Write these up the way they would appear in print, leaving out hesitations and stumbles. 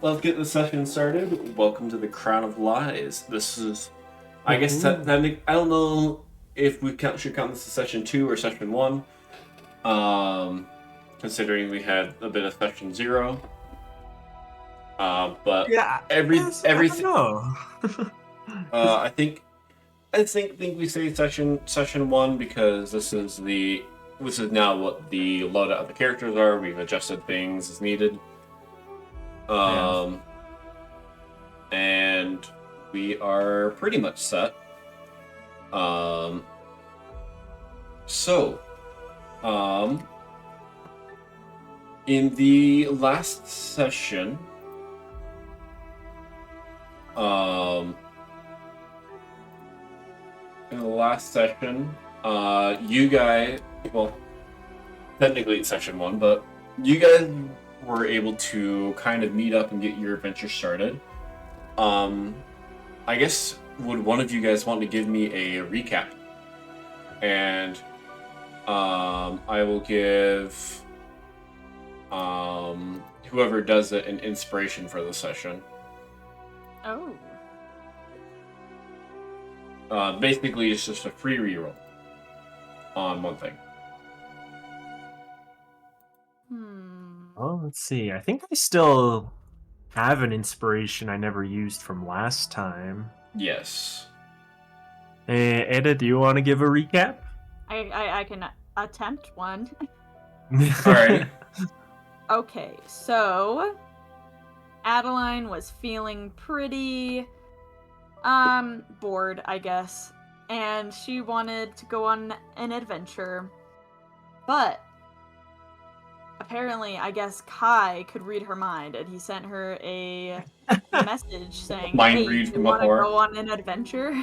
let's get the session started. Welcome to the Crown of Lies. This is, I guess, Ooh. I don't know if we should count this as session 2 or session 1. Considering we had a bit of session 0. But Yeah, yes, I don't everything. know. I think we say session 1 because this is now what the loadout of the characters are. We've adjusted things as needed. And we are pretty much set. In the last session, you guys, well, technically it's session 1, but you guys were able to kind of meet up and get your adventure started. I guess, would one of you guys want to give me a recap? And I will give whoever does it an inspiration for the session. Oh. Basically, it's just a free reroll on one thing. Well, let's see. I think I still have an inspiration I never used from last time. Yes. Ada, do you want to give a recap? I can attempt one. Alrighty. Okay, so Adeline was feeling pretty bored, I guess, and she wanted to go on an adventure. But apparently, I guess Kai could read her mind, and he sent her a message saying, Mind "Hey, read you from want to afar. go on an adventure?"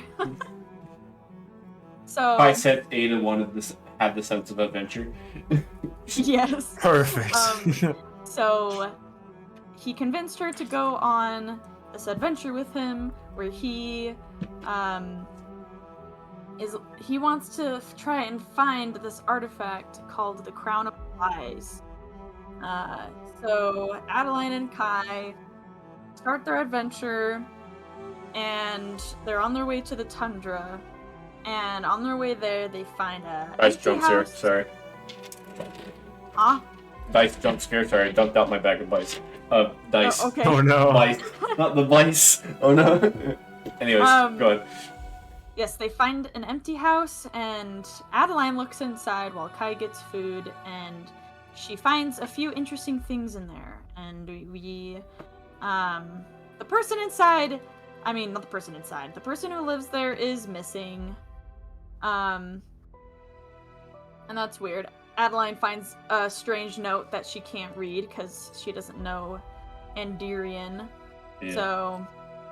So I said Ada had the sense of adventure. yes. Perfect. So he convinced her to go on this adventure with him, where he wants to try and find this artifact called the Crown of Lies. So Adeline and Kai start their adventure, and they're on their way to the tundra. And on their way there, they find a Dice empty jump scare, house. sorry. Dice jump scare, sorry. I dumped out my bag of dice. Dice. Oh, okay. Oh no. Dice. Not the dice. Oh no. Anyways, go ahead. Yes, they find an empty house, and Adeline looks inside while Kai gets food, and she finds a few interesting things in there. And the person inside, not the person inside, the person who lives there is missing. And that's weird. Adeline finds a strange note that she can't read because she doesn't know Andirian. Yeah. So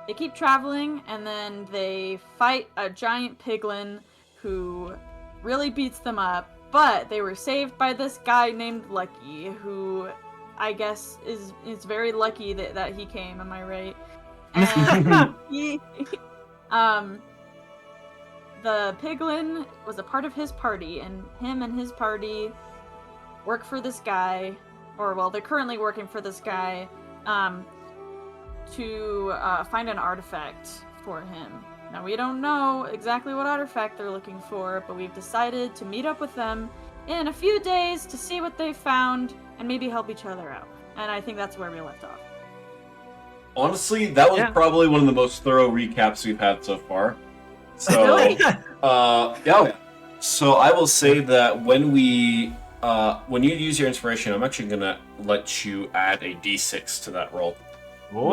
they keep traveling, and then they fight a giant piglin who really beats them up, but they were saved by this guy named Lucky, who I guess is very lucky that he came, am I right? And the piglin was a part of his party, and him and his party work for this guy, they're currently working for this guy, to find an artifact for him. Now, we don't know exactly what artifact they're looking for, but we've decided to meet up with them in a few days to see what they found and maybe help each other out. And I think that's where we left off. Honestly, that was probably one of the most thorough recaps we've had so far. So, yeah. So I will say that when you use your inspiration, I'm actually gonna let you add a d6 to that roll. Whoa.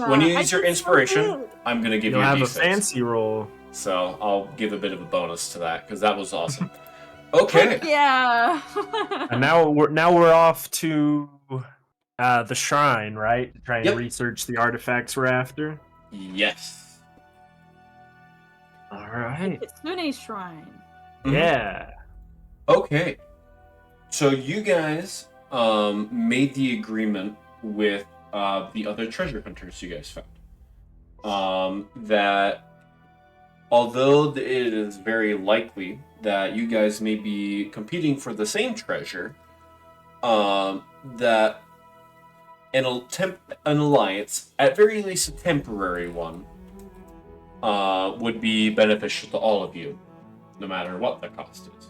When you use your inspiration, I'm gonna give you a have d6. a fancy roll. So I'll give a bit of a bonus to that because that was awesome. Okay. Heck yeah. And now we're off to the shrine, right? To try and research the artifacts we're after. Yes. All right. Kitsune's shrine. Mm-hmm. Yeah. Okay. So you guys made the agreement with the other treasure hunters you guys found. That although it is very likely that you guys may be competing for the same treasure, that an alliance, at very least a temporary one, would be beneficial to all of you, no matter what the cost is.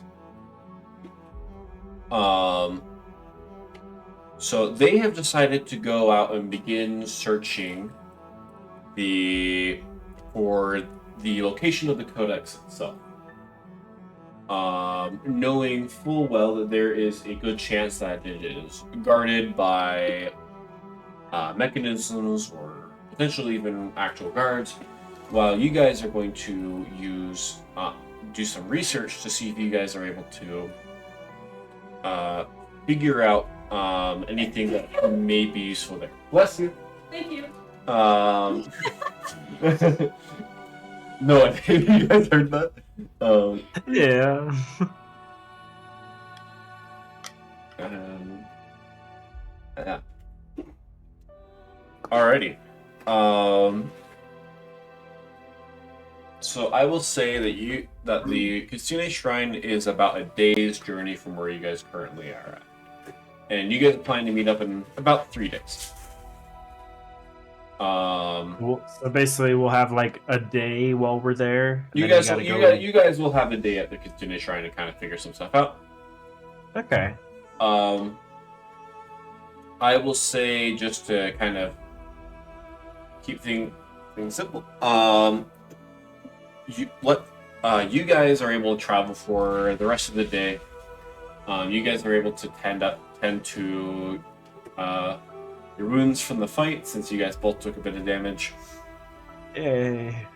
So they have decided to go out and begin searching for the location of the Codex itself. Knowing full well that there is a good chance that it is guarded by mechanisms or potentially even actual guards, while you guys are going to do some research to see if you guys are able to figure out anything that may be useful there. Bless you. Thank you. No, I think you guys heard that. Yeah. Yeah. Alrighty. So I will say that the Kitsune Shrine is about a day's journey from where you guys currently are at. And you guys are planning to meet up in about 3 days. So basically, we'll have like a day while we're there. You guys will have a day at the Kitsune Shrine to kind of figure some stuff out. Okay. I will say, just to kind of keep things simple. You guys are able to travel for the rest of the day. You guys are able to tend to your wounds from the fight, since you guys both took a bit of damage. Yay.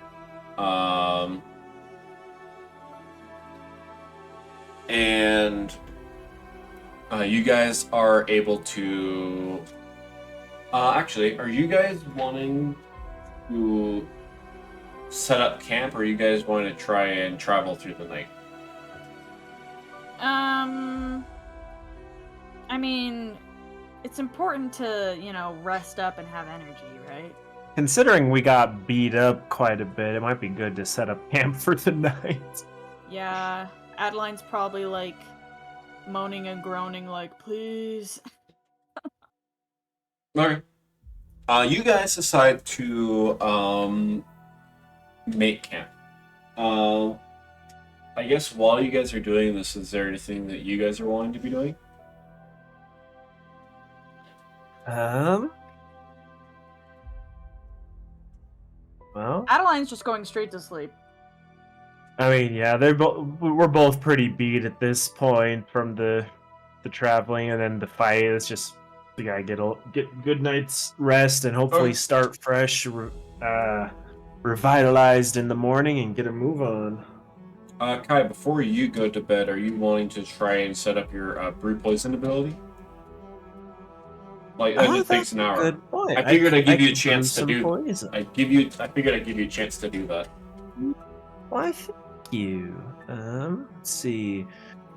And you guys are able to. Actually, are you guys wanting to set up camp, or are you guys want to try and travel through the night? I mean, it's important to, rest up and have energy, right? Considering we got beat up quite a bit, it might be good to set up camp for the night. Yeah, Adeline's probably like moaning and groaning, like, please. Okay. You guys decide to make camp. I guess while you guys are doing this, is there anything that you guys are wanting to be doing? Well, Adeline's just going straight to sleep. I mean, yeah, we're both pretty beat at this point from the traveling and then the fight. It's just we gotta get good night's rest and hopefully start fresh, revitalized in the morning and get a move on. Kai, before you go to bed, are you wanting to try and set up your brew poison ability? Like, it takes an hour. Good point. I figured I'd give you a chance to do. Poison. I figured I'd give you a chance to do that. Why, thank you. Let's see.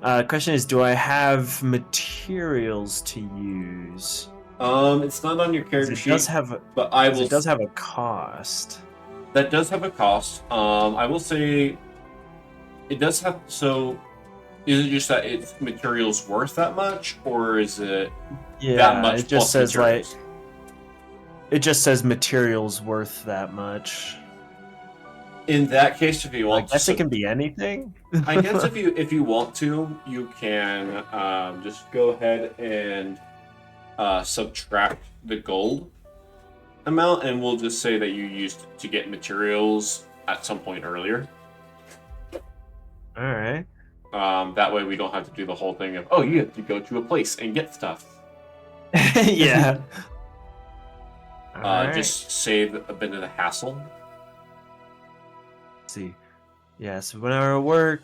Question is, do I have materials to use? It's not on your character sheet. It does have a cost. That does have a cost. I will say, it does have. So, is it just that its materials worth that much, or is it that much? It just says materials? It just says materials worth that much. In that case, if you want, I guess it can be anything. I guess if you want to, you can just go ahead and subtract the gold amount, and we'll just say that you used to get materials at some point earlier. All right. That way we don't have to do the whole thing of, you have to go to a place and get stuff. Yeah. Just save a bit of the hassle. Let's see. Yeah, so when I work,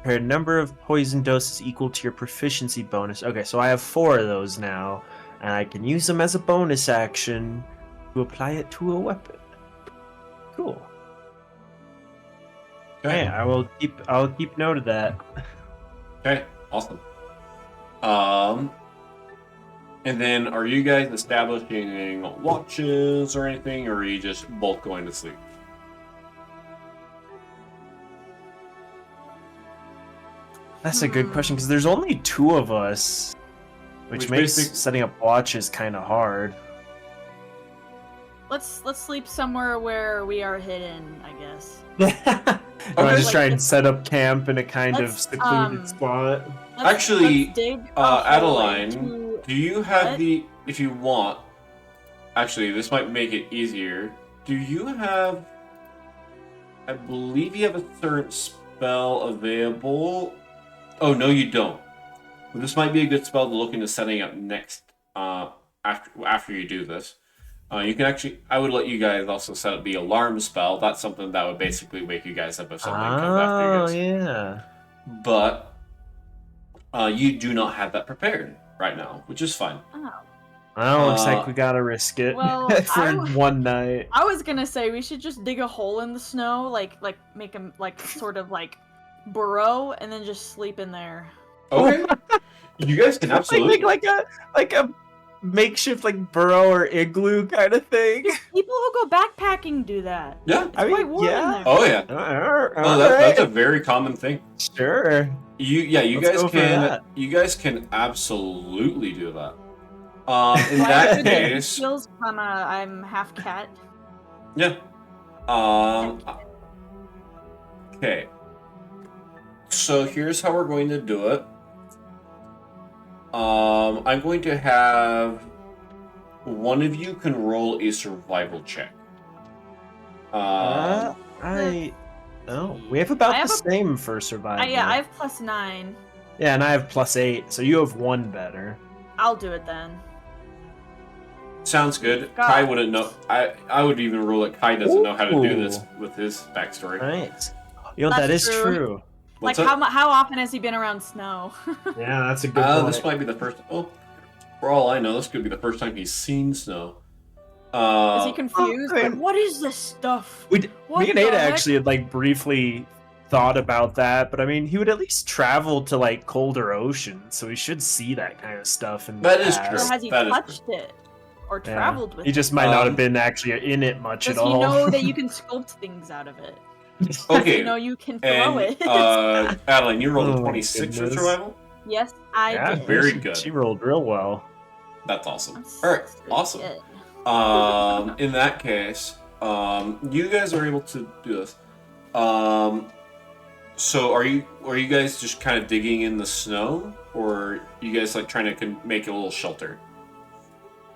a number of poison doses equal to your proficiency bonus. Okay, so I have 4 of those now, and I can use them as a bonus action to apply it to a weapon. Cool. Okay, I'll keep note of that. Okay, awesome. And then are you guys establishing watches or anything, or are you just both going to sleep? That's a good question, because there's only 2 of us, which makes setting up watches kind of hard. let's sleep somewhere where we are hidden, I guess. I just Like, try and set up camp in a kind of let's, secluded spot. Actually, let's dig a hole Adeline, into... do you have What? the? If you want, actually, this might make it easier. Do you have? I believe you have a certain spell available. Oh no, you don't. Well, this might be a good spell to look into setting up next. After you do this, you can actually. I would let you guys also set up the alarm spell. That's something that would basically wake you guys up if something comes after you guys. Yeah. But you do not have that prepared right now, which is fine. Oh. Well, looks like we gotta risk it Well, for one night. I was gonna say we should just dig a hole in the snow, like make a sort of burrow, and then just sleep in there. Okay, you guys can absolutely like a makeshift burrow or igloo kind of thing. People who go backpacking do that. Yeah, It's quite warm in there. Oh yeah. That's a very common thing. Sure. You guys can absolutely do that. In that case, skills from I'm half cat. Yeah. Okay. So here's how we're going to do it. I'm going to have one of you can roll a survival check. We have about the same for survival. Yeah, I have +9. Yeah, and I have +8, so you have one better. I'll do it then. Sounds good. Kai wouldn't know. I would even rule it. Kai doesn't know how to do this with his backstory. Right. You know, that is true. What's how often has he been around snow? Yeah, that's a good point. This might be the first. Oh, for all I know, this could be the first time he's seen snow. Is he confused? What is this stuff? Me and Ada actually had briefly thought about that, but I mean, he would at least travel to colder oceans, so he should see that kind of stuff. That is true. Or has he touched it? Or traveled with it? He just might not have been actually in it much at all. Does he know that you can sculpt things out of it? Okay. You know you can throw it. Adeline, you rolled a 26 for survival? Yes, I did. Very good. She rolled real well. That's awesome. Alright, awesome. In that case, you guys are able to do this. So are you guys just kind of digging in the snow? Or are you guys trying to make a little shelter?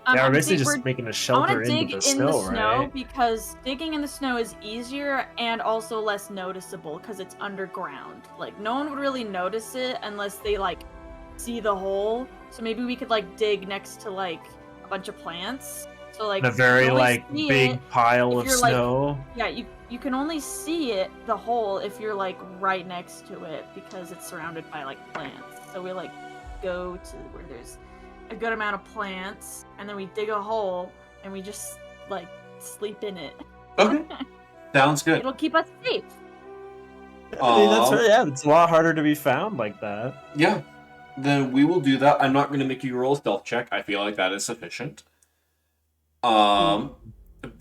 We're basically just making a shelter into the snow, right? Because digging in the snow is easier and also less noticeable because it's underground. No one would really notice it unless they see the hole. So maybe we could dig next to a bunch of plants. So a very big pile of snow. Yeah, you can only see the hole if you're right next to it because it's surrounded by plants. So we go to where there's a good amount of plants, and then we dig a hole, and we just sleep in it. Okay, sounds good. It'll keep us safe. I mean, it's a lot harder to be found like that. Yeah, then we will do that. I'm not going to make you roll a stealth check. I feel like that is sufficient. But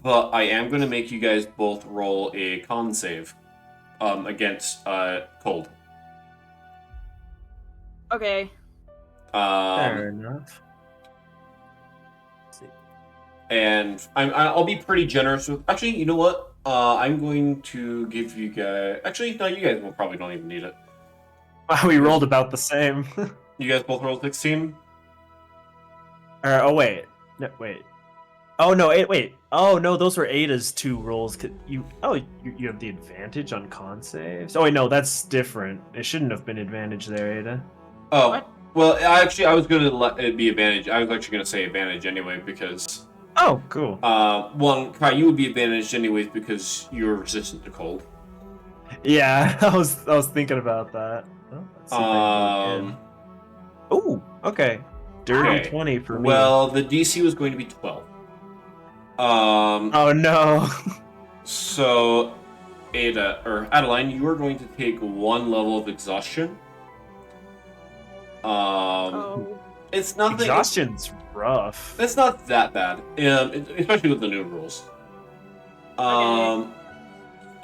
I am going to make you guys both roll a con save, against cold. Okay. Fair enough. And I'll be pretty generous with. Actually, you know what? I'm going to give you guys. Actually, no, you guys probably don't even need it. We rolled about the same. You guys both rolled 16. Oh wait, no wait. Oh no, wait. Oh no, those were Ada's 2 rolls. You have the advantage on con saves. Oh wait, no, that's different. It shouldn't have been advantage there, Ada. Oh. What? Well, I was going to let it be advantage. I was actually going to say advantage anyway because. Oh, cool. Kai, you would be advantaged anyways because you're resistant to cold. Yeah, I was thinking about that. Oh, okay. Dirty 20 for me. Well, the DC was going to be 12. Oh no. So, Adeline, you are going to take 1 level of exhaustion. It's nothing. Exhaustion's rough. It's not that bad, especially with the new rules. Okay.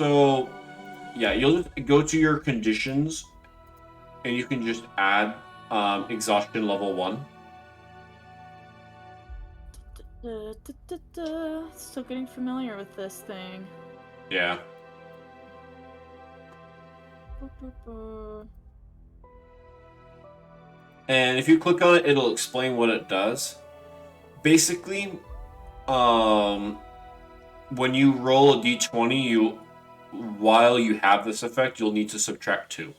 So, yeah, you'll just go to your conditions, and you can just add exhaustion level 1. Still getting familiar with this thing. Yeah. And if you click on it, it'll explain what it does. Basically, when you roll a d20, while you have this effect, you'll need to subtract 2.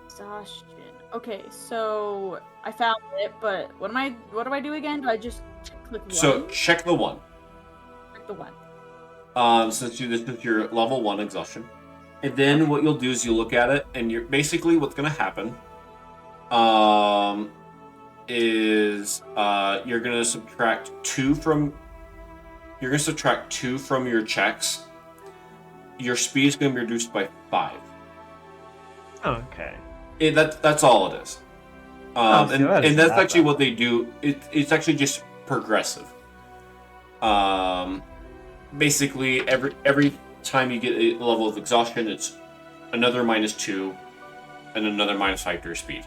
Exhaustion. Okay, so I found it, but what do I do again? Do I just click 1? So check the 1. Click the 1. Since this is your level 1 exhaustion. And then what you'll do is you'll look at it, and you're basically what's going to happen is you're going to subtract 2 from your checks. Your speed is going to be reduced by 5. Okay. That's all it is. And that's not actually bad. what they do. It's actually just progressive. Basically, every time you get a level of exhaustion, it's another -2 and another -5 to your speed.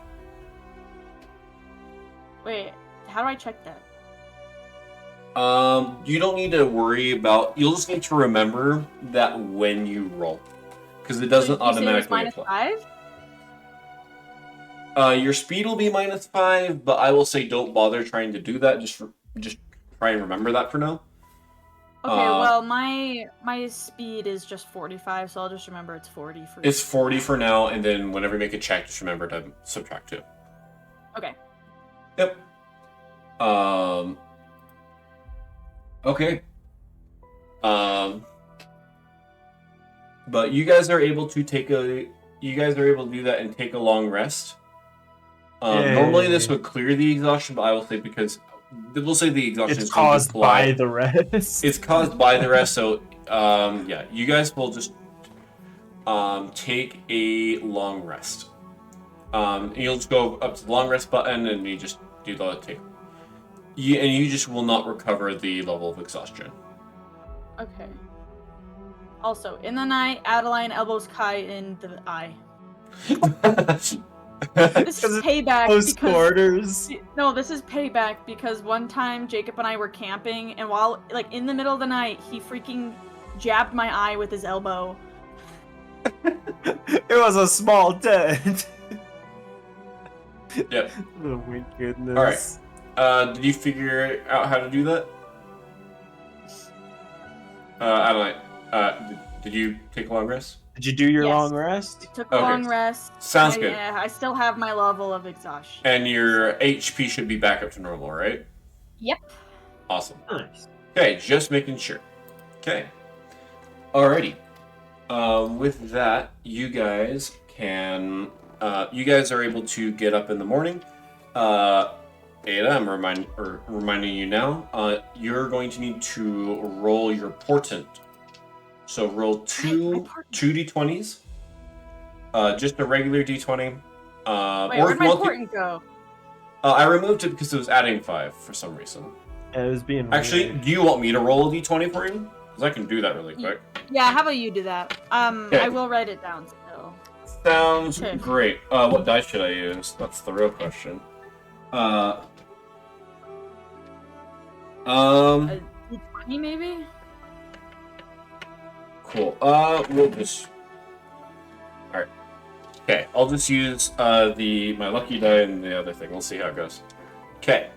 Wait, how do I check that? You don't need to worry about. You'll just need to remember that when you roll, because it doesn't automatically apply. -5? Your speed will be -5, but I will say don't bother trying to do that. Just try and remember that for now. Okay, well, my speed is just 45, so I'll just remember it's 40 for. It's 40 for now, and then whenever you make a check, just remember to subtract 2. Okay. Yep. Okay. But you guys are able to do that and take a long rest. Normally this would clear the exhaustion, but I will say because we'll say the exhaustion It's is going to caused apply. by the rest. It's caused by the rest, so yeah, you guys will just take a long rest. You'll just go up to the long rest button and you just do the take. And you just will not recover the level of exhaustion. Okay. Also, in the night, Adeline elbows Kai in the eye. This is payback Close because quarters. no, this is payback because one time Jacob and I were camping, and while in the middle of the night, he freaking jabbed my eye with his elbow. It was a small dent. Yep. Oh my goodness. All right. Did you figure out how to do that? Adeline, did you take a long rest? Did you do your Yes. long rest? Took a long rest. Sounds good. Yeah, I still have my level of exhaustion. And your HP should be back up to normal, right? Yep. Awesome. Nice. Okay, just making sure. Okay. Alrighty. With that, you guys can. You guys are able to get up in the morning. Ada, I'm reminding you now. You're going to need to roll your portent. So roll two d20s. Just a regular d20. Wait, or where'd my portent go? I removed it because it was adding 5 for some reason. Yeah, it was being Actually, weird. do you want me to roll a d20 for you? Because I can do that really quick. Yeah, how about you do that? Okay. I will write it down still. Sounds Okay. great. What die should I use? That's the real question. D20 maybe? Cool. We'll just. Alright. Okay, I'll just use my lucky die and the other thing. We'll see how it goes. Okay.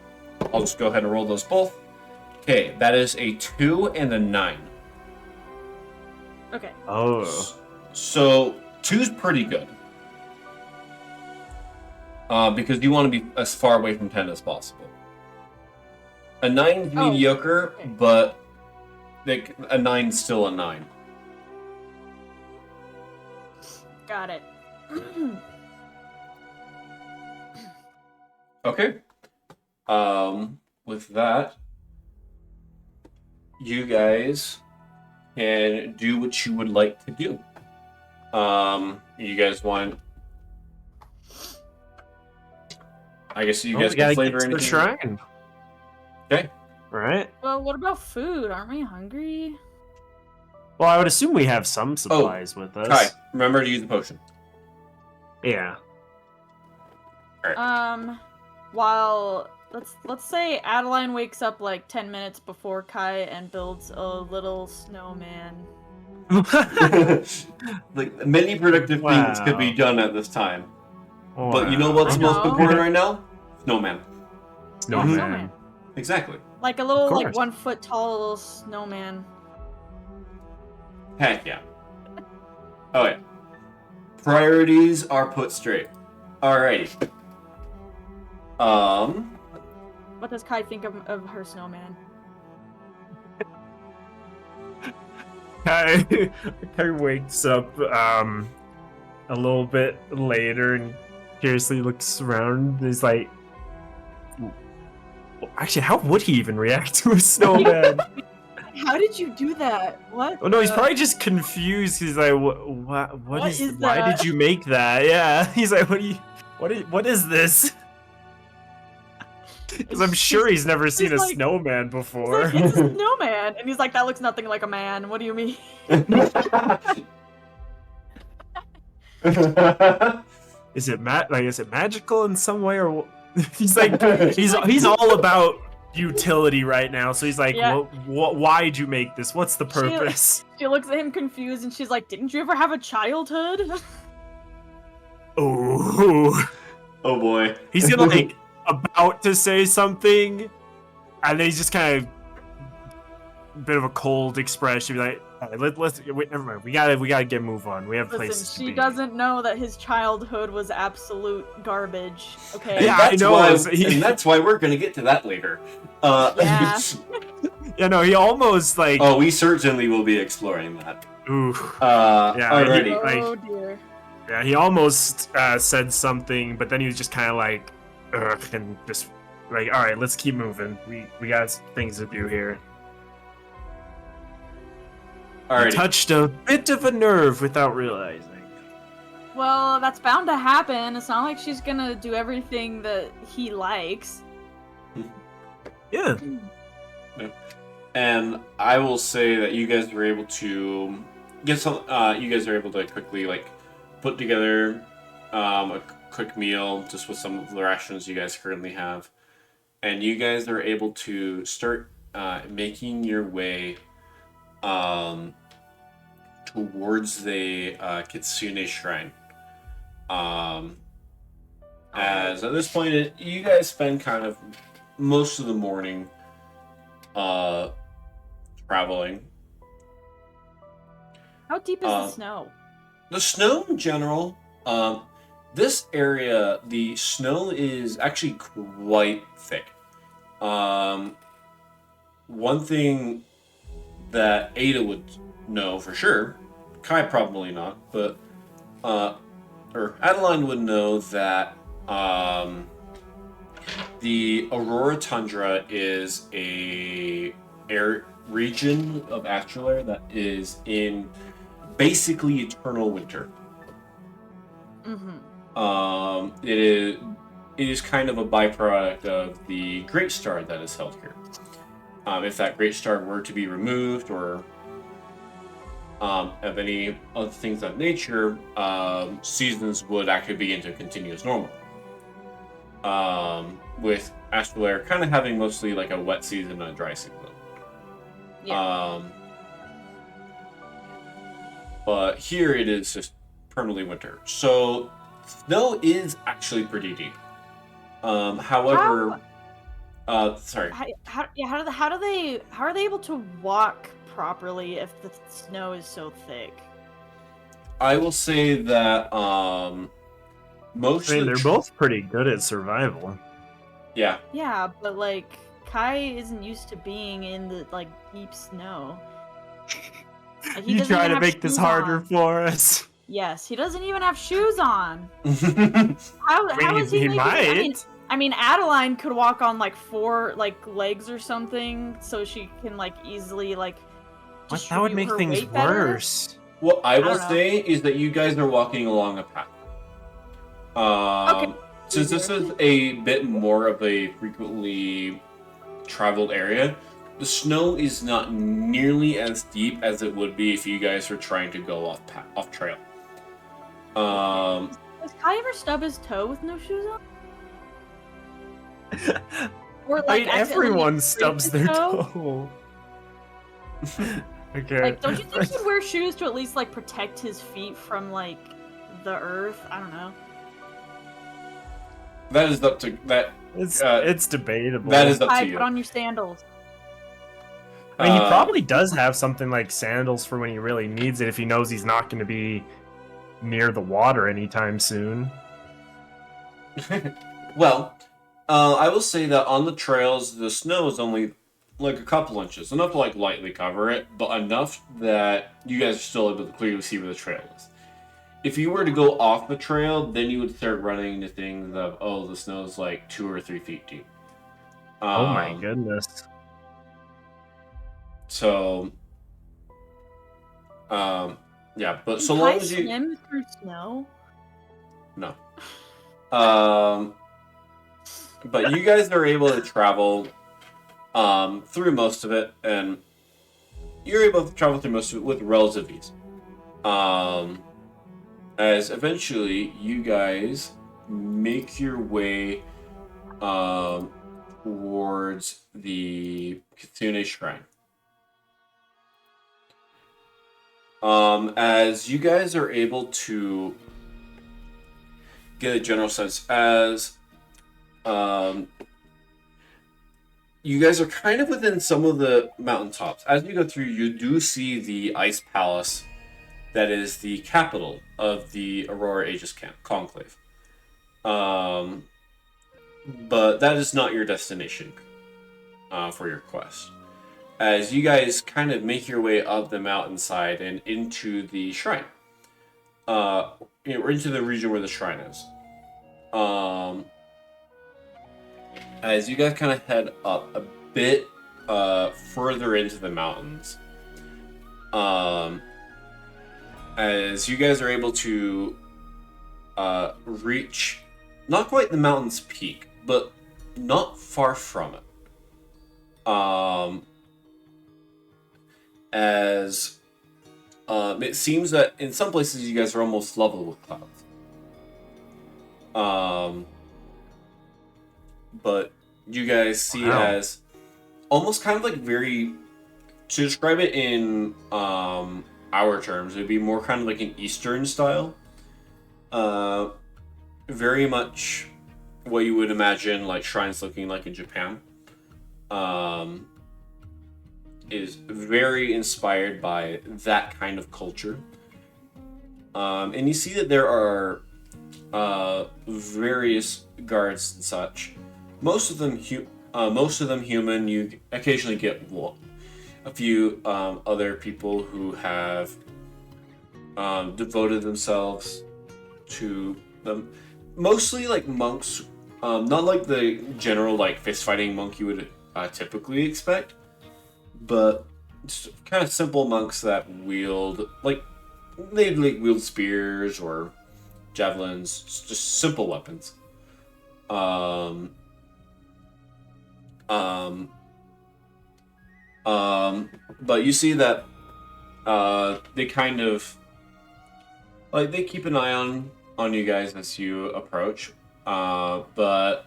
I'll just go ahead and roll those both. Okay, that is a 2 and a 9. Okay. Oh. So 2's pretty good. Because you want to be as far away from 10 as possible. A 9's mediocre, okay. but a 9's still a 9. Got it. Okay. With that, you guys can do what you would like to do. You guys want? I guess you guys can flavor anything. The shrine. Okay. Right. Well, what about food? Aren't we hungry? Well, I would assume we have some supplies with us. Kai, remember to use the potion. Yeah. While let's say Adeline wakes up like 10 minutes before Kai and builds a little snowman. Like many productive things could be done at this time. Wow. But you know what's I most know. important right now? Snowman. Snowman. Snowman. Exactly. Like a little Of like course. 1 foot tall little snowman. Heck yeah. Oh yeah. Priorities are put straight. Alrighty. What does Kai think of her snowman? Kai wakes up a little bit later and curiously looks around. He's like, well, actually, how would he even react to a snowman? How did you do that? What? Oh no, he's probably just confused. He's like, what is why that? did you make that? Yeah, he's like, what is this? Because I'm sure he's never seen a like- snowman before. It's a snowman, and he's like, that looks nothing like a man. What do you mean? Is it magical in some way, or he's like he's all about utility right now. So he's like, Yeah. why'd you make this? What's the purpose? She looks at him confused, and she's like, didn't you ever have a childhood? Oh, Oh boy. he's gonna like about to say something, and then he's just kind of bit of a cold expression. Be like, all right, let's wait, never mind. We gotta get move on. We have places Listen, to she be. doesn't know that his childhood was absolute garbage. Okay. Yeah, I know. And that's why we're gonna get to that later. Yeah. Yeah, no, he almost like. Oh, we certainly will be exploring that. Ooh. Yeah, alrighty. Oh dear. Yeah, he almost said something, but then he was just kind of like, ugh, and just like, all right, let's keep moving. We got things to do here. He Alrighty. touched a bit of a nerve without realizing. Well, that's bound to happen. It's not like she's gonna do everything that he likes. Yeah. And I will say that you guys were able to get some. You guys are able to quickly like put together a quick meal just with some of the rations you guys currently have, and you guys are able to start making your way towards the Kitsune Shrine. As at this point, you guys spend kind of most of the morning traveling. How deep is the snow? The snow in general, this area, the snow is actually quite thick. One thing that Ada would know for sure, Kai probably not, but or Adeline would know that the Aurora Tundra is a region of astral air that is in basically eternal winter. Mm-hmm. It is kind of a byproduct of the great star that is held here. If that great star were to be removed, or of any other things of nature, seasons would actually begin to continue as normal. With astral air kind of having mostly like a wet season and a dry season. Yeah. But here it is just permanently winter. So snow is actually pretty deep. However, sorry. How are they able to walk properly if the snow is so thick? I will say that most. I mean, they're both pretty good at survival. Yeah. Yeah, but like Kai isn't used to being in the like deep snow. Like, he You doesn't try even to have make this shoes harder on. for us. Yes, he doesn't even have shoes on. How is he? He making, might. I mean, Adeline could walk on like 4 like legs or something, so she can like easily like. That would make things weight better. worse. What I will don't know. say is that you guys are walking along a path. Okay. Since this is a bit more of a frequently traveled area, the snow is not nearly as deep as it would be if you guys were trying to go off trail. Does Kai ever stub his toe with no shoes on? Or I like mean, accidentally everyone break stubs his their toe? toe. Okay. Like, don't you think he'd wear shoes to at least like protect his feet from like the earth? I don't know. That is up to that. It's debatable. That is up to Put you. on your sandals. I mean, he probably does have something like sandals for when he really needs it if he knows he's not going to be near the water anytime soon. Well, I will say that on the trails, the snow is only like a couple inches, enough to like lightly cover it, but enough that you guys are still able to clearly see where the trail is. If you were to go off the trail, then you would start running into things of, oh, the snow is like 2 or 3 feet deep. Oh my goodness. So, yeah, but so long as you swim through snow. No. But you guys are able to travel through most of it, and you're able to travel through most of it with relative ease. As eventually you guys make your way towards the Kitsune Shrine. As you guys are able to get a general sense, as you guys are kind of within some of the mountaintops. As you go through, you do see the Ice Palace that is the capital of the Aurora Aegis Conclave. But that is not your destination for your quest. As you guys kind of make your way up the mountainside and into the shrine. Or into the region where the shrine is. As you guys kind of head up a bit further into the mountains, as you guys are able to reach not quite the mountain's peak, but not far from it. As it seems that in some places you guys are almost level with clouds. But you guys see it as almost kind of like very, to describe it in our terms, it'd be more kind of like an Eastern style. Very much what you would imagine like shrines looking like in Japan. Is very inspired by that kind of culture. And you see that there are various guards and such. Most of them human. You occasionally get a few other people who have devoted themselves to them. Mostly like monks, not like the general like fist fighting monk you would typically expect, but just kind of simple monks that wield they'd wield spears or javelins, just simple weapons. But you see that they kind of they keep an eye on you guys as you approach. But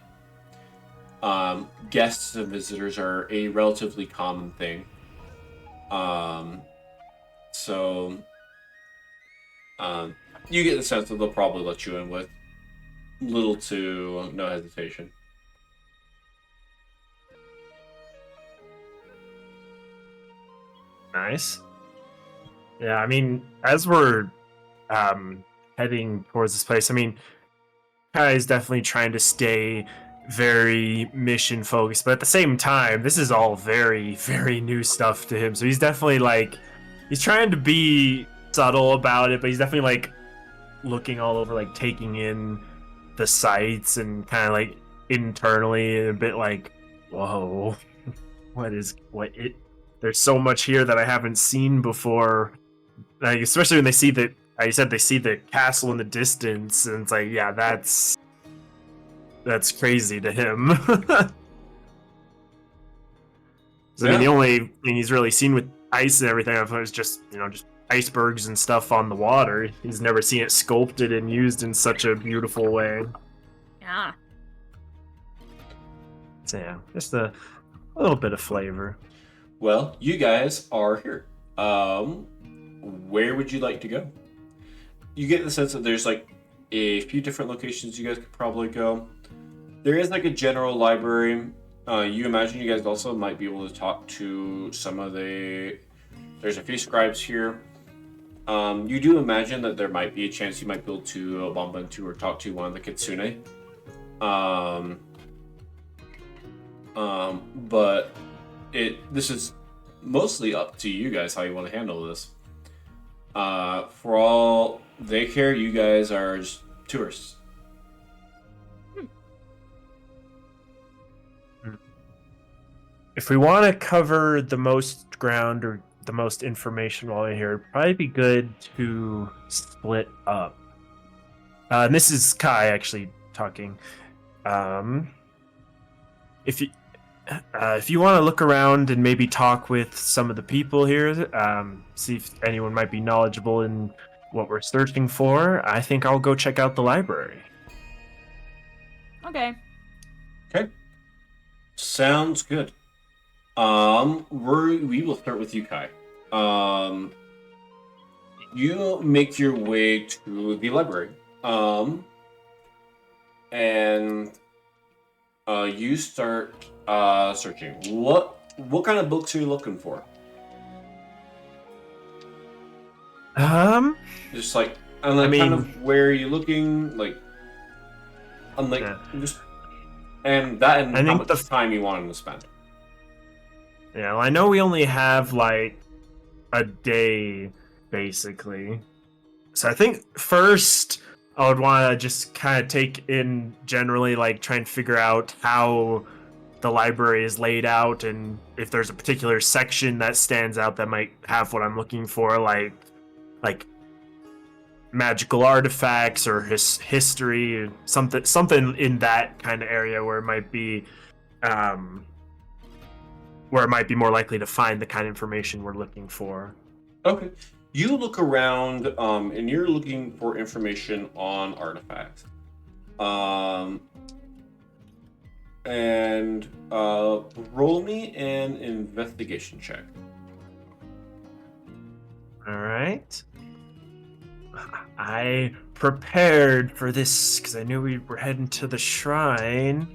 guests and visitors are a relatively common thing. So you get the sense that they'll probably let you in with little to no hesitation. Nice. Yeah, I mean, as we're heading towards this place, I mean, Kai is definitely trying to stay very mission focused, but at the same time, this is all very, very new stuff to him. So he's definitely he's trying to be subtle about it, but he's definitely looking all over, taking in the sights and kind of internally a bit whoa, there's so much here that I haven't seen before. Especially when they see that, you said they see the castle in the distance, and it's yeah, that's crazy to him. So, I mean, the only thing he's really seen with ice and everything is just icebergs and stuff on the water. He's never seen it sculpted and used in such a beautiful way. Yeah. So yeah, just a little bit of flavor. Well, you guys are here. Where would you like to go? You get the sense that there's like a few different locations you guys could probably go. There is like a general library. You imagine you guys also might be able to talk to some of the... There's a few scribes here. You do imagine that there might be a chance you might be able to bump into or talk to one of the Kitsune. But this is mostly up to you guys how you want to handle this. For all they care, you guys are just tourists. If we want to cover the most ground or the most information while we're here, it'd probably be good to split up. And this is Kai actually talking. If you want to look around and maybe talk with some of the people here, see if anyone might be knowledgeable in what we're searching for, I think I'll go check out the library. Okay. Okay. Sounds good. We will start with you, Kai. You make your way to the library. And you start searching. What kind of books are you looking for? Just like, and like, kind of where are you looking? Like, I'm like, just, and that, and how much time you want to spend. Yeah, well, I know we only have like a day, basically. So I think first I would want to just kind of take in generally, like, try and figure out how the library is laid out and if there's a particular section that stands out that might have what I'm looking for, like magical artifacts or history, or something in that kind of area where it might be more likely to find the kind of information we're looking for. Okay. You look around, and you're looking for information on artifacts. And roll me an investigation check. All right. I prepared for this because I knew we were heading to the shrine.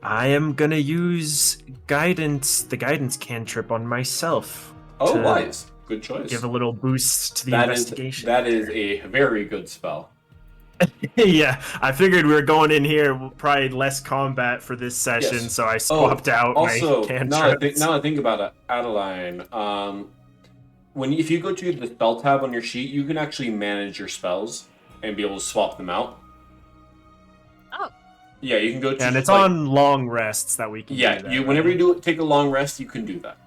I am gonna use the guidance cantrip on myself. Oh, wise. Good choice. Give a little boost to the investigation. That is a very good spell. Yeah, I figured we were going in here probably less combat for this session, so I swapped out my cantrips. Now I think about it, Adeline, if you go to the spell tab on your sheet, you can actually manage your spells and be able to swap them out. Oh. Yeah, you can go to... And it's on long rests that we can do that. Whenever you take a long rest, you can do that.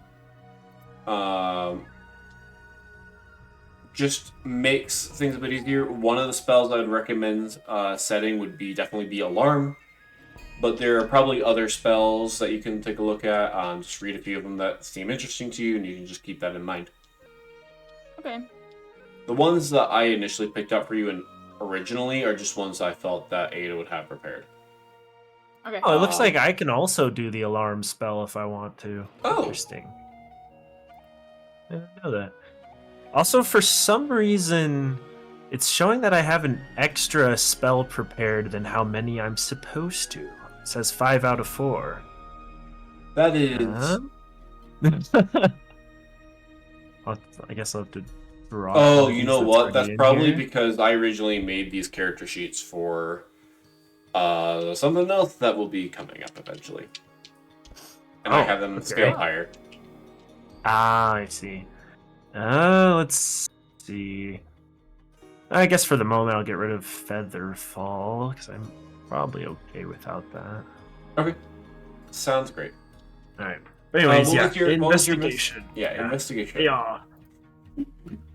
Just makes things a bit easier. One of the spells I would recommend setting would definitely be Alarm. But there are probably other spells that you can take a look at. Just read a few of them that seem interesting to you, and you can just keep that in mind. Okay. The ones that I initially picked up for you originally are just ones I felt that Ada would have prepared. Okay. Oh, it looks like I can also do the alarm spell if I want to. Oh. Interesting. I didn't know that. Also, for some reason, it's showing that I have an extra spell prepared than how many I'm supposed to. It says 5 out of 4. That is... I guess I'll have to draw. Oh, you know what? That's probably because I originally made these character sheets for something else that will be coming up eventually. And I have them scaled higher. Ah, I see. Let's see. I guess for the moment I'll get rid of Featherfall, because I'm probably okay without that. Okay. Sounds great. Alright. But anyways, investigation. Investigation. Yeah.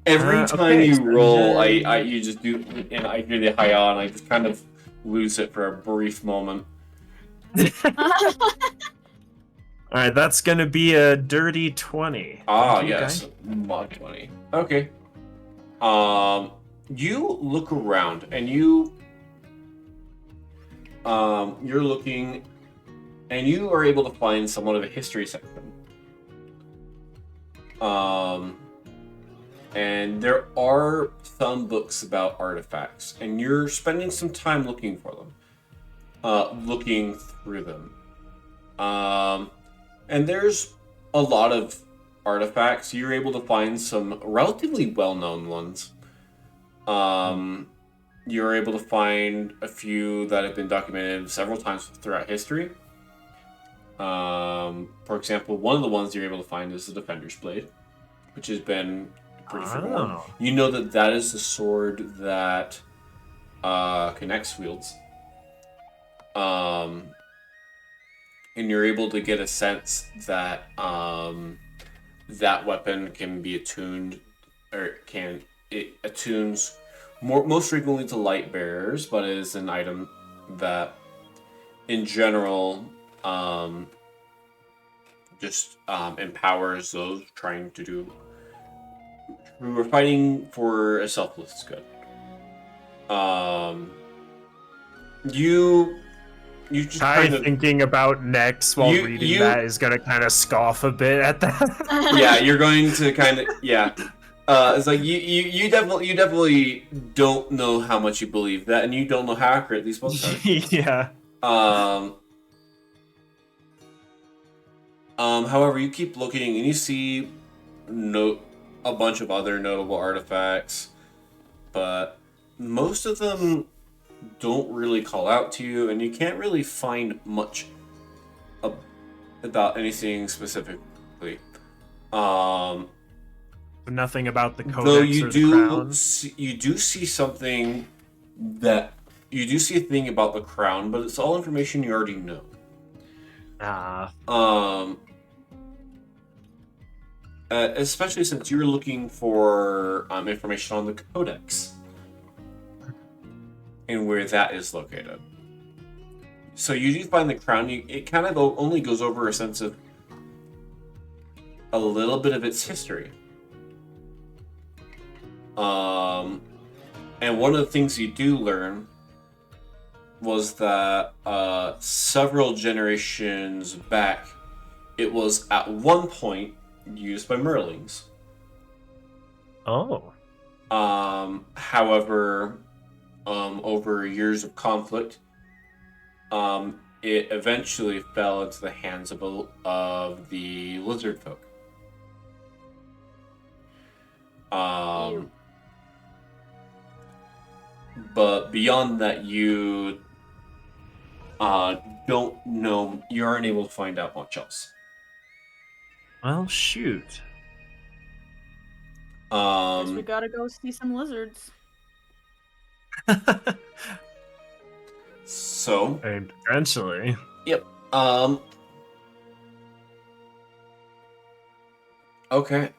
Every time you roll, you just do, and I hear the hi-on, I just kind of lose it for a brief moment. Alright, that's gonna be a dirty 20. Yes. Mod 20. Okay. You look around, and you're looking, and you are able to find somewhat of a history section. And there are some books about artifacts, and you're spending some time looking for them, looking through them. And there's a lot of artifacts. You're able to find some relatively well-known ones. You're able to find a few that have been documented several times throughout history. For example, one of the ones you're able to find is the Defender's Blade, which has been pretty forgotten. You know that is the sword that Codex wields. And you're able to get a sense that that weapon can be attuned, or it attunes most frequently to light bearers, but it is an item that, in general, just empowers those trying to do, who are fighting for a selfless good. You just kind of thinking about Nex while reading that is gonna kind of scoff a bit at that. Yeah, you're going to kind of it's like you definitely don't know how much you believe that, and you don't know how accurate these books are. Yeah. However, you keep looking and you see a bunch of other notable artifacts, but most of them don't really call out to you, and you can't really find much about anything specifically. Nothing about the Codex though you or the crown. You do see something that you do see a thing about the crown, but it's all information you already know. Especially since you're looking for information on the Codex and where that is located. So you do find the crown. It kind of only goes over a sense of a little bit of its history. And one of the things you do learn was that several generations back, it was at one point used by Merlings. Oh. However, over years of conflict, it eventually fell into the hands of the lizard folk. But beyond that, you don't know. You aren't able to find out much else. Well, shoot. Guess we gotta go see some lizards. So. And eventually. Yep. Okay.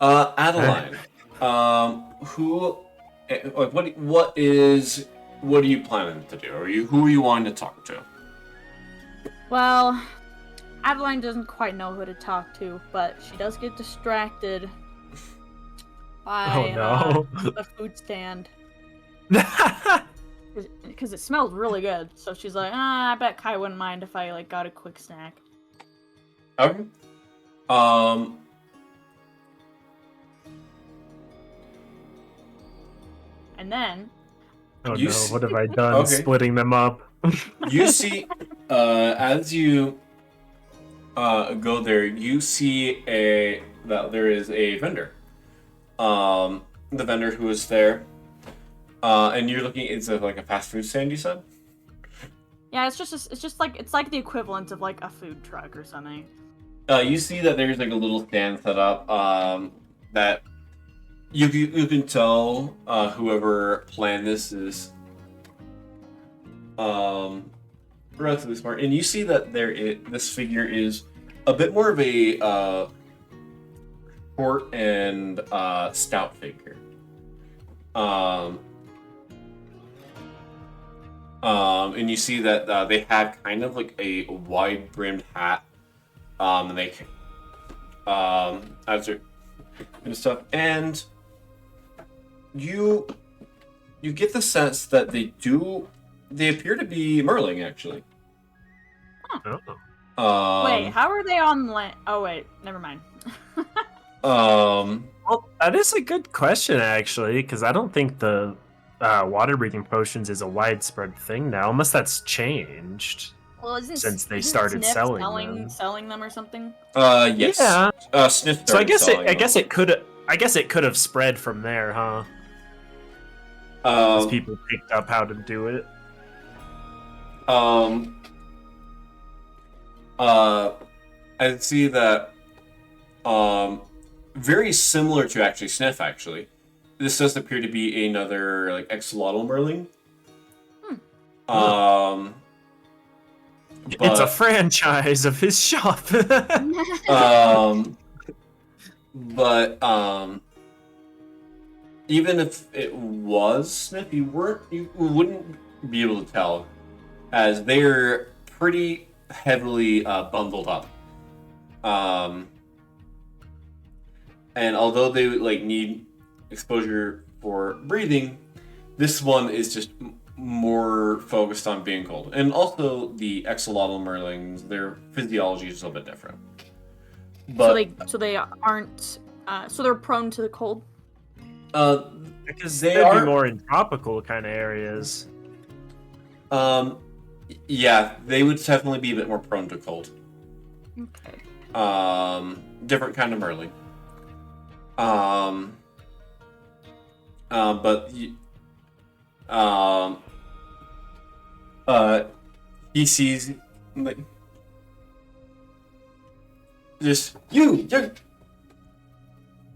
Adeline. What are you planning to do? Who are you wanting to talk to? Well, Adeline doesn't quite know who to talk to, but she does get distracted by a food stand. Because it smells really good. So she's like, I bet Kai wouldn't mind if I got a quick snack. Okay. And then... Oh no, what have I done? Okay. Splitting them up. You see, as you go there, you see that there is a vendor. The vendor who is there. And you're looking, it's like a fast food stand, you said? Yeah, it's like the equivalent of like a food truck or something. You see that there's like a little stand set up, that you can tell whoever planned this is relatively smart, and you see that this figure is a bit more of a short and stout figure. And you see that they have kind of like a wide-brimmed hat, and they answer and stuff, and you get the sense that they appear to be Merling, actually. Wait, how are they on land? Oh wait, never mind. Well, that is a good question actually, because I don't think the water breathing potions is a widespread thing now, unless that's changed. Well, isn't since they isn't started Sniff selling them. them or something? Yes. Yeah. Sniff So I started guess selling them. I guess it could have spread from there, huh? As people picked up how to do it. I see that very similar to actually Sniff, actually. This does appear to be another like axolotl merling. But, it's a franchise of his shop. but even if it was Sniff, you wouldn't be able to tell, as they're pretty heavily bundled up. And although they like need exposure for breathing, this one is just more focused on being cold. And also the axolotl merlings, their physiology is a little bit different. But so they aren't so they're prone to the cold. Because they'd be more in tropical kind of areas. Yeah, they would definitely be a bit more prone to cold. Okay. Different kind of merling. But he sees like just you're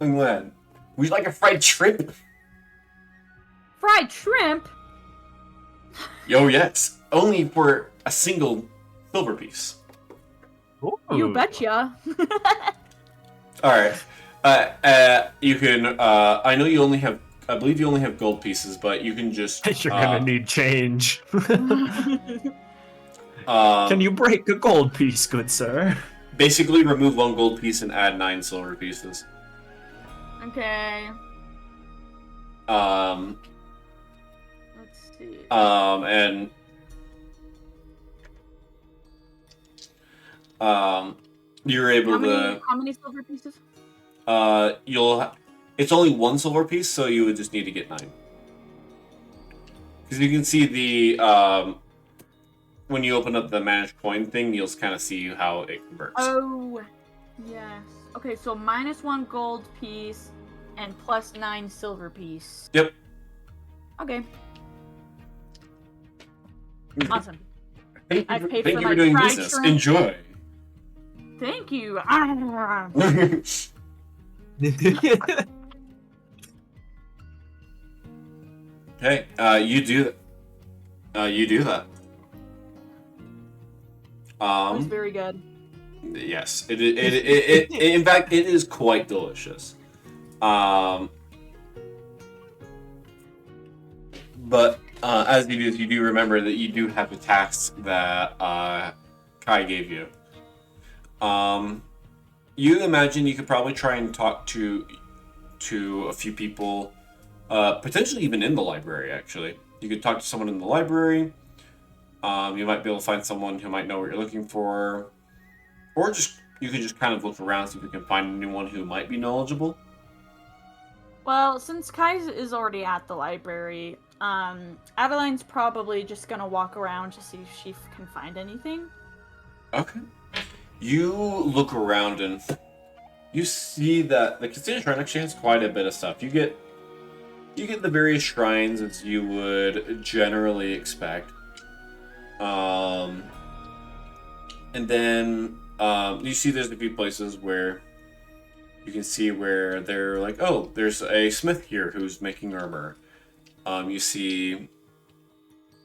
I'm glad. Would you like a fried shrimp? Fried shrimp? Oh yes. Only for a single silver piece. Ooh. You betcha. Alright. You can I know you only have I believe you only have gold pieces, but you can just You're gonna need change. Can you break a gold piece, good sir? Basically remove 1 gold piece and add 9 silver pieces. Okay. Let's see. And you're able to. How many silver pieces? It's only 1 silver piece, so you would just need to get 9. Because you can see the when you open up the managed coin thing, you'll kind of see how it converts. Oh, yes. Okay, so -1 gold piece and +9 silver piece. Yep. Okay. Awesome. Thank I you paid for my doing fried business. shrimp. Enjoy. Thank you. Okay, you do that. That was very good. Yes, it in fact it is quite delicious. But as you do remember that you do have the task that Kai gave you. You imagine you could probably try and talk to a few people, potentially even in the library. Actually, you could talk to someone in the library. You might be able to find someone who might know what you're looking for, or you could just kind of look around, see if you can find anyone who might be knowledgeable. Well, since Kai is already at the library, Adeline's probably just gonna walk around to see if she can find anything. Okay. You look around and you see that the Casino Shrine actually has quite a bit of stuff. You get the various shrines as you would generally expect. And then you see there's a few places where you can see where they're like, oh, there's a smith here who's making armor. You see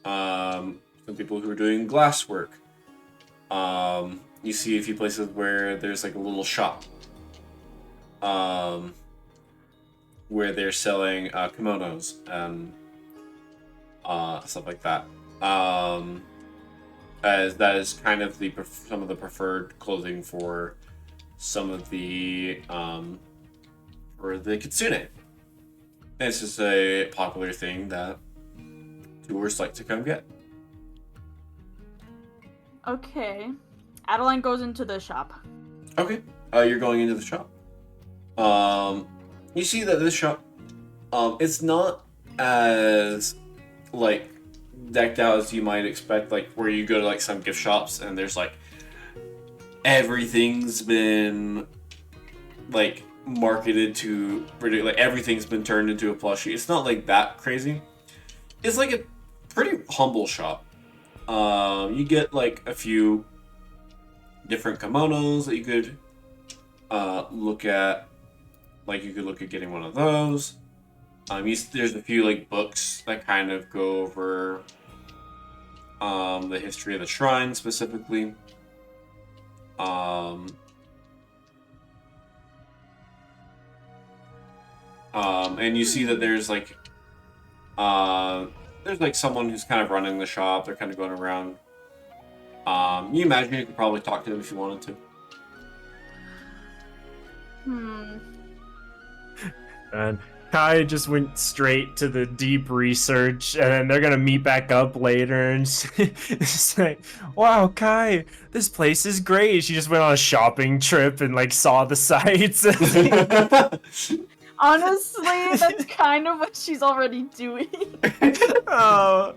some people who are doing glass work. You see a few places where there's like a little shop where they're selling kimonos and stuff like that. As that is kind of some of the preferred clothing for some of the for the kitsune. And it's just a popular thing that tourists like to come get. Okay. Adeline goes into the shop. Okay. You're going into the shop. You see that this shop, it's not as like decked out as you might expect. Like where you go to like some gift shops and there's like everything's been like marketed to like everything's been turned into a plushie. It's not like that crazy. It's like a pretty humble shop. You get like a few different kimonos that you could look at. Like you could look at getting one of those. There's a few like books that kind of go over the history of the shrine specifically. And you see that there's like someone who's kind of running the shop. They're kind of going around. You imagine you could probably talk to them if you wanted to. And Kai just went straight to the deep research, and then they're gonna meet back up later, and it's like, wow, Kai, this place is great. She just went on a shopping trip and like saw the sights. Honestly, that's kind of what she's already doing. Oh,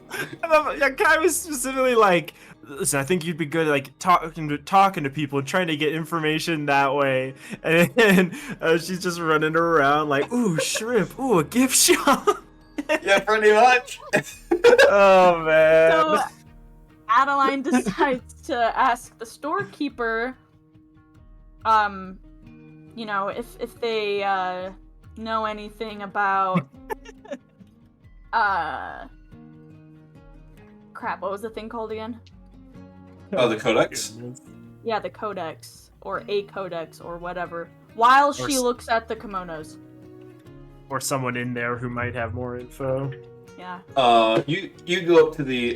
yeah, Kai was specifically like, listen, I think you'd be good at like talking to people and trying to get information that way. And then she's just running around like, ooh, shrimp, ooh, a gift shop. Yeah, pretty much. Oh man. So Adeline decides to ask the storekeeper, you know, if they know anything about crap, what was the thing called again? Oh, the Codex? Yeah, the Codex, or a Codex, or whatever, while she looks at the kimonos. Or someone in there who might have more info. Yeah. You go up to the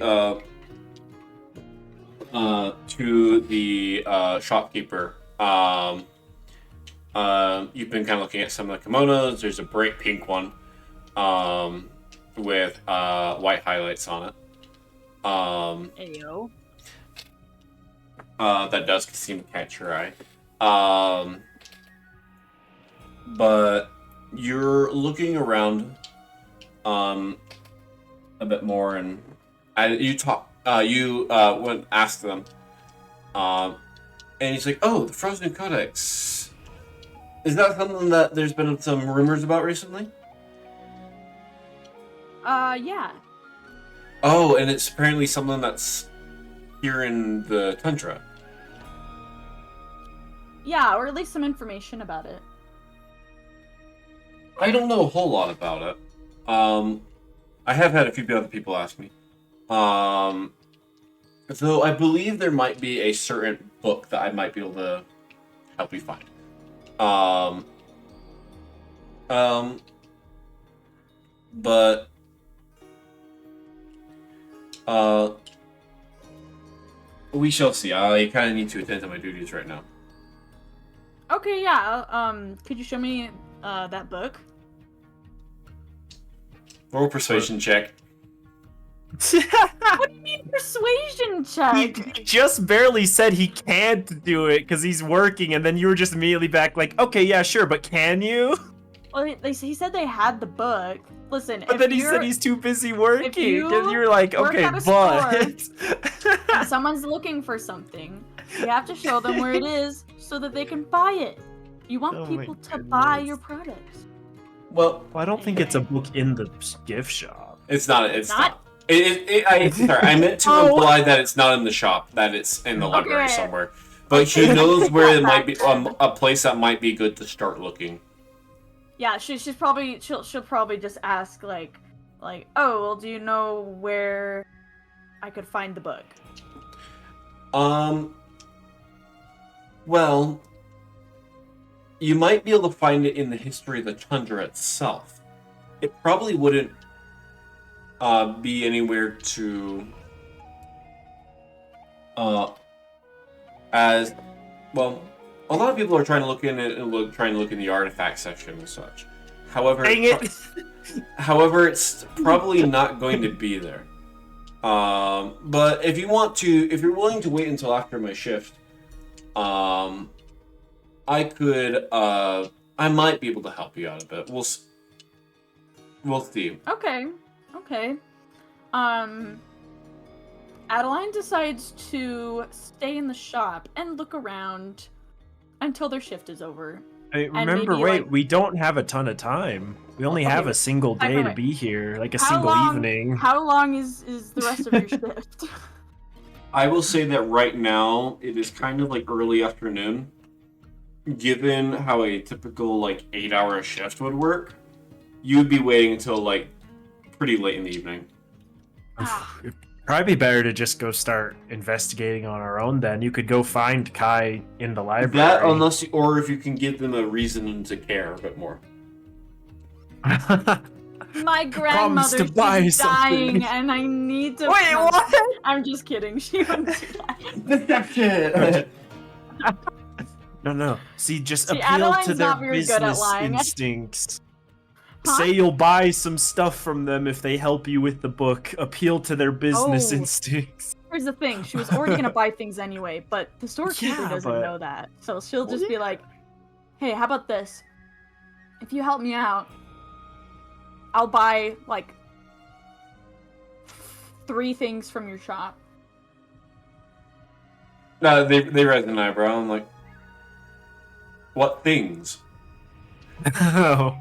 shopkeeper. You've been kind of looking at some of the kimonos. There's a bright pink one, with white highlights on it. Ayo. That does seem to catch your eye. But you're looking around a bit more, and you went and asked them, and he's like, "Oh, the Frozen Codex. Is that something that there's been some rumors about recently?" Yeah. Oh, and it's apparently something that's here in the tundra. Yeah, or at least some information about it. I don't know a whole lot about it. I have had a few other people ask me. Though I believe there might be a certain book that I might be able to help you find. But we shall see. I kind of need to attend to my duties right now. Okay, yeah. Could you show me that book? Roll persuasion check. What do you mean persuasion check? He just barely said he can't do it because he's working, and then you were just immediately back like, okay, yeah, sure, but can you? Well, he said they had the book. Listen, But then he said he's too busy working, you and you're like, work okay, at a but... if someone's looking for something, you have to show them where it is so that they can buy it. You want Oh people my to goodness. buy your products. Well, I don't think it's a book in the gift shop. it's not. It's Not? not. Sorry, I meant to Oh. imply that it's not in the shop. That it's in the library Okay. somewhere. But he knows where it might be. A place that might be good to start looking. Yeah, she'll probably just ask like, oh, well, do you know where I could find the book? Well, you might be able to find it in the history of the tundra itself. It probably wouldn't be anywhere to as well. A lot of people are trying to look in it and trying to look in the artifact section and such. However, Dang it! however, it's probably not going to be there. But if you want to, if you're willing to wait until after my shift, I could, I might be able to help you out a bit. We'll see. Okay. Adeline decides to stay in the shop and look around until their shift is over. Hey, remember, we don't have a ton of time. We only have a single day to be here, like a single evening. How long is the rest of your shift? I will say that right now, it is kind of like early afternoon. Given how a typical, like, 8-hour shift would work, you'd be waiting until, like, pretty late in the evening. It'd probably be better to just go start investigating on our own then. You could go find Kai in the library. That, or if you can give them a reason to care a bit more. My grandmother's dying, and I need to... Wait, what? I'm just kidding. She wouldn't do that. Deception! No. See, appeal to their business instincts. Huh? Say you'll buy some stuff from them if they help you with the book. Appeal to their business instincts. Here's the thing. She was already going to buy things anyway, but the storekeeper doesn't know that. So she'll just be like, hey, how about this? If you help me out, I'll buy, like, 3 things from your shop. No, they raise an eyebrow. I'm like, what things? Oh.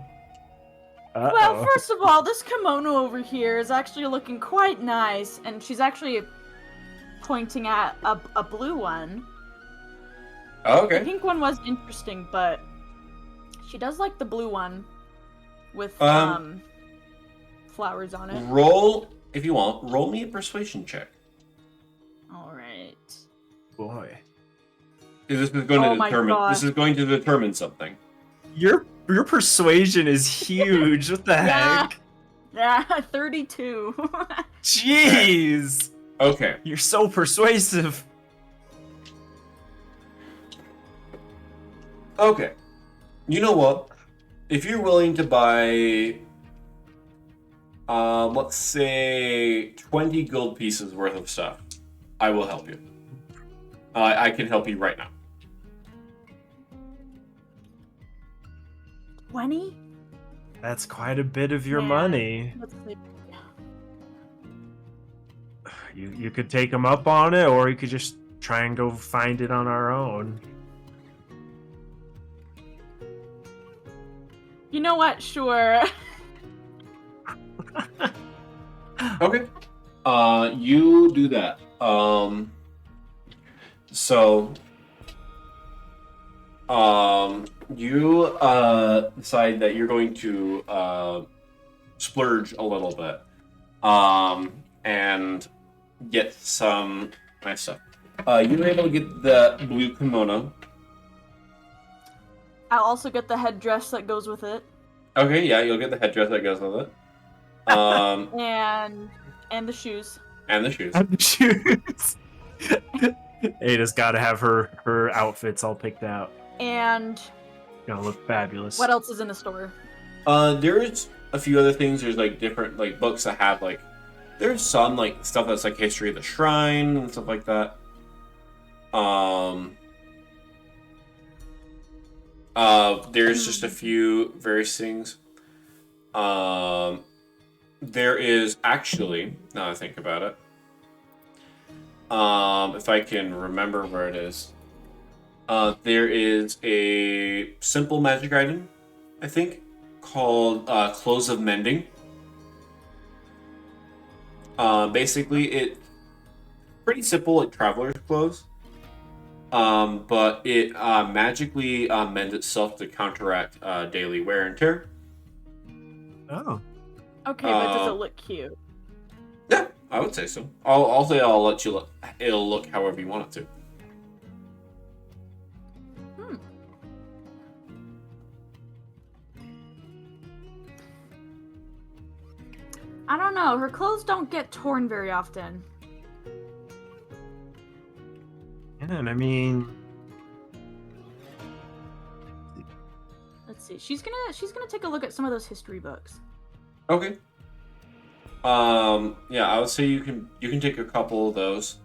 Uh-oh. Well, first of all, this kimono over here is actually looking quite nice, and she's actually pointing at a blue one. Oh, okay. The pink one was interesting, but she does like the blue one with flowers on it. Roll, if you want, roll me a persuasion check. All right. Boy. This is going to determine something. Your persuasion is huge. What the heck? Yeah, 32. Jeez. Okay. You're so persuasive. Okay. You know what? If you're willing to buy, let's say 20 gold pieces worth of stuff, I will help you. I can help you right now. 20? That's quite a bit of your money. You could take them up on it, or you could just try and go find it on our own. You know what? Sure. Okay. You do that. You decide that you're going to splurge a little bit, and get some nice stuff. You were able to get the blue kimono. I'll also get the headdress that goes with it. Okay, yeah, you'll get the headdress that goes with it. And the shoes. And the shoes. And the shoes. Ada's got to have her outfits all picked out. And gonna look fabulous. What else is in the store? There's a few other things. There's like different like books that have like there's some like stuff that's like history of the shrine and stuff like that. There's just a few various things. There is actually, now I think about it, if I can remember where it is, there is a simple magic item, I think, called Clothes of Mending. Basically, it's pretty simple, like traveler's clothes. But it magically mends itself to counteract daily wear and tear. Oh. Okay, but does it look cute? Yeah, I would say so. I'll say I'll let you look. It'll look however you want it to. I don't know. Her clothes don't get torn very often. Yeah, and I mean, let's see. She's gonna take a look at some of those history books. Okay. Yeah, I would say you can take a couple of those,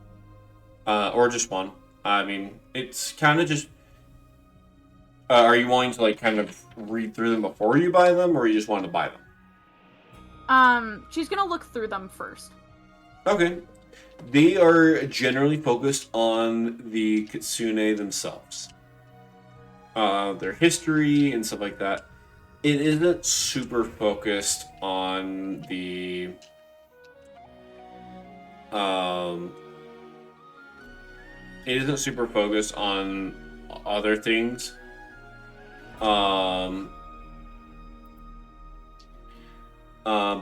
or just one. I mean, it's kind of just. Are you wanting to like kind of read through them before you buy them, or you just want to buy them? She's gonna look through them first. Okay. They are generally focused on the kitsune themselves. Their history and stuff like that. It isn't super focused on the it isn't super focused on other things.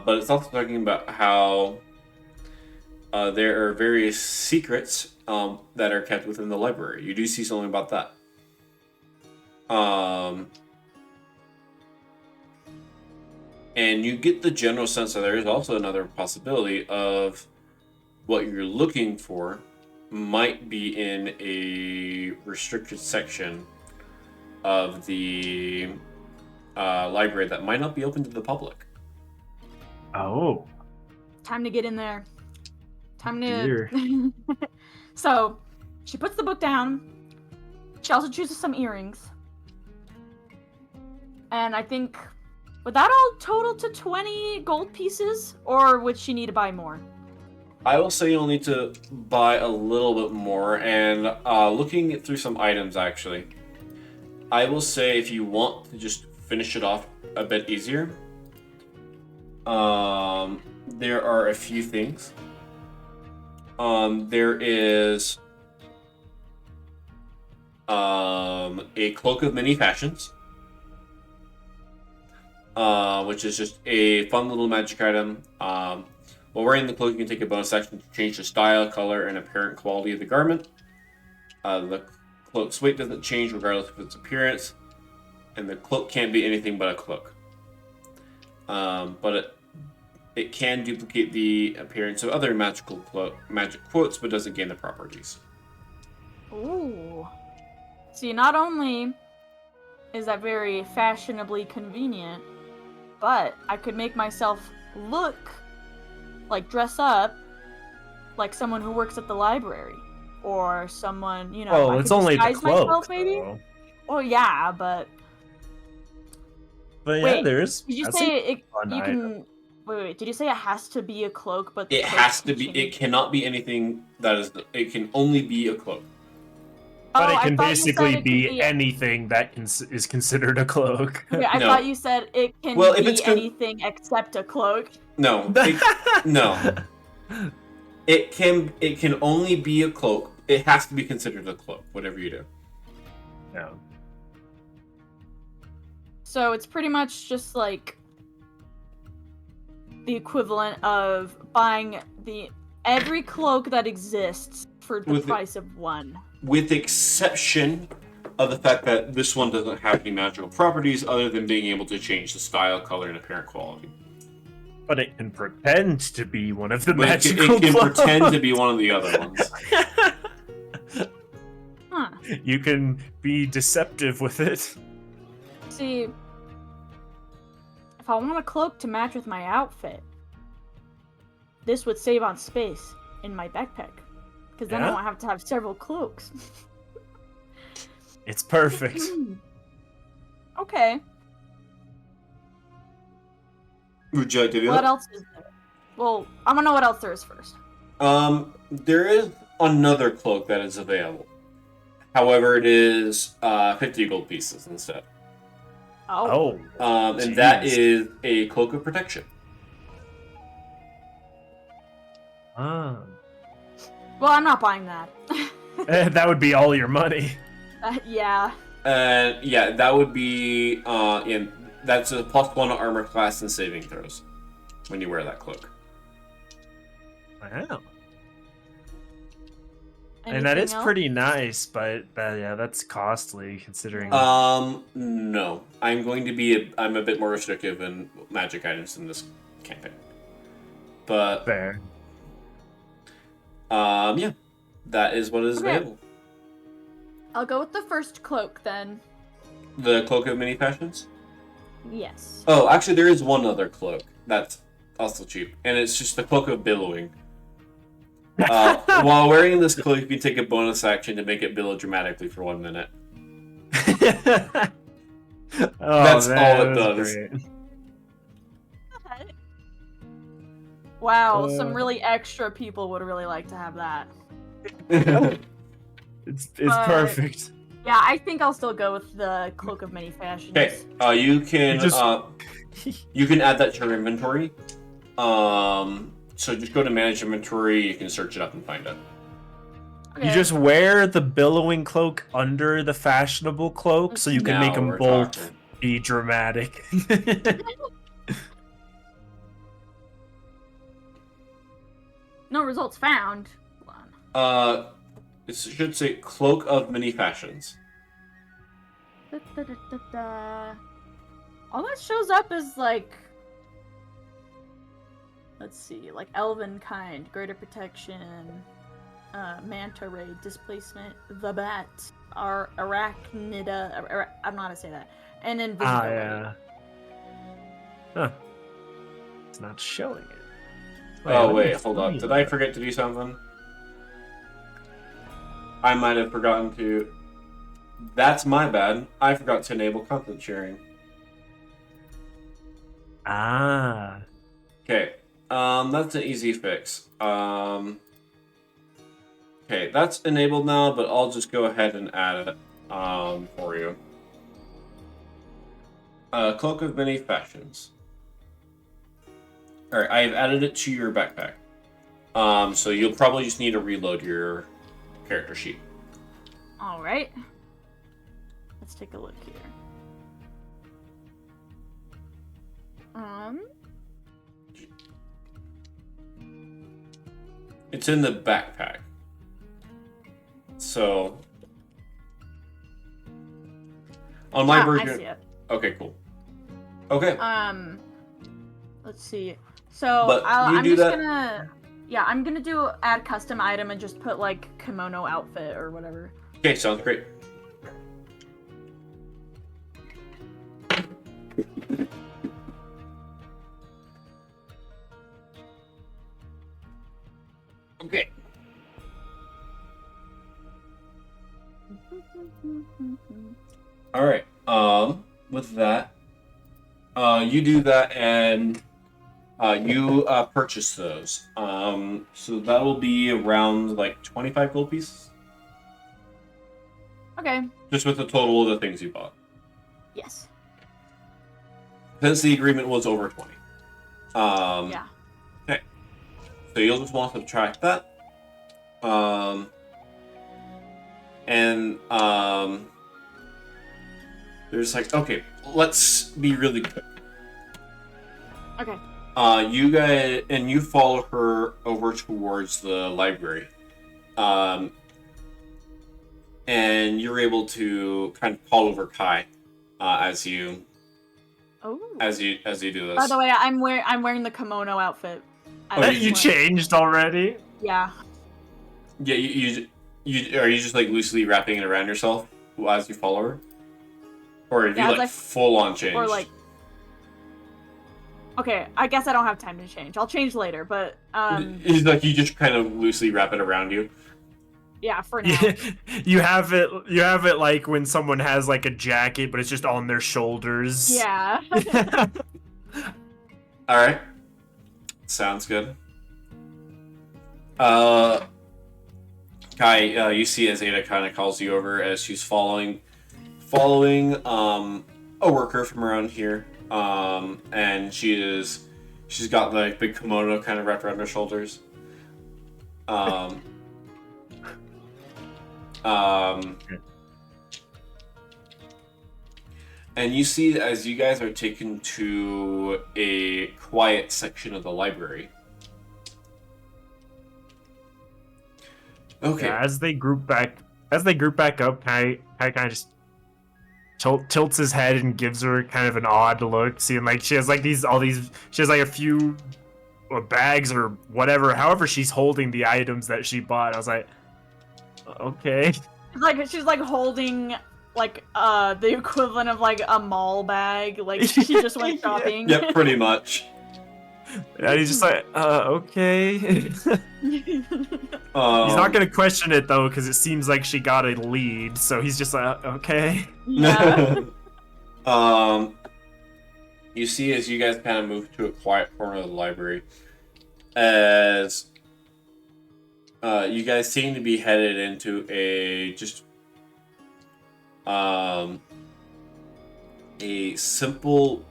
But it's also talking about how there are various secrets that are kept within the library. You do see something about that. And you get the general sense that there is also another possibility of what you're looking for might be in a restricted section of the library that might not be open to the public. Oh. Time to get in there. Time to... So, she puts the book down. She also chooses some earrings. And I think... Would that all total to 20 gold pieces? Or would she need to buy more? I will say you'll need to buy a little bit more. And looking through some items, actually, I will say if you want to just finish it off a bit easier, there are a few things. There is a cloak of many fashions, which is just a fun little magic item. While wearing the cloak, you can take a bonus action to change the style, color, and apparent quality of the garment. The cloak's weight doesn't change regardless of its appearance, and the cloak can't be anything but a cloak. But it can duplicate the appearance of other magic quotes, but doesn't gain the properties. Ooh. See, not only is that very fashionably convenient, but I could make myself look like dress up like someone who works at the library. Or someone, you know, Oh, I it's could only the disguise cloak, myself, maybe? though. Oh, yeah, but... But yeah, Wait, there's... Did you that's say a it, fun you item. can... Wait, did you say it has to be a cloak, but the It cloak has can to be. It change? cannot be anything that is. It can only be a cloak. But Oh, it I can thought you said basically it could be anything that is considered a cloak. Okay, I No. thought you said it can Well, if be it's anything except a cloak. No. No. It can only be a cloak. It has to be considered a cloak, whatever you do. No. So it's pretty much just like the equivalent of buying every cloak that exists for the price of one. With the exception of the fact that this one doesn't have any magical properties other than being able to change the style, color, and apparent quality. But it can pretend to be one of the But magical it can cloaks. pretend to be one of the other ones. Huh. You can be deceptive with it. See, if I want a cloak to match with my outfit, this would save on space in my backpack. Because then I Yeah? won't have to have several cloaks. It's perfect. Okay. Would you like to do What that? else is there? Well, I want to know what else there is first. There is another cloak that is available. However, it is 50 gold pieces instead. Oh. And that Jeez. is a cloak of protection. Ah. Well, I'm not buying that. That would be all your money. Yeah. Yeah, that would be that's a +1 armor class and saving throws when you wear that cloak. Wow. And that is Anything else? pretty nice, but yeah, that's costly considering. No, I'm a bit more restrictive in magic items in this campaign. But Fair. yeah, that is what is Okay. available. I'll go with the first cloak then. The cloak of many fashions. Yes. Oh, actually, there is one other cloak that's also cheap, and it's just the cloak of billowing. While wearing this cloak, you can take a bonus action to make it billow dramatically for 1 minute. That's all it does. Great. Wow, some really extra people would really like to have that. It's perfect. Yeah, I think I'll still go with the Cloak of Many Fashions. Okay, you can add that to your inventory. So just go to manage inventory. You can search it up and find it. Okay. You just wear the billowing cloak under the fashionable cloak, so you can make them both be dramatic. No results found. Hold on. It should say Cloak of Many Fashions. All that shows up is like, let's see, like Elven Kind, Greater Protection, Manta Ray, Displacement, the Bat, Arachnida, I'm not gonna say that, and Invisibility. Yeah. Huh. It's not showing it. Wait, hold on. Did I forget to do something? I might have forgotten to... That's my bad. I forgot to enable content sharing. Ah. Okay. That's an easy fix. Okay, that's enabled now, but I'll just go ahead and add it for you. Cloak of Many Fashions. Alright, I've added it to your backpack. So you'll probably just need to reload your character sheet. Alright. Let's take a look here. It's in the backpack. So on my version. I see it. Okay, cool. Okay. Let's see. So I'm gonna do add custom item and just put like kimono outfit or whatever. Okay, sounds great. Okay. All right. With that, you do that and you purchase those. So that will be around like 25 gold pieces. Okay. Just with the total of the things you bought. Yes. Since the agreement was over 20. Yeah. Okay. So you'll just want to subtract that. There's like, okay, let's be really quick. Okay. You guys, and you follow her over towards the library. And you're able to kind of call over Kai as you do this. By the way, I'm wearing the kimono outfit. You changed already? Yeah. Yeah, you are you just like loosely wrapping it around yourself as you follow her? Or have you like full on changed? Or like, okay, I guess I don't have time to change. I'll change later, but It's like you just kind of loosely wrap it around you. Yeah, for now. You have it like when someone has like a jacket, but it's just on their shoulders. Yeah. All right. Sounds good. Kai, you see as Ada kind of calls you over as she's following a worker from around here. And she's got like big kimono kind of wrapped around her shoulders. And you see as you guys are taken to a quiet section of the library. Okay. Yeah, as they group back up, Kai kind of just tilts his head and gives her kind of an odd look, seeing like she has like she has like a few bags or whatever, however she's holding the items that she bought. I was like, okay. She's like holding like the equivalent of like a mall bag, like she just went shopping. Yep, pretty much. And he's just like, okay. He's not gonna question it though, because it seems like she got a lead. So he's just like, okay. Yeah. You see as you guys kind of move to a quiet corner of the library, as you guys seem to be headed into a simple,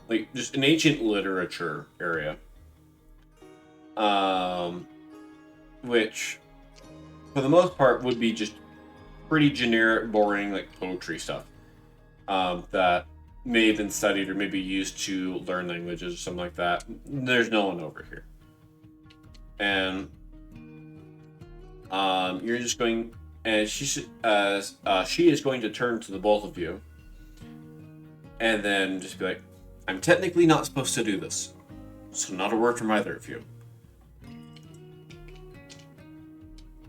like just an ancient literature area, which for the most part would be just pretty generic, boring, like poetry stuff that may have been studied or maybe used to learn languages or something like that. There's no one over here, and you're just going, and she is going to turn to the both of you, and then just be like, "I'm technically not supposed to do this, so not a word from either of you."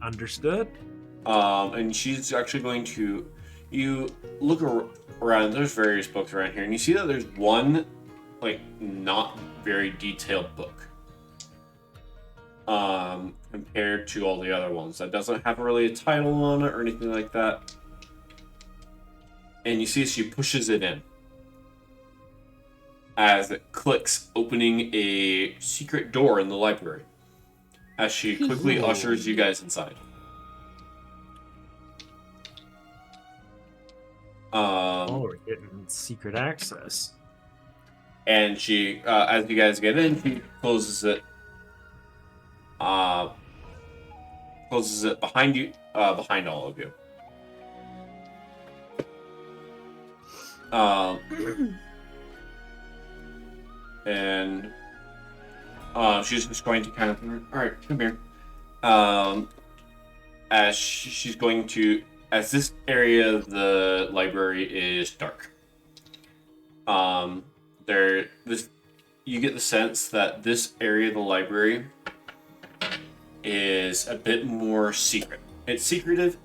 Understood. And she's actually going to. You look around. There's various books around here, and you see that there's one, like, not very detailed book. Compared to all the other ones, that doesn't have really a title on it or anything like that. And you see she pushes it in as it clicks, opening a secret door in the library. As she quickly ushers you guys inside. We're getting secret access. And she, as you guys get in, she closes it. Closes it behind you, behind all of you. And she's just going to kind of, all right, come here. As she's going to, as this area of the library is dark. You get the sense that this area of the library is a bit more secret. It's secretive,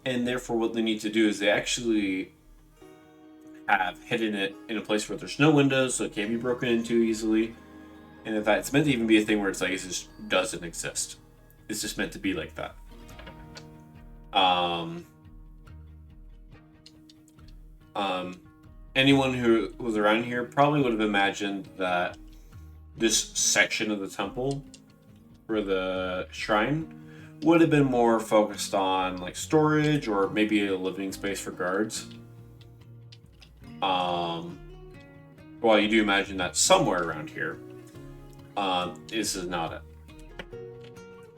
and therefore what they need to do is they actually have hidden it in a place where there's no windows, so it can't be broken into easily. And in fact, it's meant to even be a thing where it's like it just doesn't exist. It's just meant to be like that. Anyone who was around here probably would have imagined that this section of the temple, for the shrine, would have been more focused on like storage or maybe a living space for guards. Well, you do imagine that somewhere around here, this is not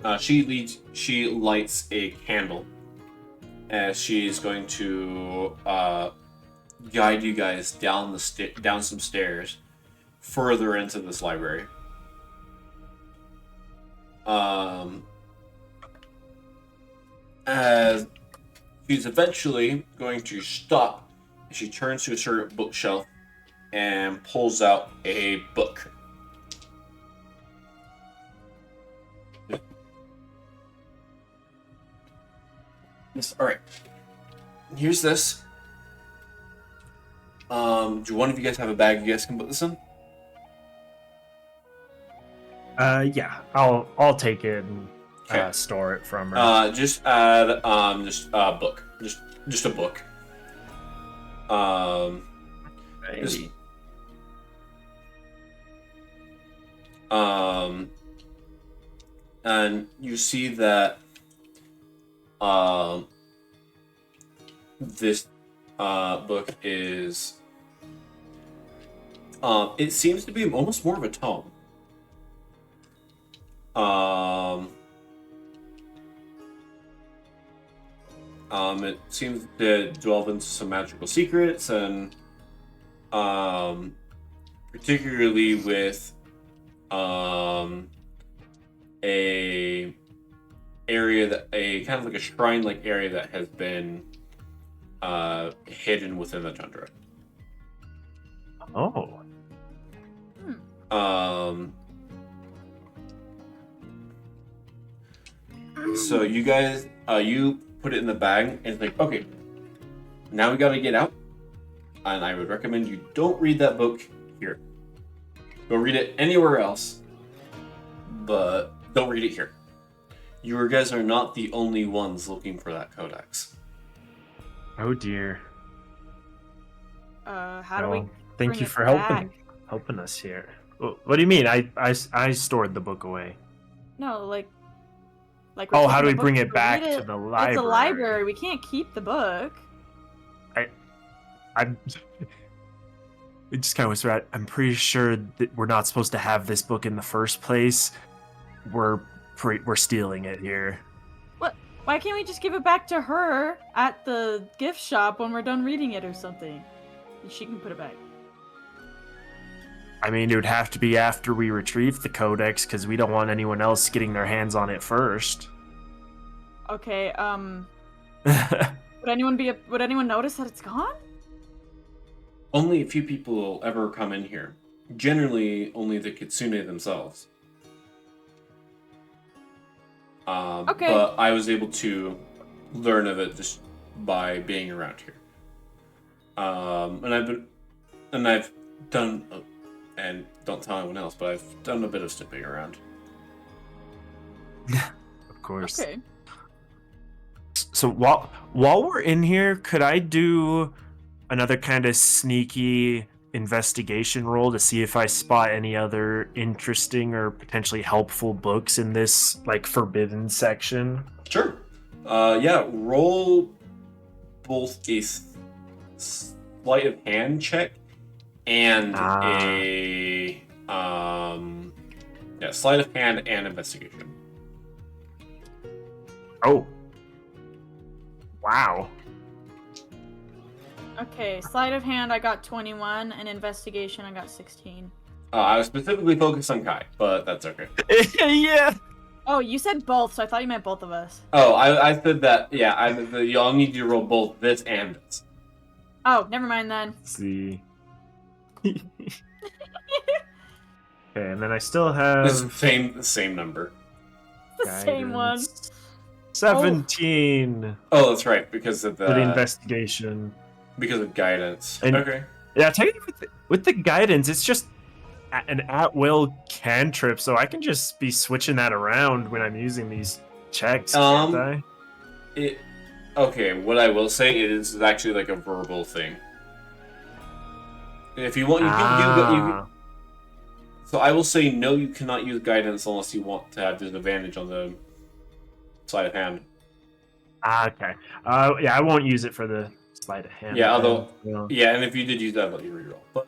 it. She lights a candle as she's going to guide you guys down down some stairs further into this library. As she's eventually going to stop, she turns to a certain bookshelf and pulls out a book. Yes, all right. Here's this. Do one of you guys have a bag you guys can put this in? Yeah, I'll take it and store it from her. Just add just a book. Just a book. Just, and you see that this book is it seems to be almost more of a tome. It seems to delve into some magical secrets and particularly with a area that a kind of like a shrine like area that has been hidden within the tundra. Oh. So you guys, you put it in the bag, and it's like, okay, now we gotta get out. And I would recommend you don't read that book here. Go read it anywhere else, but don't read it here. You guys are not the only ones looking for that codex. Oh dear. How do we? Thank bring you it for back? helping us here. What do you mean? I stored the book away. No, like. We're Oh, taking how do the we book bring to it back read to the It's a library? library. We can't keep the book. I'm it just kind of was right. I'm pretty sure that we're not supposed to have this book in the first place. We're stealing it here. What? Why can't we just give it back to her at the gift shop when we're done reading it or something? She can put it back. I mean, it would have to be after we retrieve the codex because we don't want anyone else getting their hands on it first. Okay. Would anyone notice that it's gone? Only a few people will ever come in here. Generally, only the kitsune themselves. Okay. But I was able to learn of it just by being around here. And I've done, and don't tell anyone else, but I've done a bit of sniffing around. Of course. Okay. So while we're in here, could I do another kind of sneaky investigation roll to see if I spot any other interesting or potentially helpful books in this like forbidden section? Sure. Yeah, roll both a sleight of hand check and a sleight of hand and investigation. Oh. Wow. Okay, sleight of hand I got 21, and investigation I got 16. I was specifically focused on Kai, but that's okay. Yeah. Oh, you said both, so I thought you meant both of us. Oh, I said that. Yeah, I'll need you to roll both this and this. Oh, never mind then. Let's see. Okay, and then I still have This is the same number. The same one. 17 Oh, that's right, because of for the the investigation. because of guidance. And- Okay. Yeah, technically with the guidance, it's just an at-will cantrip, so I can just be switching that around when I'm using these checks, can't I? Okay, what I will say is actually like a verbal thing. If you want, you can. So I will say no, you cannot use guidance unless you want to have disadvantage on the sleight of hand. Okay. Yeah, I won't use it for the sleight of hand. Yeah, then. although yeah, and if you did use that, I'll let you reroll. But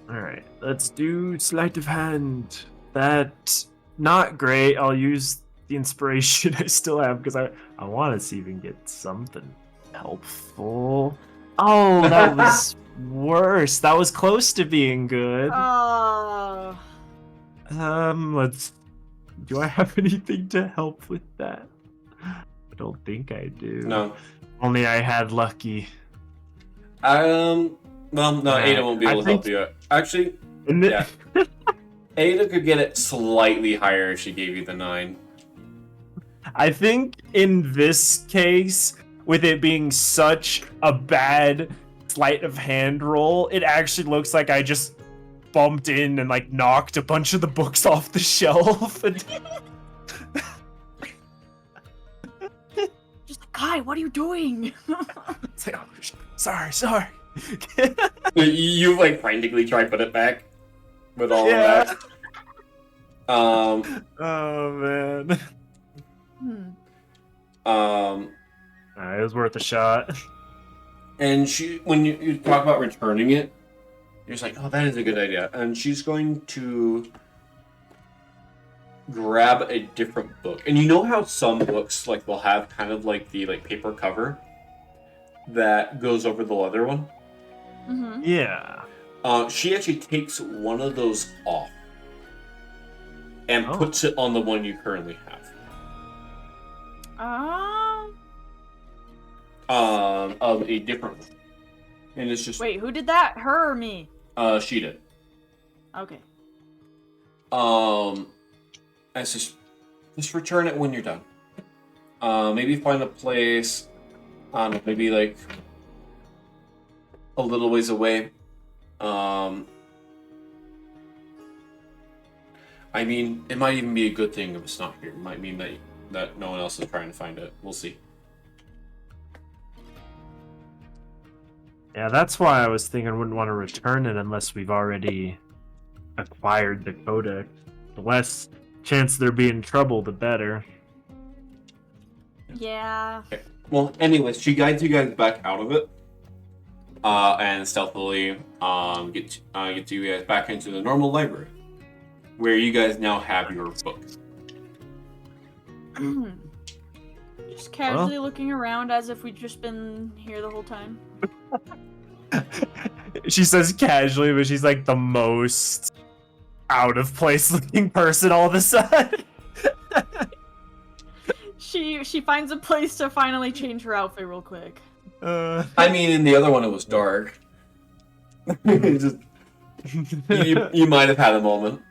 All right, let's do sleight of hand. That's not great. I'll use the inspiration I still have because I want to see if we can get something helpful. Oh, that was worse. That was close to being good. Oh. Let's. Do I have anything to help with that? I don't think I do. no. Only I had lucky. Well, no, Ada won't be able to help you. Actually, yeah. Ada could get it slightly higher if she gave you the 9. I think in this case, with it being such a bad sleight of hand roll, it actually looks like I just bumped in and like knocked a bunch of the books off the shelf. Just like, Kai, what are you doing? It's like, oh, sorry. You like frantically try to put it back with all of that. Oh man. It was worth a shot. And when you talk about returning it, you're just like, oh, that is a good idea. And she's going to grab a different book. And you know how some books like will have kind of like the paper cover that goes over the leather one? Mm-hmm. Yeah. She actually takes one of those off and puts it on the one you currently have. Of a different one. And it's just... Wait, who did that? Her or me? She did. Okay. It's just return it when you're done. Maybe find a place, maybe like a little ways away. I I mean, it might even be a good thing if it's not here. It might mean that no one else is trying to find it. We'll see. Yeah, that's why I was thinking I wouldn't want to return it unless we've already acquired the Codex. The less chance there being trouble, the better. Yeah. Okay. Well, anyways, she guides you guys back out of it, and stealthily get you guys back into the normal library, where you guys now have your books. Just casually looking around as if we'd just been here the whole time. She says casually, but she's like the most out of place looking person all of a sudden. She finds a place to finally change her outfit real quick. I mean, in the other one, it was dark. Just, you might have had a moment.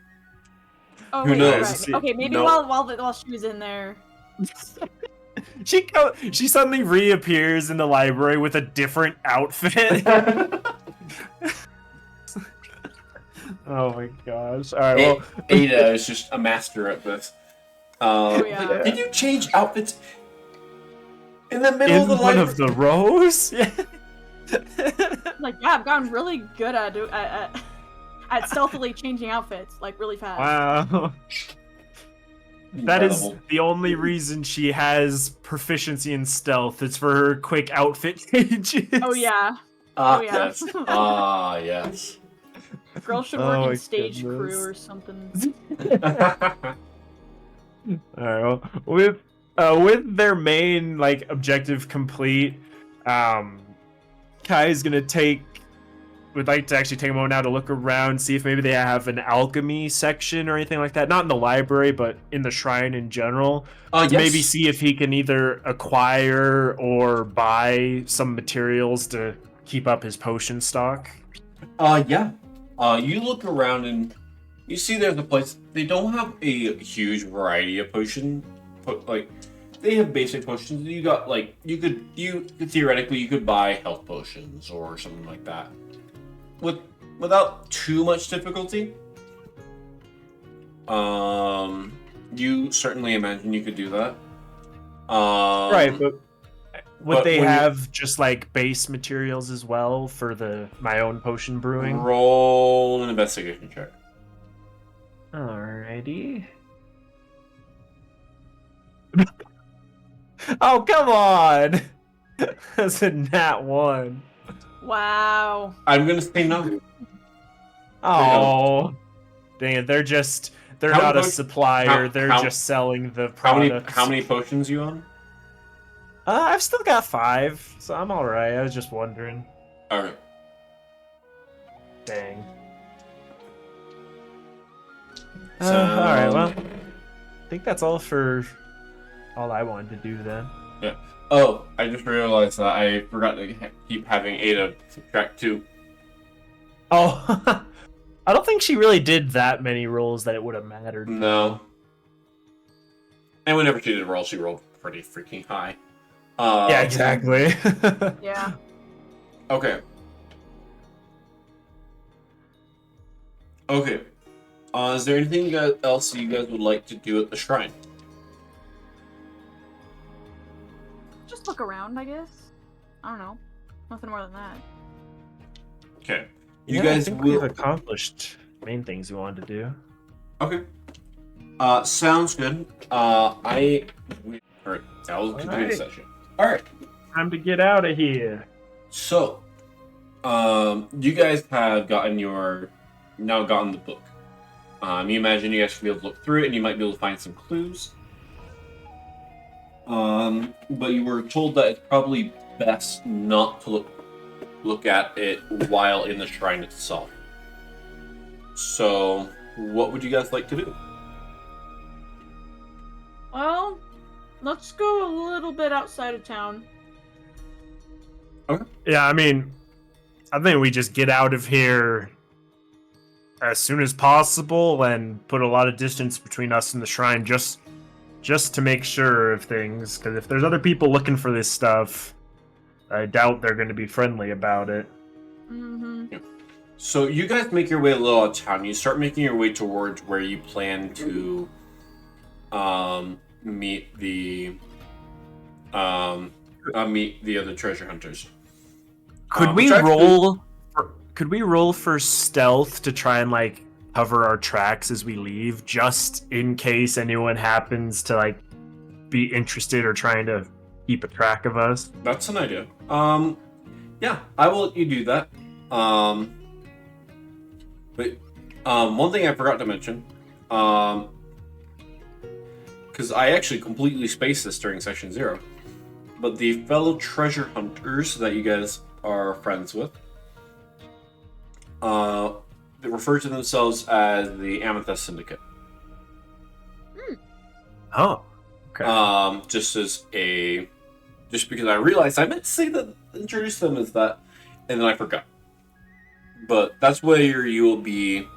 Oh, Who wait, knows? right. Okay, maybe No. while she was in there. She suddenly reappears in the library with a different outfit. Oh my gosh! All right, well, Ada is just a master at this. Yeah. Did you change outfits in the middle of the one library? of the rows. Yeah. Like, yeah, I've gotten really good at stealthily changing outfits, like really fast. Wow. That is Incredible. the only reason she has proficiency in stealth. It's for her quick outfit changes. Oh yeah, Ah, Oh, yeah. yes. Ah, yes. girl should Oh, work my in stage goodness. crew or something. All right. Well, with their main like objective complete, Kai is gonna would like to actually take a moment now to look around, see if maybe they have an alchemy section or anything like that. Not in the library, but in the shrine in general. Yes. Maybe see if he can either acquire or buy some materials to keep up his potion stock. Yeah. You look around and you see there's a place. They don't have a huge variety of potion, but like they have basic potions. You got like you could theoretically you could buy health potions or something like that, without too much difficulty. You certainly imagine you could do that. Right, but would but they when you- have just like base materials as well for my own potion brewing? Roll an investigation check. Alrighty. Oh, come on! That's a nat 1. Wow. I'm gonna say no. Oh. Dang it, they're How not a much- supplier, they're how- just selling the How products. many potions you on? I've still got 5, so I'm alright. I was just wondering. Alright. Dang. So- Alright, well. I think that's all for all I wanted to do then. Oh, I just realized that I forgot to keep having Ada subtract 2. Oh, I don't think she really did that many rolls that it would have mattered. No. And whenever she did roll, she rolled pretty freaking high. Yeah, exactly. Yeah. Okay. Okay. Is there anything else you guys would like to do at the shrine? Just look around, I guess. I don't know. Nothing more than that. Okay. Yeah, You I guys think will. we've accomplished main things we wanted to do. Okay. Sounds good. Alright, that was a good Alright. session. Alright. Time to get out of here. So, you guys have gotten the book. You imagine you guys should be able to look through it, and you might be able to find some clues. But you were told that it's probably best not to look at it while in the shrine itself. So, what would you guys like to do? Well, let's go a little bit outside of town. Yeah, I mean, I think we just get out of here as soon as possible and put a lot of distance between us and the shrine just to make sure of things. Because if there's other people looking for this stuff, I doubt they're going to be friendly about it. Mm-hmm. So you guys make your way a little out of town. You start making your way towards where you plan to meet the other treasure hunters. Could we roll? Could we roll for stealth to try and like cover our tracks as we leave, just in case anyone happens to like be interested or trying to keep a track of us? That's an idea. Yeah, I will let you do that. But one thing I forgot to mention, because I actually completely spaced this during session 0, but the fellow treasure hunters that you guys are friends with, they refer to themselves as the Amethyst Syndicate. Oh, okay. Just because I realized I meant to say that, introduce them as that, and then I forgot. But that's where you will be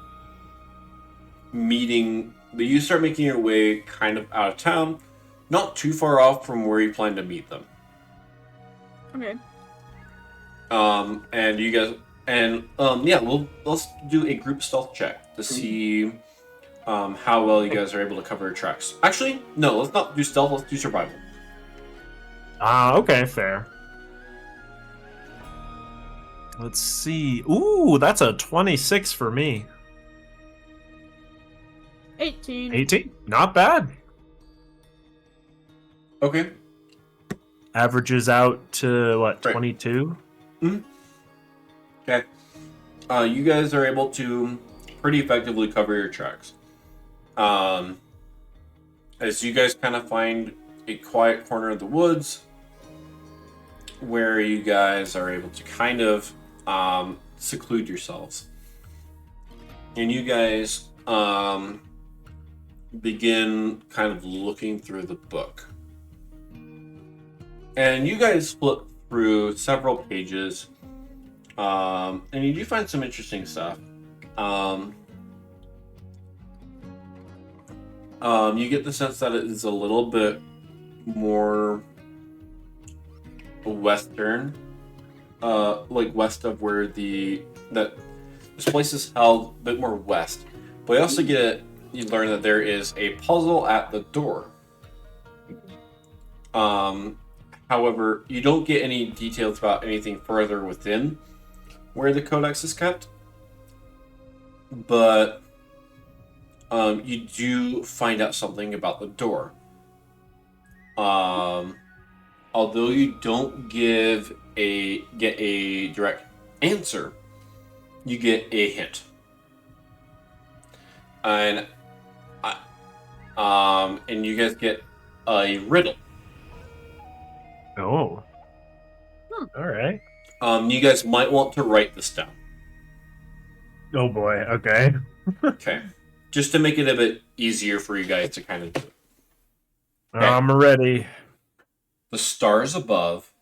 meeting. You start making your way kind of out of town, not too far off from where you plan to meet them. Okay. And you guys, let's do a group stealth check to see how well you guys are able to cover your tracks. Actually, no, let's not do stealth. Let's do survival. Okay, fair. Let's see. Ooh, that's a 26 for me. 18. 18? Not bad. Okay. Averages out to, what, Right. 22? Mm-hmm. Okay. You guys are able to pretty effectively cover your tracks. As you guys kind of find a quiet corner of the woods where you guys are able to kind of seclude yourselves. And you guys begin kind of looking through the book. And you guys flip through several pages, and you do find some interesting stuff. You get the sense that it is a little bit more western, like west of where this place is held, a bit more west. But you also you learn that there is a puzzle at the door. However, you don't get any details about anything further within where the Codex is kept. But you do find out something about the door. Although you don't get a direct answer, you get a hint. And you guys get a riddle. Oh. All right. You guys might want to write this down. Oh boy. Okay. Okay. Just to make it a bit easier for you guys to kind of do it. Okay. I'm ready. The stars above,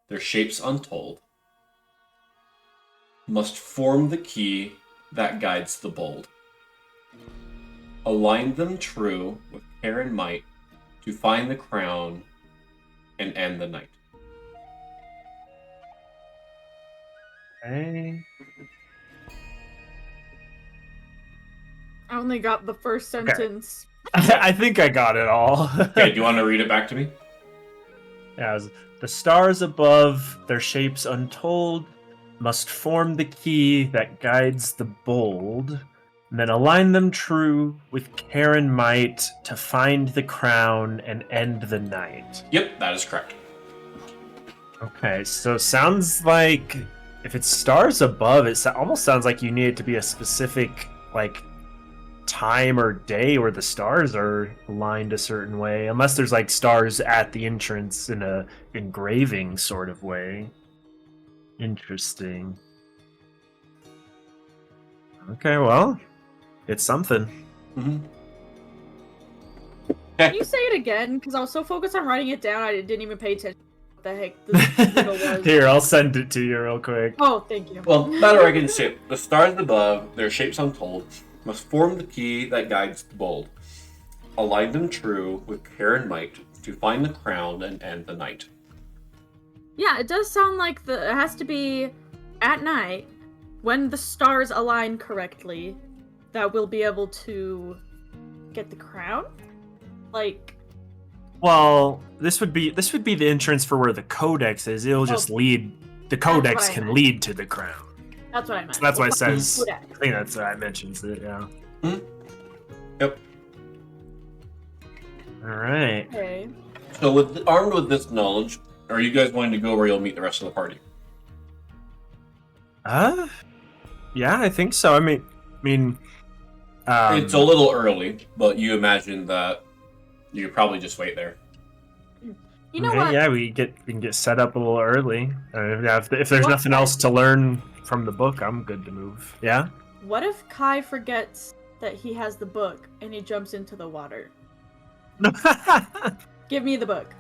their shapes untold, must form the key that guides the bold. Align them true with care and might to find the crown and end the night. Okay. I only got the first sentence. I think I got it all. Okay, do you want to read it back to me? As the stars above, their shapes untold, must form the key that guides the bold, and then align them true with care and might to find the crown and end the night. Yep, that is correct. Okay, so sounds like if it's stars above, it almost sounds like you need it to be a specific like time or day where the stars are aligned a certain way, unless there's like stars at the entrance in a engraving sort of way. Interesting. Okay, well, it's something. Mm-hmm. Can you say it again? Because I was so focused on writing it down, I didn't even pay attention to what the heck this riddle was. Here, I'll send it to you real quick. Oh, thank you. Well, better I can say it. The stars above, their shapes untold, must form the key that guides the bold. Align them true with care and might to find the crown and end the night. Yeah, it does sound like it has to be at night, when the stars align correctly, that we'll be able to get the crown? Like, well, this would be the entrance for where the Codex is. It'll just lead. The Codex can lead to the crown. That's what I meant. So that's why it says. Codex. I think that's I mentions it. Yeah. Yep. All right. Okay. So, armed with this knowledge, are you guys wanting to go where you'll meet the rest of the party? Yeah, I think so. I mean, it's a little early, but you imagine that you could probably just wait there. You know what? Yeah, we can get set up a little early. Yeah, if there's nothing else to learn from the book, I'm good to move. Yeah. What if Kai forgets that he has the book and he jumps into the water? Give me the book.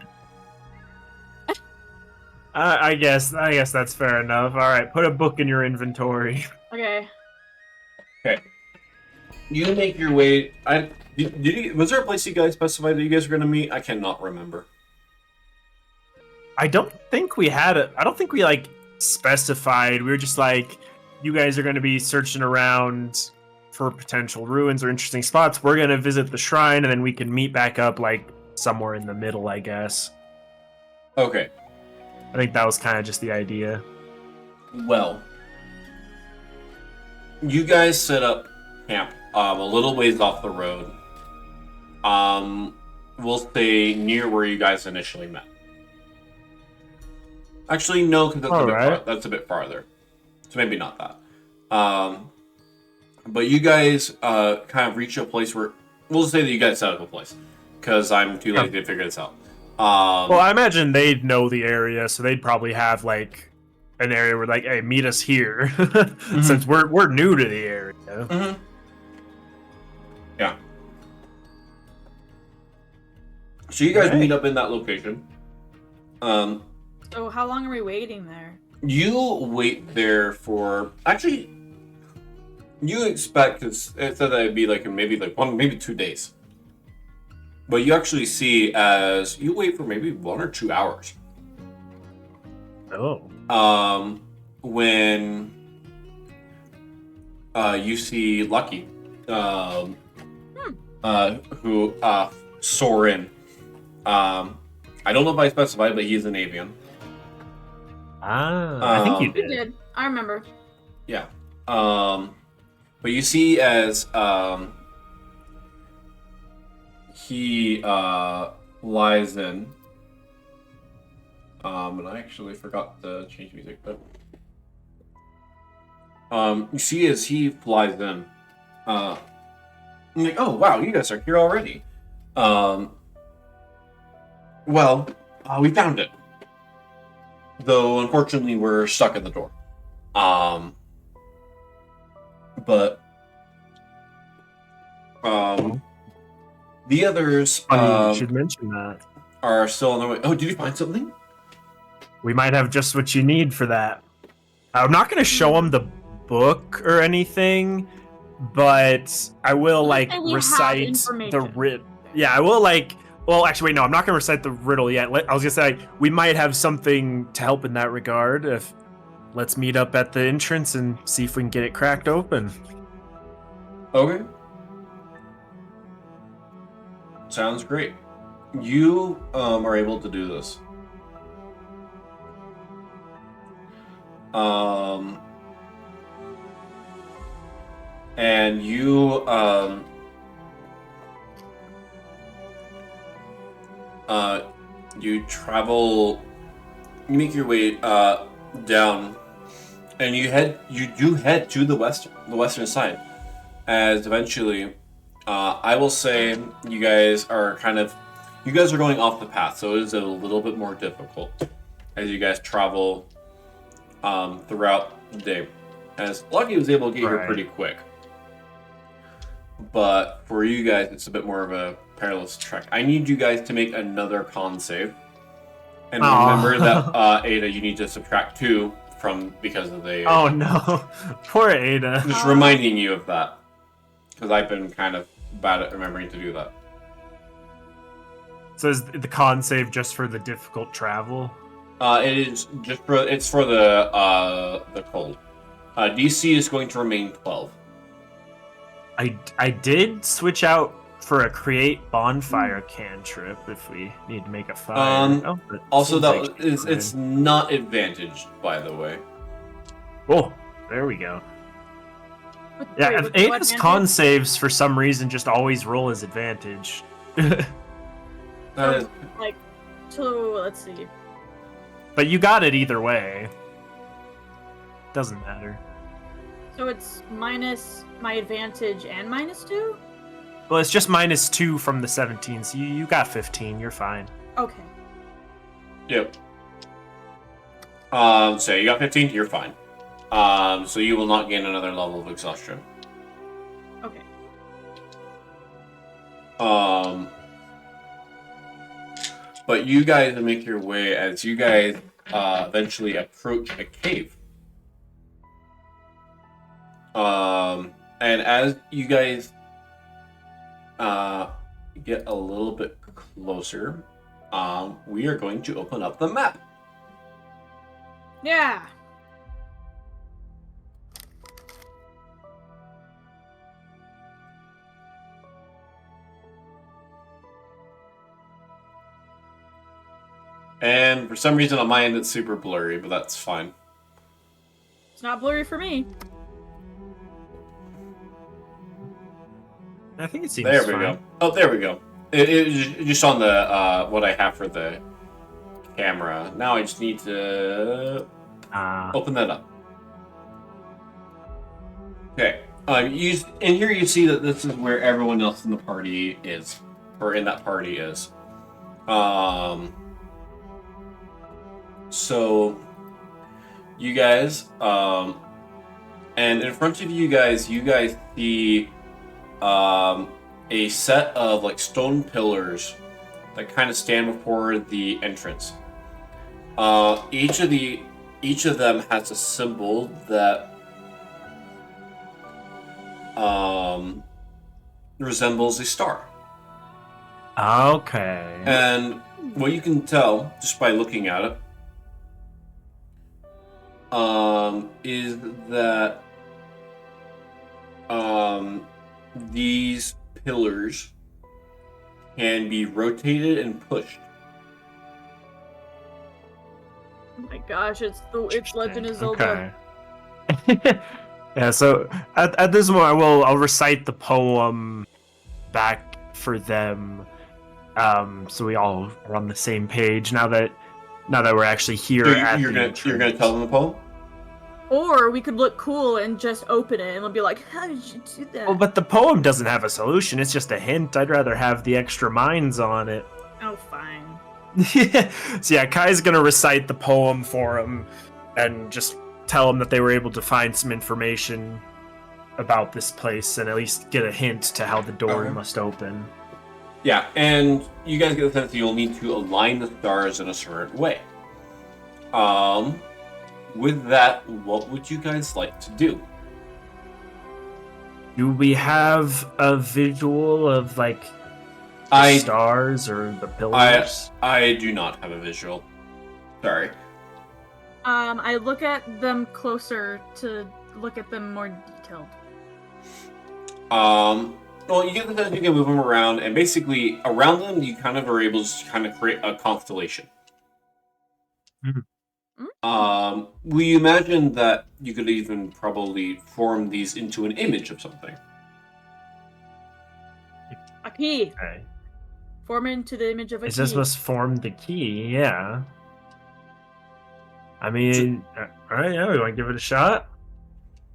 I guess that's fair enough. All right, put a book in your inventory. Okay. Okay. You make your way. Was there a place you guys specified that you guys were going to meet? I cannot remember. I don't think we had it. I don't think we specified. We were just like, you guys are going to be searching around for potential ruins or interesting spots. We're going to visit the shrine, and then we can meet back up somewhere in the middle, I guess. Okay. I think that was kind of just the idea. Well, you guys set up camp a little ways off the road. We'll say near where you guys initially met. Actually, no, because that's a bit farther. So maybe not that. But you guys kind of reach a place where we'll say that you guys set up a place because I'm too lazy to figure this out. Well, I imagine they'd know the area, so they'd probably have an area where hey, meet us here, since we're new to the area. Mm-hmm. Yeah. So you guys meet up in that location. So how long are we waiting there? You wait there for you expect it said that it'd be maybe 2 days. But you actually see as you wait for maybe 1 or 2 hours. Oh. When you see Lucky, who soar in. I don't know if I specified, but he's an avian. I think you You did. I remember. Yeah. But you see as he lies in. And I actually forgot to change music, but you see as he flies in. I'm like, oh wow, you guys are here already. Well, we found it. Though unfortunately we're stuck at the door. But the others you should mention that. Are still on their way. Oh, did you find something? We might have just what you need for that. I'm not going to show them the book or anything, but I will recite the riddle. Yeah, I will well, actually, wait, no, I'm not going to recite the riddle yet. I was going to say we might have something to help in that regard. Let's meet up at the entrance and see if we can get it cracked open. Okay. Sounds great. You are able to do this. And you you travel, you make your way down, and you do head to the western side, as eventually I will say you guys are going off the path, so it is a little bit more difficult as you guys travel throughout the day. As Lucky was able to get here pretty quick, but for you guys, it's a bit more of a perilous trek. I need you guys to make another con save, and remember that Ada, you need to subtract 2 because of the. Oh no, poor Ada. Just reminding you of that, because I've been kind of bad at remembering to do that. So is the con save just for the difficult travel? It is just for the cold. DC is going to remain 12. I did switch out for a create bonfire cantrip if we need to make a fire. Also, it's not advantaged, by the way. Oh, there we go. Yeah, Wait, if Ada's con saves for some reason just always roll as advantage. Like, so let's see. But you got it either way. Doesn't matter. So it's minus my advantage and -2? Well, it's just -2 from the 17, so you got 15. You're fine. Okay. Yep. So you got 15. You're fine. So you will not gain another level of exhaustion. Okay. But you guys make your way as you guys eventually approach a cave. And as you guys get a little bit closer, we are going to open up the map. Yeah. And for some reason on my end it's super blurry, but that's fine. It's not blurry for me. I think it seems There we fine. go. Oh, there we go. It just on the what I have for the camera. Now I just need to open that up. Okay. In here you see that this is where everyone else in the party is, or in that party is. So you guys, and in front of you guys see a set of like stone pillars that kind of stand before the entrance. Each of them has a symbol that resembles a star. Okay. And what you can tell just by looking at it is that these pillars can be rotated and pushed. Oh my gosh, it's Legend of Zelda. Okay. Yeah, so at this moment I'll recite the poem back for them. So we all are on the same page now that we're actually here. So you're gonna tell them the poem? Or we could look cool and just open it and they'll be like, how did you do that? Well, but the poem doesn't have a solution, it's just a hint. I'd rather have the extra minds on it. Oh, fine. So yeah, Kai's gonna recite the poem for him and just tell him that they were able to find some information about this place and at least get a hint to how the door must open. Yeah, and you guys get the sense that you'll need to align the stars in a certain way. With that, what would you guys like to do? Do we have a visual of like the stars or the pillars? I do not have a visual. Sorry. I look at them closer to look at them more detailed. Well, you get the sense you can move them around, and basically around them, you kind of are able to kind of create a constellation. We imagine that you could even probably form these into an image of something. A key. Okay. Form it into the image of a key. Is this what's formed the key? Yeah. I mean, alright, yeah, we want to give it a shot.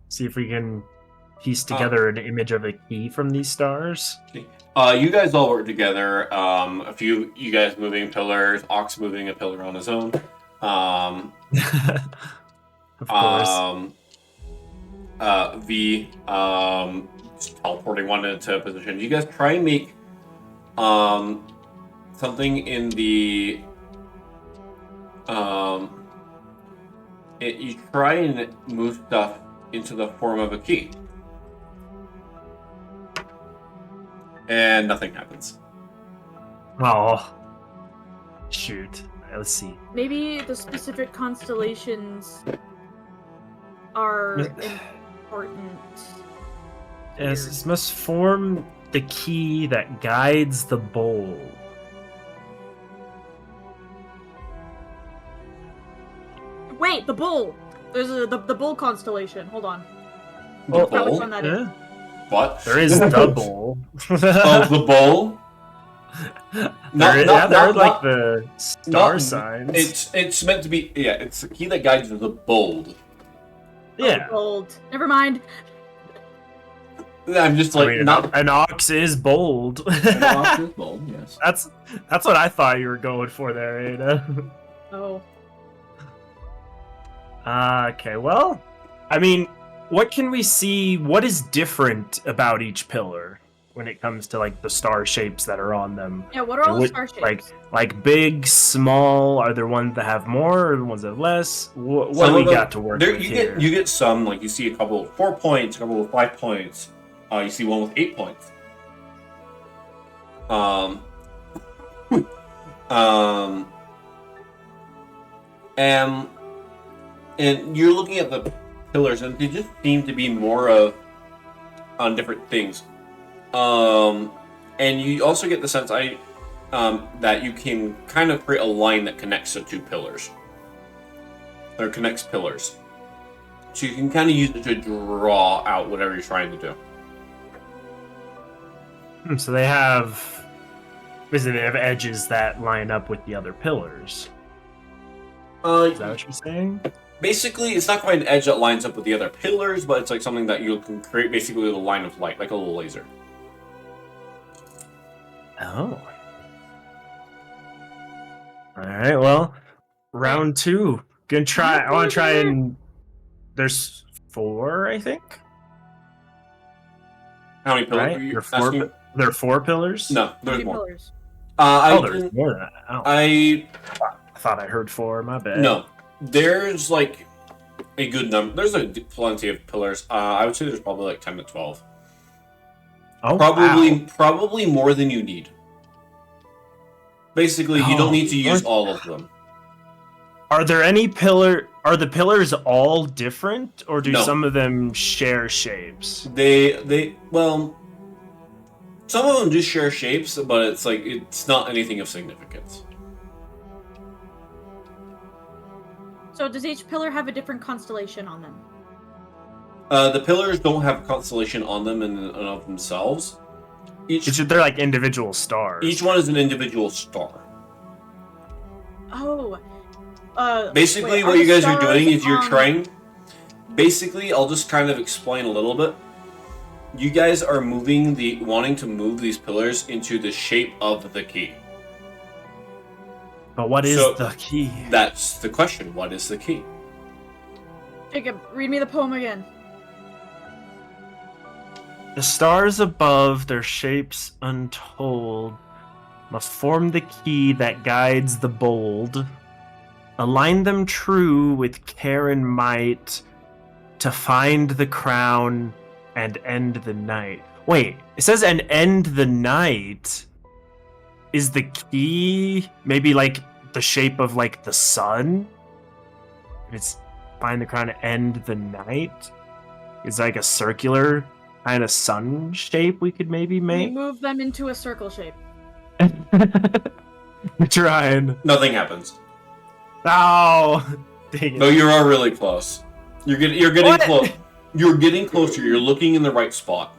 See if we can piece together an image of a key from these stars. You guys all work together. A few you guys moving pillars, Ox moving a pillar on his own. Of course. V teleporting one into a position. You guys try and make something in the you try and move stuff into the form of a key. And nothing happens. Oh. Shoot. Let's see. Maybe the specific constellations are important. Yes, here? this must form the key that guides the bowl. Wait, the bull. There's the bull constellation. Hold on. The Oh, Probably bowl? find that in. What? There is the bowl. Oh, the bowl? There are like the star not- signs. It's meant to be, yeah, it's the key that guides the bold. Yeah. Oh, gold. Never mind. I'm just like, an ox is bold. An ox is bold, yes. That's what I thought you were going for there, Ada. Oh. Okay, well, I mean, what can we see? What is different about each pillar when it comes to like the star shapes that are on them? Yeah, what are all the star shapes? Like big, small? Are there ones that have more, or the ones that have less? What do we got to work with here? You get some, like you see a couple with 4 points, a couple with 5 points. You see one with 8 points. And you're looking at the pillars, and they just seem to be more of on different things. And you also get the sense that you can kind of create a line that connects the two pillars, or connects pillars. So you can kind of use it to draw out whatever you're trying to do. So they have edges that line up with the other pillars. Is that what you're saying? Basically, it's not quite an edge that lines up with the other pillars, but it's like something that you can create basically with a line of light, like a little laser. Oh. Alright, well, round 2. I want to try and... There's 4, I think? How many pillars Right? are you There asking? are 4 pillars? No, there's Three more. pillars. There's more than that. Oh, I thought I heard 4, my bad. No, there's like a good number. There's plenty of pillars. I would say there's probably like 10 to 12. Oh, Probably more than you need. Basically, you don't need to use all of them. Are there any are the pillars all different, or do some of them share shapes? Well, some of them do share shapes, but it's not anything of significance. So does each pillar have a different constellation on them? The pillars don't have a constellation on them in and of themselves. They're like individual stars. Each one is an individual star. Oh. Basically, what you guys are doing is you're trying... Basically, I'll just kind of explain a little bit. You guys are wanting to move these pillars into the shape of the key. But what is the key? That's the question. What is the key? Jacob, read me the poem again. The stars above, their shapes untold, must form the key that guides the bold. Align them true with care and might to find the crown and end the night. Wait, it says and end the night. Is the key maybe like the shape of like the sun? It's find the crown and end the night? Is like a circular kind of sun shape we could maybe make? Move them into a circle shape. We're trying. Nothing happens. Oh, dang it. No, you are really close. You're getting close. You're getting closer. You're looking in the right spot.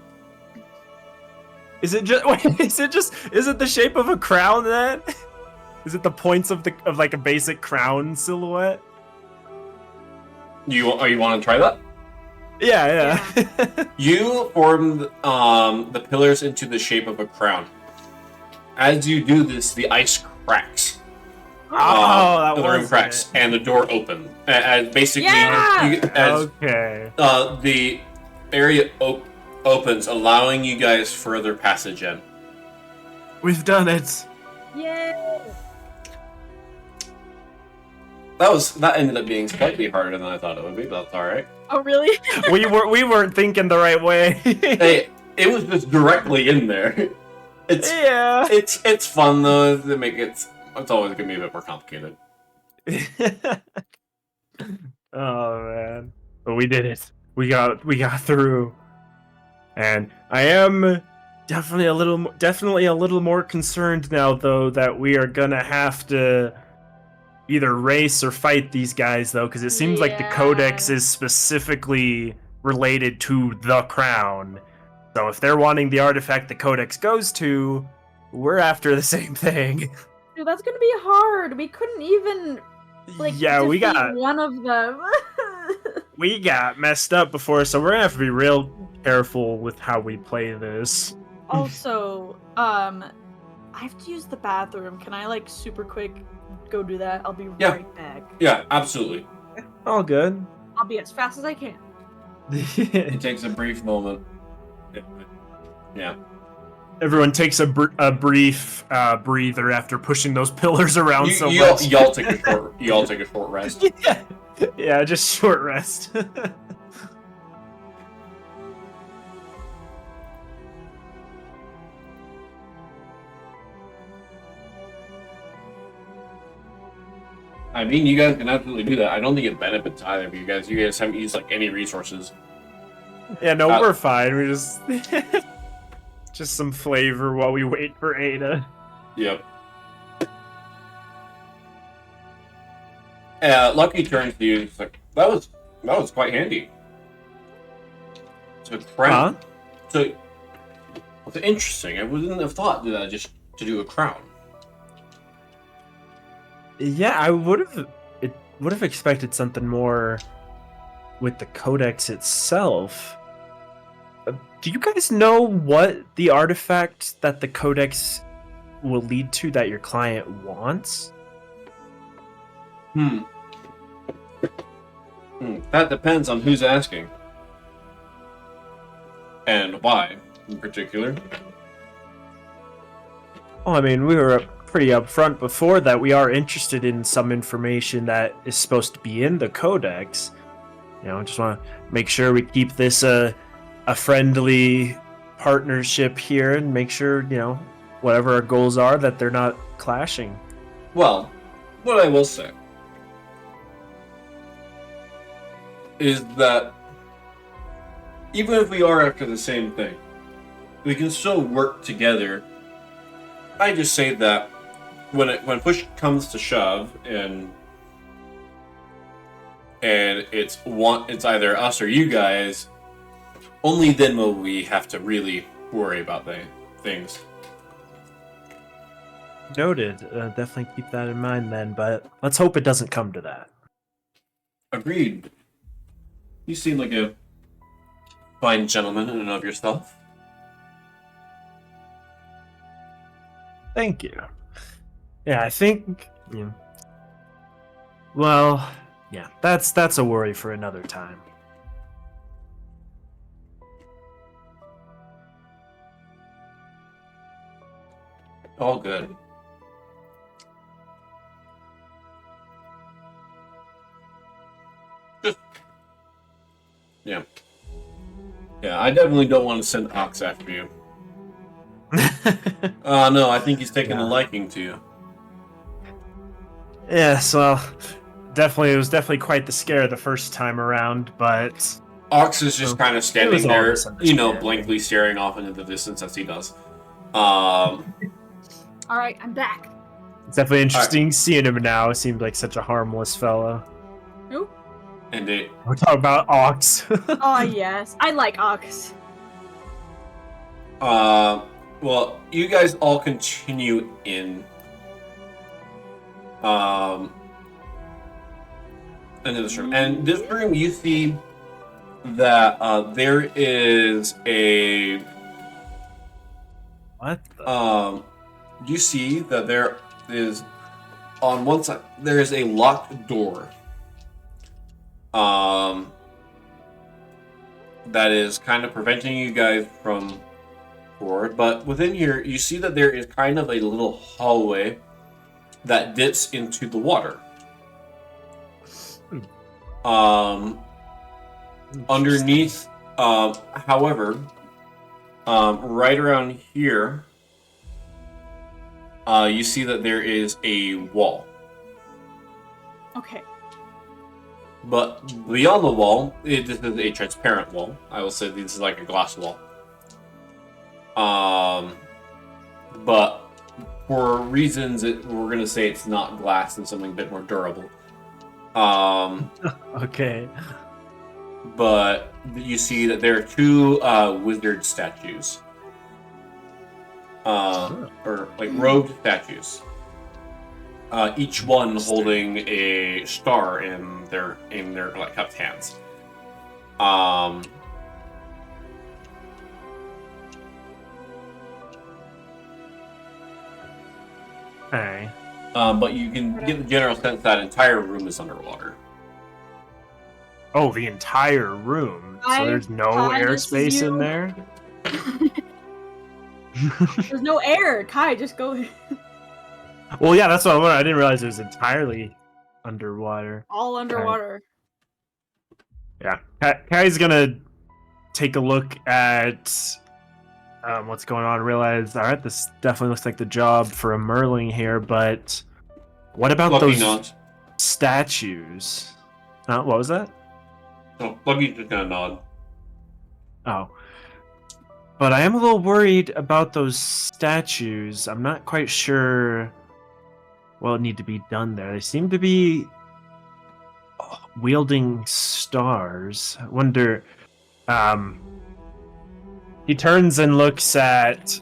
Is it the shape of a crown then? Is it the points of like a basic crown silhouette? You want to try that? Yeah. You form the pillars into the shape of a crown. As you do this, the ice cracks. The room cracks, and the door opens. And basically, the area opens, allowing you guys further passage in. We've done it. Yay! That ended up being slightly harder than I thought it would be, but that's all right. Oh, really? we weren't thinking the right way. Hey, it was just directly in there. It's fun though to make it. It's always gonna be a bit more complicated. Oh man. but we did it. We got through. And I am definitely a little more concerned now, though, that we are gonna have to either race or fight these guys, though, because it seems like the Codex is specifically related to the crown. So if they're wanting the artifact the Codex goes to, we're after the same thing. Dude, that's gonna be hard. We couldn't even we got one of them. we got messed up before, so we're gonna have to be real careful with how we play this. Also, I have to use the bathroom. Can I super quick go do that? I'll be right back. Yeah, absolutely. All good. I'll be as fast as I can. It takes a brief moment. Yeah. Everyone takes a brief breather after pushing those pillars around so much. Y'all take a short rest. Yeah, just short rest. I mean, you guys can absolutely do that. I don't think it benefits either of you guys. You guys haven't used any resources. Yeah, no, we're fine. We just some flavor while we wait for Ada. Yep. Lucky turns to you. It's like, that was quite handy. So crown. Huh? So it's interesting. I wouldn't have thought that just to do a crown. Yeah, I would have expected something more with the Codex itself. Do you guys know what the artifact that the Codex will lead to that your client wants? That depends on who's asking. And why, in particular. Well, I mean, we were pretty upfront before that we are interested in some information that is supposed to be in the Codex. Just want to make sure we keep this a friendly partnership here and make sure, whatever our goals are, that they're not clashing. Well, what I will say is that even if we are after the same thing, we can still work together. I just say that when push comes to shove and it's either us or you guys, only then will we have to really worry about things. Noted. Definitely keep that in mind then, but let's hope it doesn't come to that. Agreed. You seem like a fine gentleman in and of yourself. Thank you. Yeah, I think, well, yeah, that's a worry for another time. All good. Yeah. Yeah, I definitely don't want to send Ox after you. No, I think he's taken a liking to you. Yes, well, it was definitely quite the scare the first time around, but... Ox is just kind of standing there, blankly staring off into the distance as he does. Alright, I'm back. It's definitely interesting seeing him now. It seemed like such a harmless fellow. Who? Indeed. We're talking about Ox. Oh, yes. I like Ox. Well, you guys all continue in. Into this room. And this room, you see that there is a... What? You see that there is, on one side, there is a locked door. That is kind of preventing you guys from forward. But within here, you see that there is kind of a little hallway that dips into the water. Underneath, however, right around here, you see that there is a wall. Okay. But beyond the wall, this is a transparent wall. I will say this is like a glass wall. But for reasons we're going to say it's not glass and something a bit more durable. Okay. But you see that there are two wizard statues. Or like robed statues. Each one holding a star in their like cupped hands. Okay. But you can get the general sense that entire room is underwater. Oh, the entire room. So there's no airspace in there? There's no air. Kai, just go. Well, yeah, that's what I wanted. I didn't realize it was entirely underwater. All underwater. Yeah. Kai's gonna take a look at what's going on and realize, alright, this definitely looks like the job for a Merling here, but what about those statues? What was that? Oh, Lucky's just gonna nod. Oh. But I am a little worried about those statues. I'm not quite sure what would need to be done there. They seem to be wielding stars. I wonder. He turns and looks at.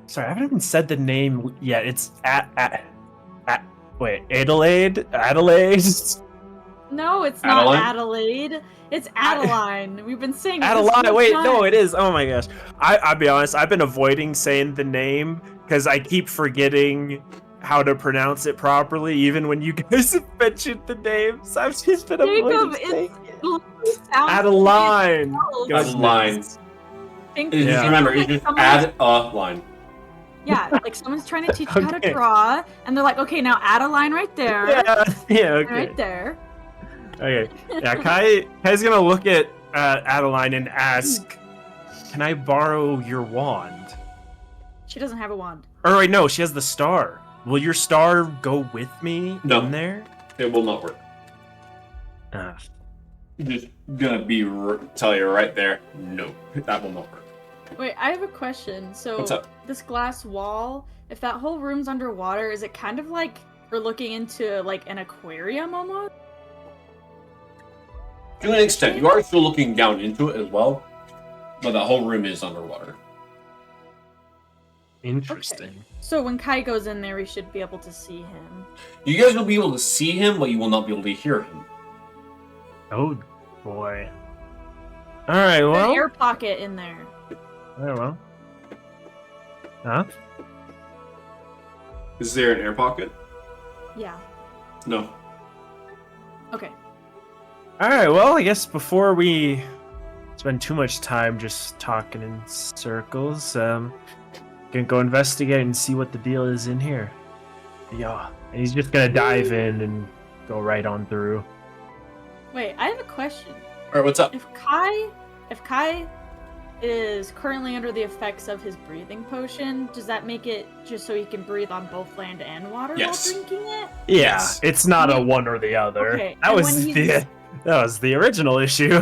Sorry, I haven't even said the name yet. It's wait, Adelaide? Adelaide? No, it's not Adelaide. It's Adeline. We've been saying it Adeline. Wait, no, it is. Oh my gosh. I'll be honest. I've been avoiding saying the name because I keep forgetting how to pronounce it properly, even when you guys have mentioned the names. I've just been avoiding saying it. Adeline. Adeline. Just remember, it's just add a line. Yeah, like someone's trying to teach you how to draw, and they're like, okay, now add a line right there. Yeah, okay. Right there. Okay. Yeah, Kai's gonna look at Adeline and ask, "Can I borrow your wand?" She doesn't have a wand. Or wait, no, she has the star. Will your star go with me in there? It will not work. Just gonna tell you right there, no, that will not work. Wait, I have a question. So what's up? This glass wall, if that whole room's underwater, is it kind of like we're looking into like an aquarium almost? To an extent, you are still looking down into it as well, but the whole room is underwater. Interesting. Okay. So when Kai goes in there, we should be able to see him. You guys will be able to see him, but you will not be able to hear him. Oh boy. All right, well. There's an air pocket in there. Oh well. Huh? Is there an air pocket? Yeah. No. Okay. All right, well, I guess before we spend too much time just talking in circles, gonna go investigate and see what the deal is in here. Yeah, and he's just gonna dive in and go right on through. Wait, I have a question. All right, what's up? If Kai is currently under the effects of his breathing potion, does that make it just so he can breathe on both land and water while drinking it? Yeah, yes. It's not a one or the other. Okay. That was the original issue.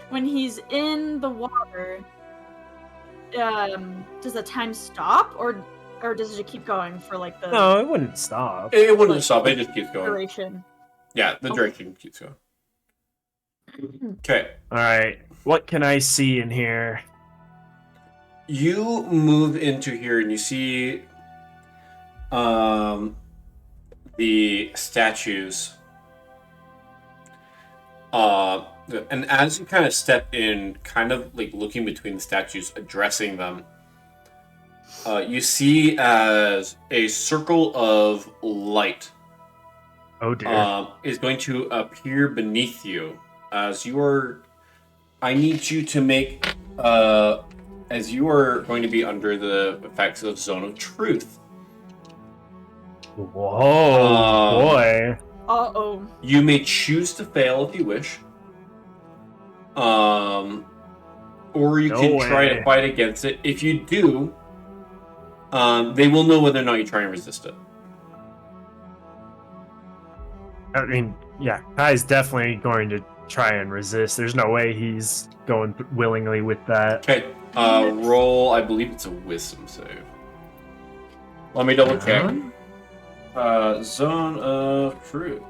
When he's in the water, does the time stop, or does it keep going for like the? No, it wouldn't stop. It wouldn't stop. It just keeps going. Duration. Yeah, the duration keeps going. Okay. All right. What can I see in here? You move into here and you see the statues. And as you kind of step in, kind of like looking between the statues, addressing them, you see as a circle of light is going to appear beneath you as you are. I need you to make, as you are going to be under the effects of Zone of Truth. Whoa, boy. Uh-oh. You may choose to fail if you wish. Or you can try to fight against it. If you do, they will know whether or not you try and resist it. I mean, yeah, Kai's definitely going to try and resist. There's no way he's going willingly with that. Okay, roll, I believe it's a wisdom save. Let me double check. Zone of Truth.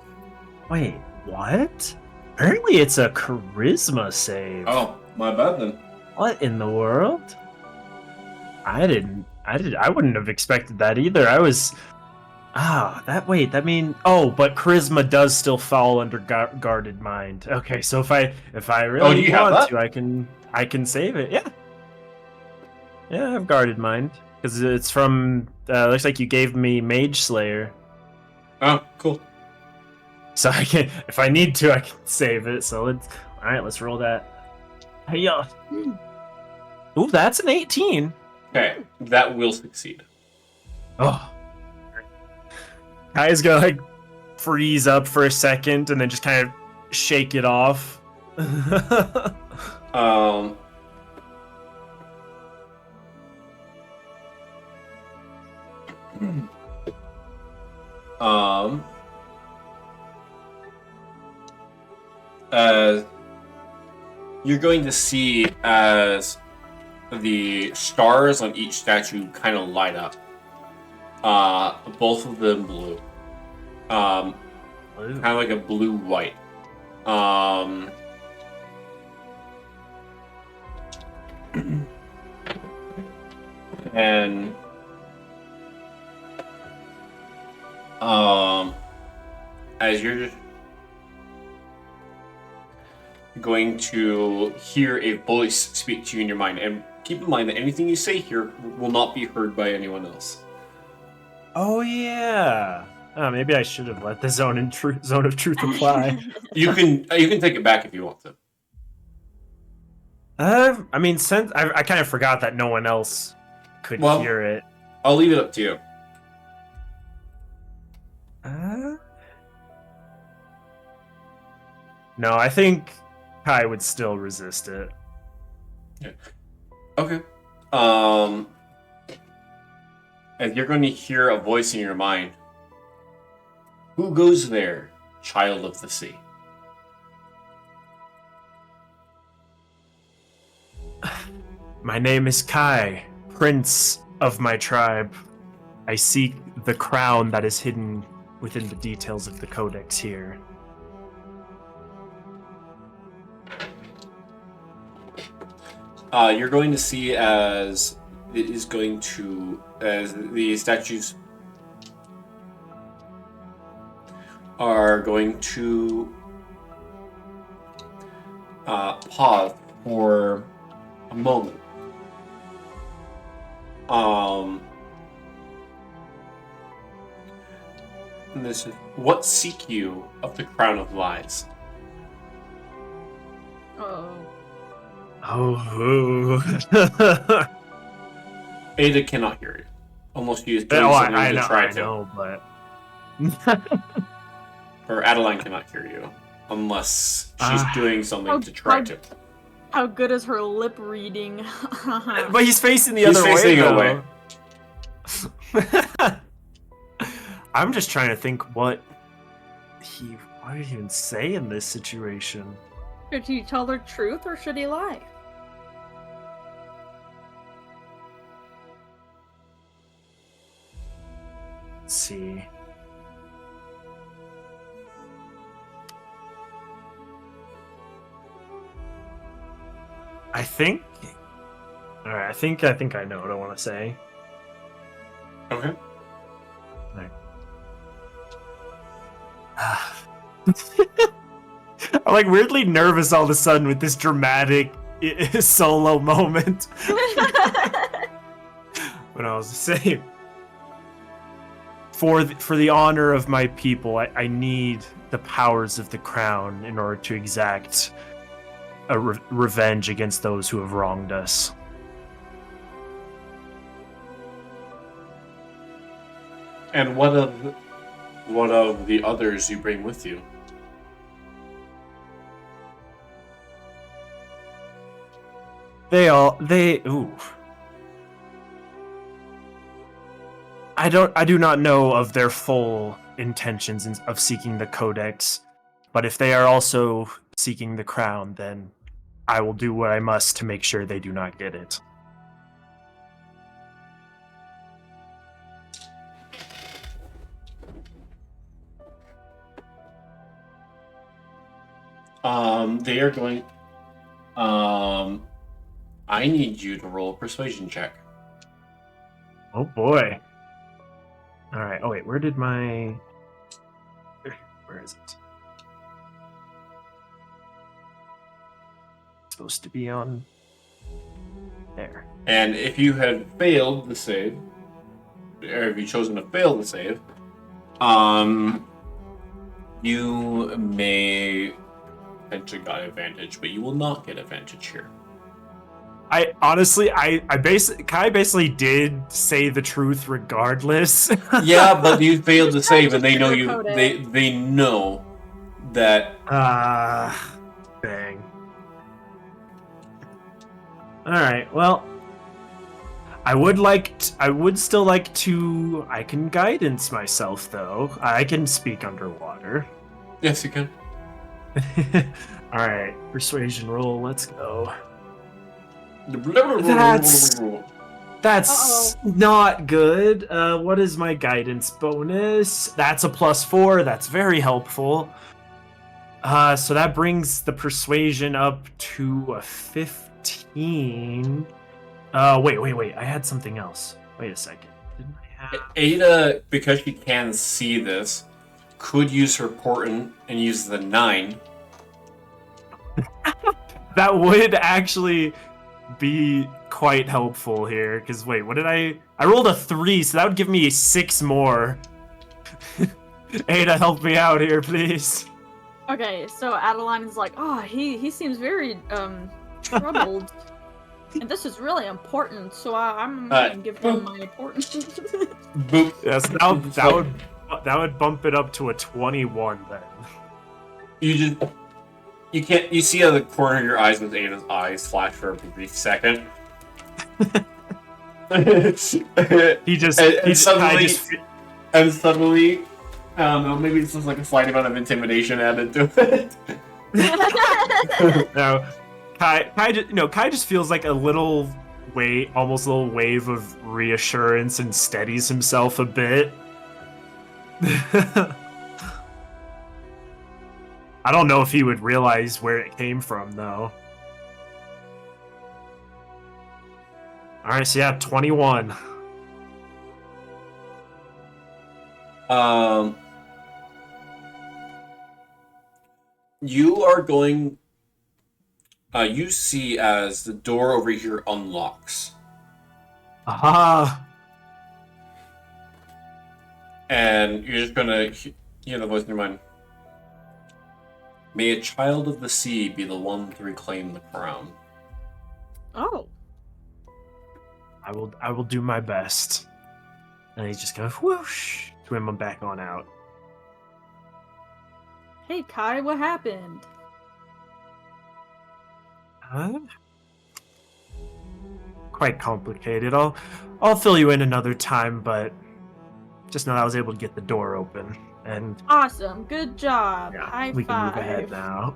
Wait, what? Apparently it's a charisma save. Oh, my bad then. What in the world? I wouldn't have expected that either. I was... but charisma does still fall under guarded mind. Okay, so if I really want to, I can save it. Yeah. Yeah, I have guarded mind. Because it's from, looks like you gave me Mage Slayer. Oh, cool. So I can, if I need to, I can save it. So let's roll that. Hey, yo. Ooh, that's an 18. Okay, that will succeed. Oh. Kai's gonna like freeze up for a second and then just kind of shake it off. You're going to see as the stars on each statue kind of light up. Both of them blue. Kind of like a blue-white. And as you're just going to hear a voice speak to you in your mind, and keep in mind that anything you say here will not be heard by anyone else. Oh yeah. Oh, maybe I should have let the zone of truth apply. You can take it back if you want to. I mean, since I kind of forgot that no one else could hear it. I'll leave it up to you. No, I think Kai would still resist it. Yeah. Okay. And you're going to hear a voice in your mind. Who goes there, child of the sea? My name is Kai, prince of my tribe. I seek the crown that is hidden within the details of the Codex here. You're going to see as the statues are going to pause for a moment. And this is, what seek you of the crown of lies? Oh. Ada cannot hear you. Almost used to try to. I know, but or Adeline cannot hear you unless she's doing something to try to. How good is her lip reading? But he's facing the other way. I'm just trying to think what did he even say in this situation? Should he tell the truth or should he lie? Let's see. I think I know what I want to say. Okay. I'm like weirdly nervous all of a sudden with this dramatic solo moment. But I was saying, for the honor of my people, I need the powers of the crown in order to exact a revenge against those who have wronged us. And what of the others you bring with you? I do not know of their full intentions of seeking the Codex, but if they are also seeking the crown, then I will do what I must to make sure they do not get it. They are going. I need you to roll a persuasion check. Oh boy. All right. Oh wait, where is it? It's supposed to be on there. And if you had failed the save, or if you chosen to fail the save, you may potentially got advantage, but you will not get advantage here. I basically did say the truth regardless. Yeah, but you failed to save, and they know you. They know that. Dang. All right. Well, I would still like to. I can guidance myself though. I can speak underwater. Yes, you can. All right. Persuasion roll. Let's go. That's not good. What is my guidance bonus? That's a +4. That's very helpful. So that brings the persuasion up to a 15. Wait. I had something else. Wait a second. Didn't I have... Ada, because she can see this, could use her portent and use the 9. That would actually be quite helpful here, because wait, what did I rolled a 3, so that would give me 6 more. Ada, help me out here, please. Okay, so Adeline is like, oh, he seems very troubled, and this is really important, so I'm gonna give him my important. Boop. Yes, that would bump it up to a 21 then. You see out of the corner of your eyes with Ada's eyes flash for a brief second. Suddenly, I don't know, maybe this is like a slight amount of intimidation added to it. No, Kai just feels like almost a little wave of reassurance and steadies himself a bit. I don't know if he would realize where it came from, though. Alright, so yeah, 21. You are going... you see as the door over here unlocks. Aha! And you're just gonna hear the voice in your mind. May a child of the sea be the one to reclaim the crown. Oh. I will do my best. And he's just gonna whoosh, swim him back on out. Hey Kai, what happened? Huh? Quite complicated. I'll fill you in another time, but just know I was able to get the door open. And awesome, good job. Yeah, High we five. can move ahead now.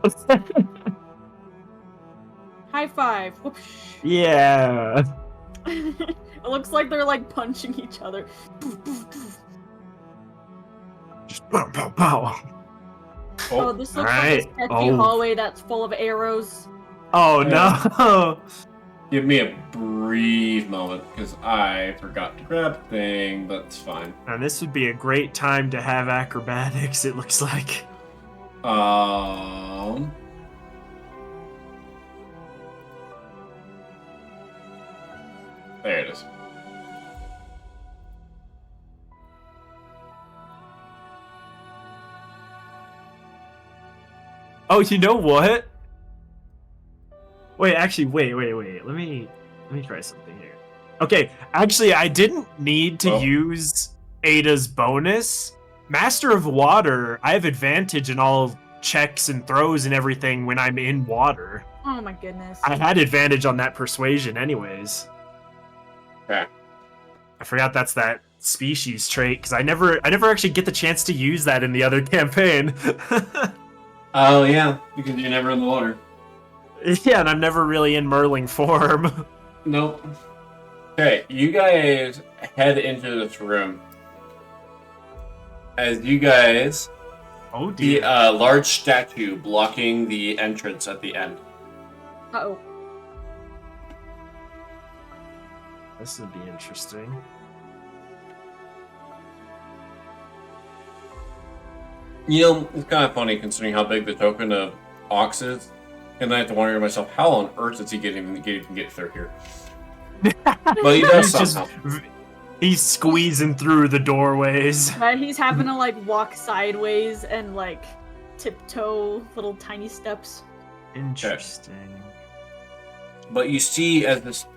High five. Whoosh. Yeah. It looks like they're like punching each other. Just pow, pow, pow. Oh, this looks like a sketchy hallway that's full of arrows. Oh no! Give me a brief moment, because I forgot to grab a thing, but it's fine. And this would be a great time to have acrobatics, it looks like. There it is. Oh, you know what? Wait. Let me try something here. Okay, actually, I didn't need to use Ada's bonus. Master of Water, I have advantage in all checks and throws and everything when I'm in water. Oh my goodness. I had advantage on that persuasion anyways. Okay. I forgot that's that species trait because I never actually get the chance to use that in the other campaign. Oh yeah, because you're never in the water. Yeah, and I'm never really in Merling form. Nope. Okay, you guys head into this room. As you guys Oh see dear. a large statue blocking the entrance at the end. Uh-oh. This would be interesting. You know, it's kind of funny considering how big the token of Ox is. And I have to wonder to myself, how on earth does he get through here? But he does somehow. He's squeezing through the doorways. He's having to like walk sideways and like tiptoe little tiny steps. Interesting. But you see as this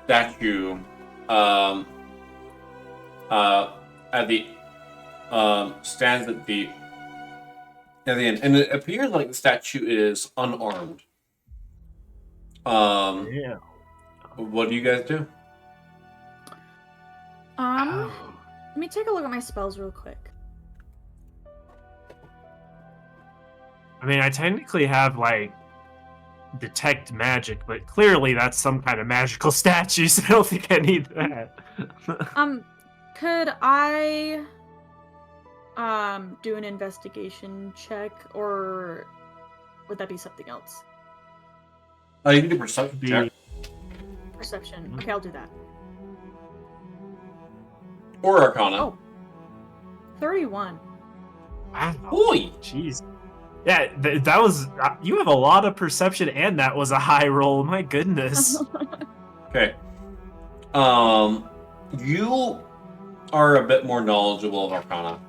statue at the stands at the end, and it appears like the statue is unarmed. Yeah. What do you guys do? Let me take a look at my spells real quick. I mean, I technically have like detect magic, but clearly that's some kind of magical statue, so I don't think I need that. Could I do an investigation check, or would that be something else? You can do perception check. Perception. Okay, I'll do that. Or Arcana. Oh. 31. Wow. Holy! Jeez. Yeah, that was... you have a lot of perception, and that was a high roll. My goodness. Okay. You are a bit more knowledgeable of Arcana.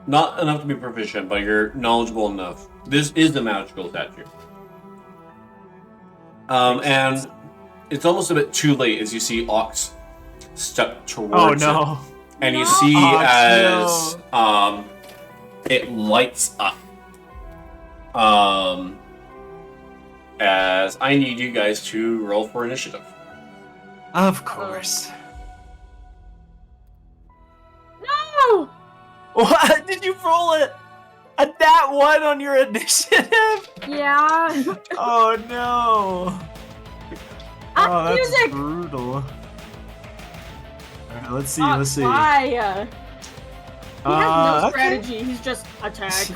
Not enough to be proficient, but you're knowledgeable enough. This is the magical statue. And it's almost a bit too late as you see Ox step towards it. And you see as it lights up. As I need you guys to roll for initiative. Of course. No! What? Did you roll a nat 1 on your initiative? Yeah. Oh no. Oh, that's music! brutal. Alright, let's see, Why? He has no okay. strategy, he's just attack.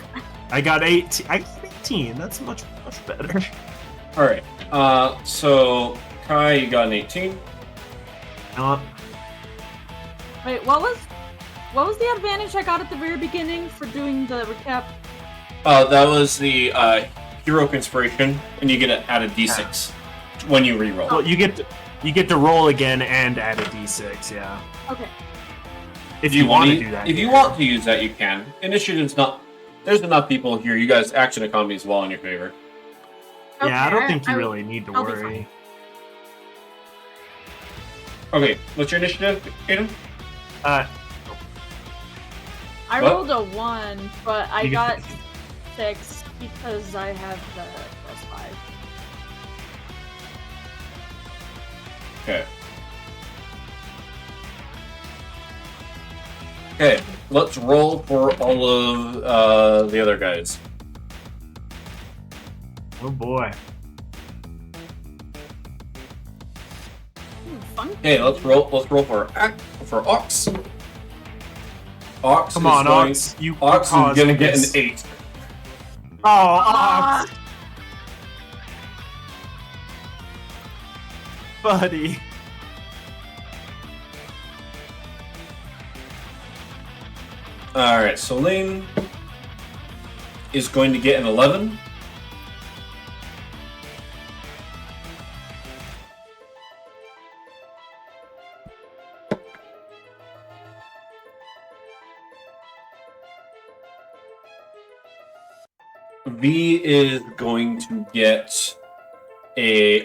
I got 18. I got 18. That's much better. Alright. So Kai, you got an 18. Wait, what was the advantage I got at the very beginning for doing the recap? That was the Hero Inspiration, and you get to add a d6 when you reroll. Well, you get to roll again and add a d6, yeah. Okay. If you want to do that. If you want to use that, you can. Initiative's not... There's enough people here. You guys' action economy is well in your favor. Yeah, I don't think you really need to I'll be worry. Okay, what's your initiative, Aiden? I What? rolled a 1, but I got 6 because I have the +5. Okay. Okay, let's roll for all of the other guys. Oh boy. Fun. Okay, let's roll for Ox. Ox Come on, going, Ox. You Ox is caused gonna get an this. 8. Oh, Ox. Buddy. Alright, so Lane is going to get an 11. V is going to get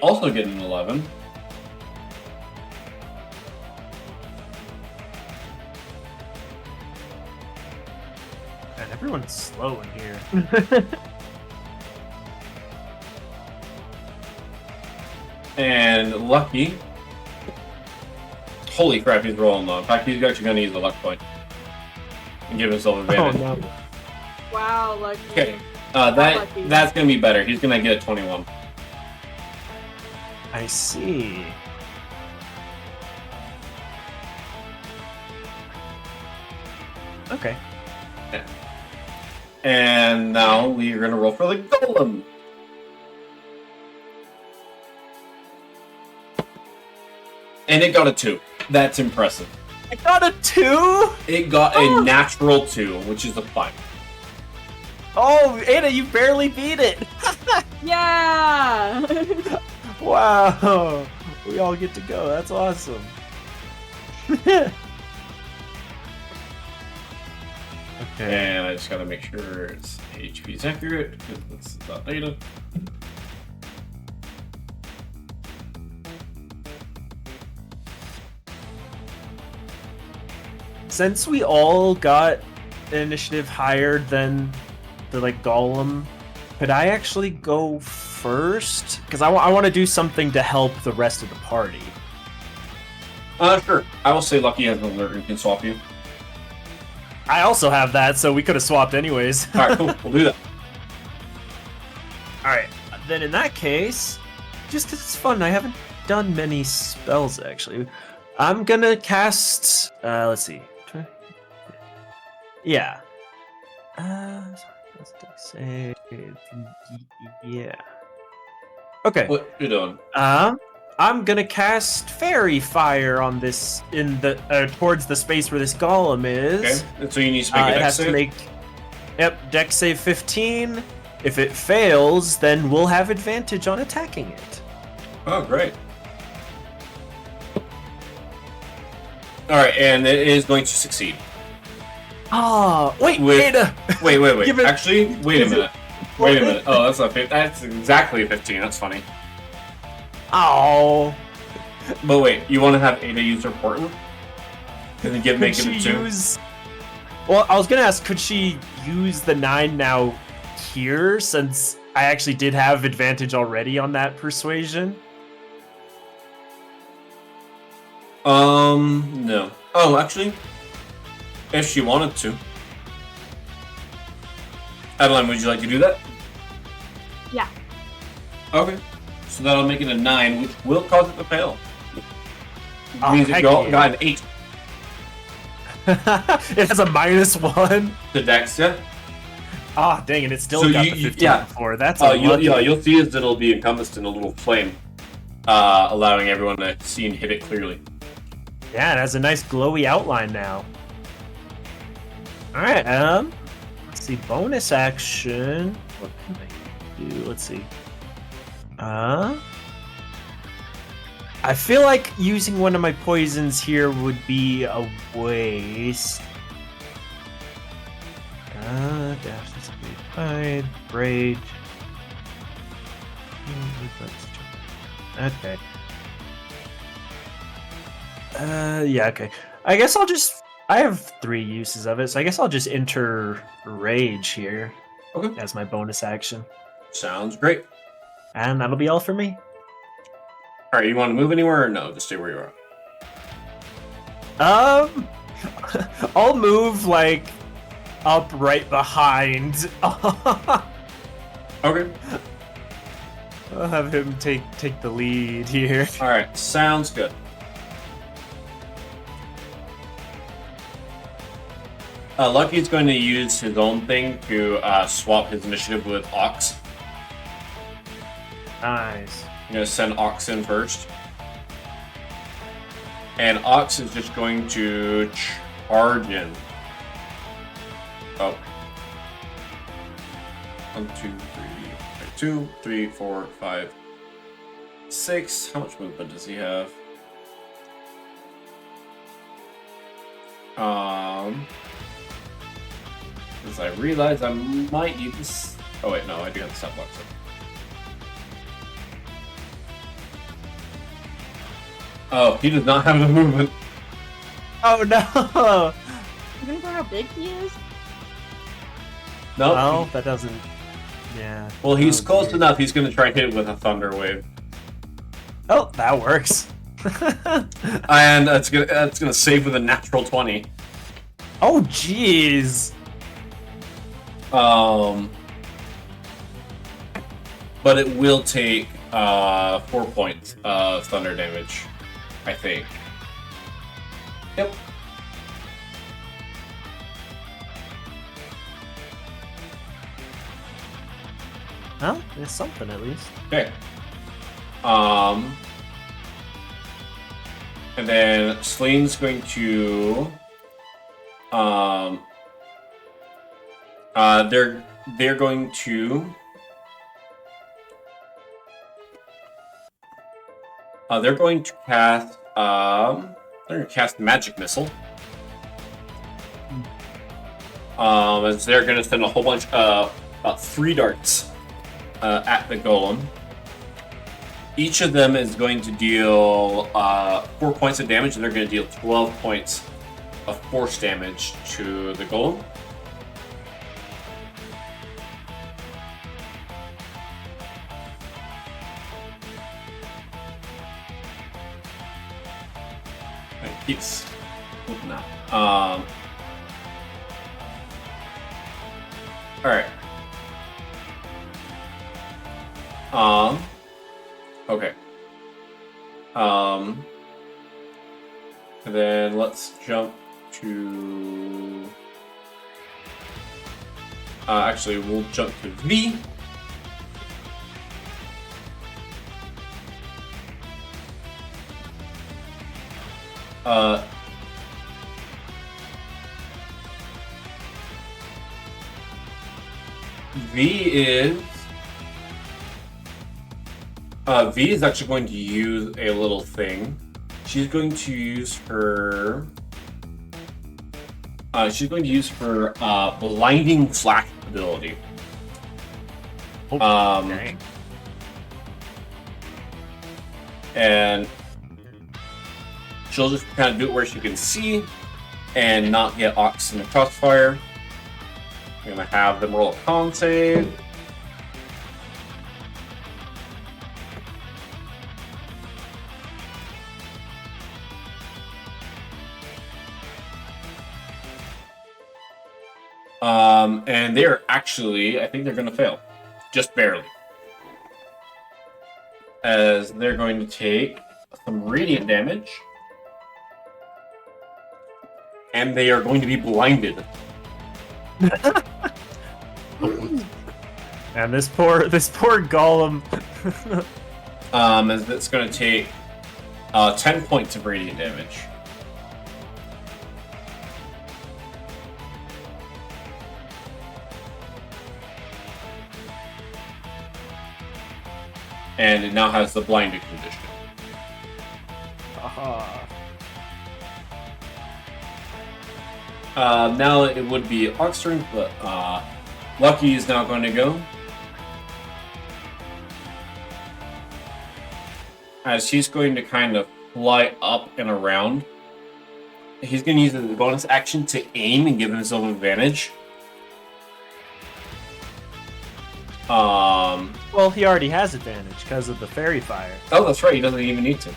also get an 11. Man, everyone's slow in here. And Lucky Holy crap, he's rolling low. In fact, he's actually going to use a luck point and give himself advantage. Oh, no. Wow, lucky. Okay, Lucky. that's going to be better. He's going to get a 21. I see. Okay. And now we are going to roll for the golem. And it got a 2. That's impressive. I got a 2? It got a natural 2, which is a 5. Oh, Ada, you barely beat it. Yeah! Wow. We all get to go. That's awesome. Okay. And I just gotta make sure its HP is accurate, because this is not data. Since we all got an initiative higher than the golem, could I actually go first? Because I want to do something to help the rest of the party. Sure. I will say Lucky has an alert and can swap you. I also have that, so we could have swapped anyways. Alright, cool. We'll do that. Alright, then in that case, just because it's fun, I haven't done many spells actually. I'm gonna cast, let's see. Yeah. Let's say, yeah. Okay. What you doing? I'm gonna cast Fairy Fire on this towards the space where this golem is. Okay. And so you need to make a It dex has save? to make, dex save 15. If it fails, then we'll have advantage on attacking it. Oh, great. Alright, and it is going to succeed. Oh, wait, With- Ada! Wait. Give it- Actually, wait a minute. Wait a minute. Oh, that's exactly a 15. That's funny. Oh. But wait, you want to have Ada use her portent? And then make it a 2? Well, I was gonna ask, could she use the 9 now here, since I actually did have advantage already on that persuasion? No. Oh, actually, if she wanted to. Adeline, would you like to do that? Yeah. Okay. So that'll make it a 9, which will cause it to fail. Oh, Means it heck got yeah. an 8 It has a -1. to dex, yeah? Ah, dang it! It still So got you- the you- 15 yeah. before. That's You'll see is it'll be encompassed in a little flame, allowing everyone to see and hit it clearly. Yeah, it has a nice glowy outline now. All right, let's see. Bonus action. What can I do? Let's see. I feel like using one of my poisons here would be a waste. Dash this hide, rage. Okay. Yeah, okay. I guess I have 3 uses of it, so I guess I'll just enter rage here Okay. as my bonus action. Sounds great. And that'll be all for me. Alright, you want to move anywhere or no? Just stay where you are. I'll move up right behind. Okay. I'll have him take the lead here. Alright, sounds good. Lucky's going to use his own thing to swap his initiative with Ox. Nice. I'm going to send Ox in first. And Ox is just going to charge in. Oh. 1, 2, 3, 2, 3, 4, 5, 6. How much movement does he have? Because I realize I might need this. Oh wait, no, I do have the step block. So. Oh, he does not have the movement. Oh no! Even for how big he is? No. Well, that doesn't. Yeah. Well, he's Oh, close dear. enough. He's going to try and hit it with a thunder wave. Oh, that works. And that's gonna save with a natural 20. Oh, jeez. But it will take 4 points of thunder damage, I think. Yep. Well, it's something at least. Okay. And then Slane's going to they're going to cast Magic Missile. As they're going to send a whole bunch about 3 darts at the golem. Each of them is going to deal 4 points of damage, and they're going to deal 12 points of force damage to the golem. It keeps moving out. Alright. Okay. And then let's jump to... actually, we'll jump to V. V is actually going to use a little thing. She's going to use her blinding flash ability. Okay. And she'll just kind of do it where she can see and not get Ox in the crossfire. I'm gonna have them roll a con save. And they're actually, I think they're gonna fail. Just barely. As they're going to take some radiant damage. And they are going to be blinded. And this poor golem. As it's going to take 10 points of radiant damage. And it now has the blinded condition. Now it would be Ark's turn, but Lucky is now going to go. As he's going to kind of fly up and around. He's going to use the bonus action to aim and give himself advantage. Well, he already has advantage because of the fairy fire. Oh, that's right. He doesn't even need to.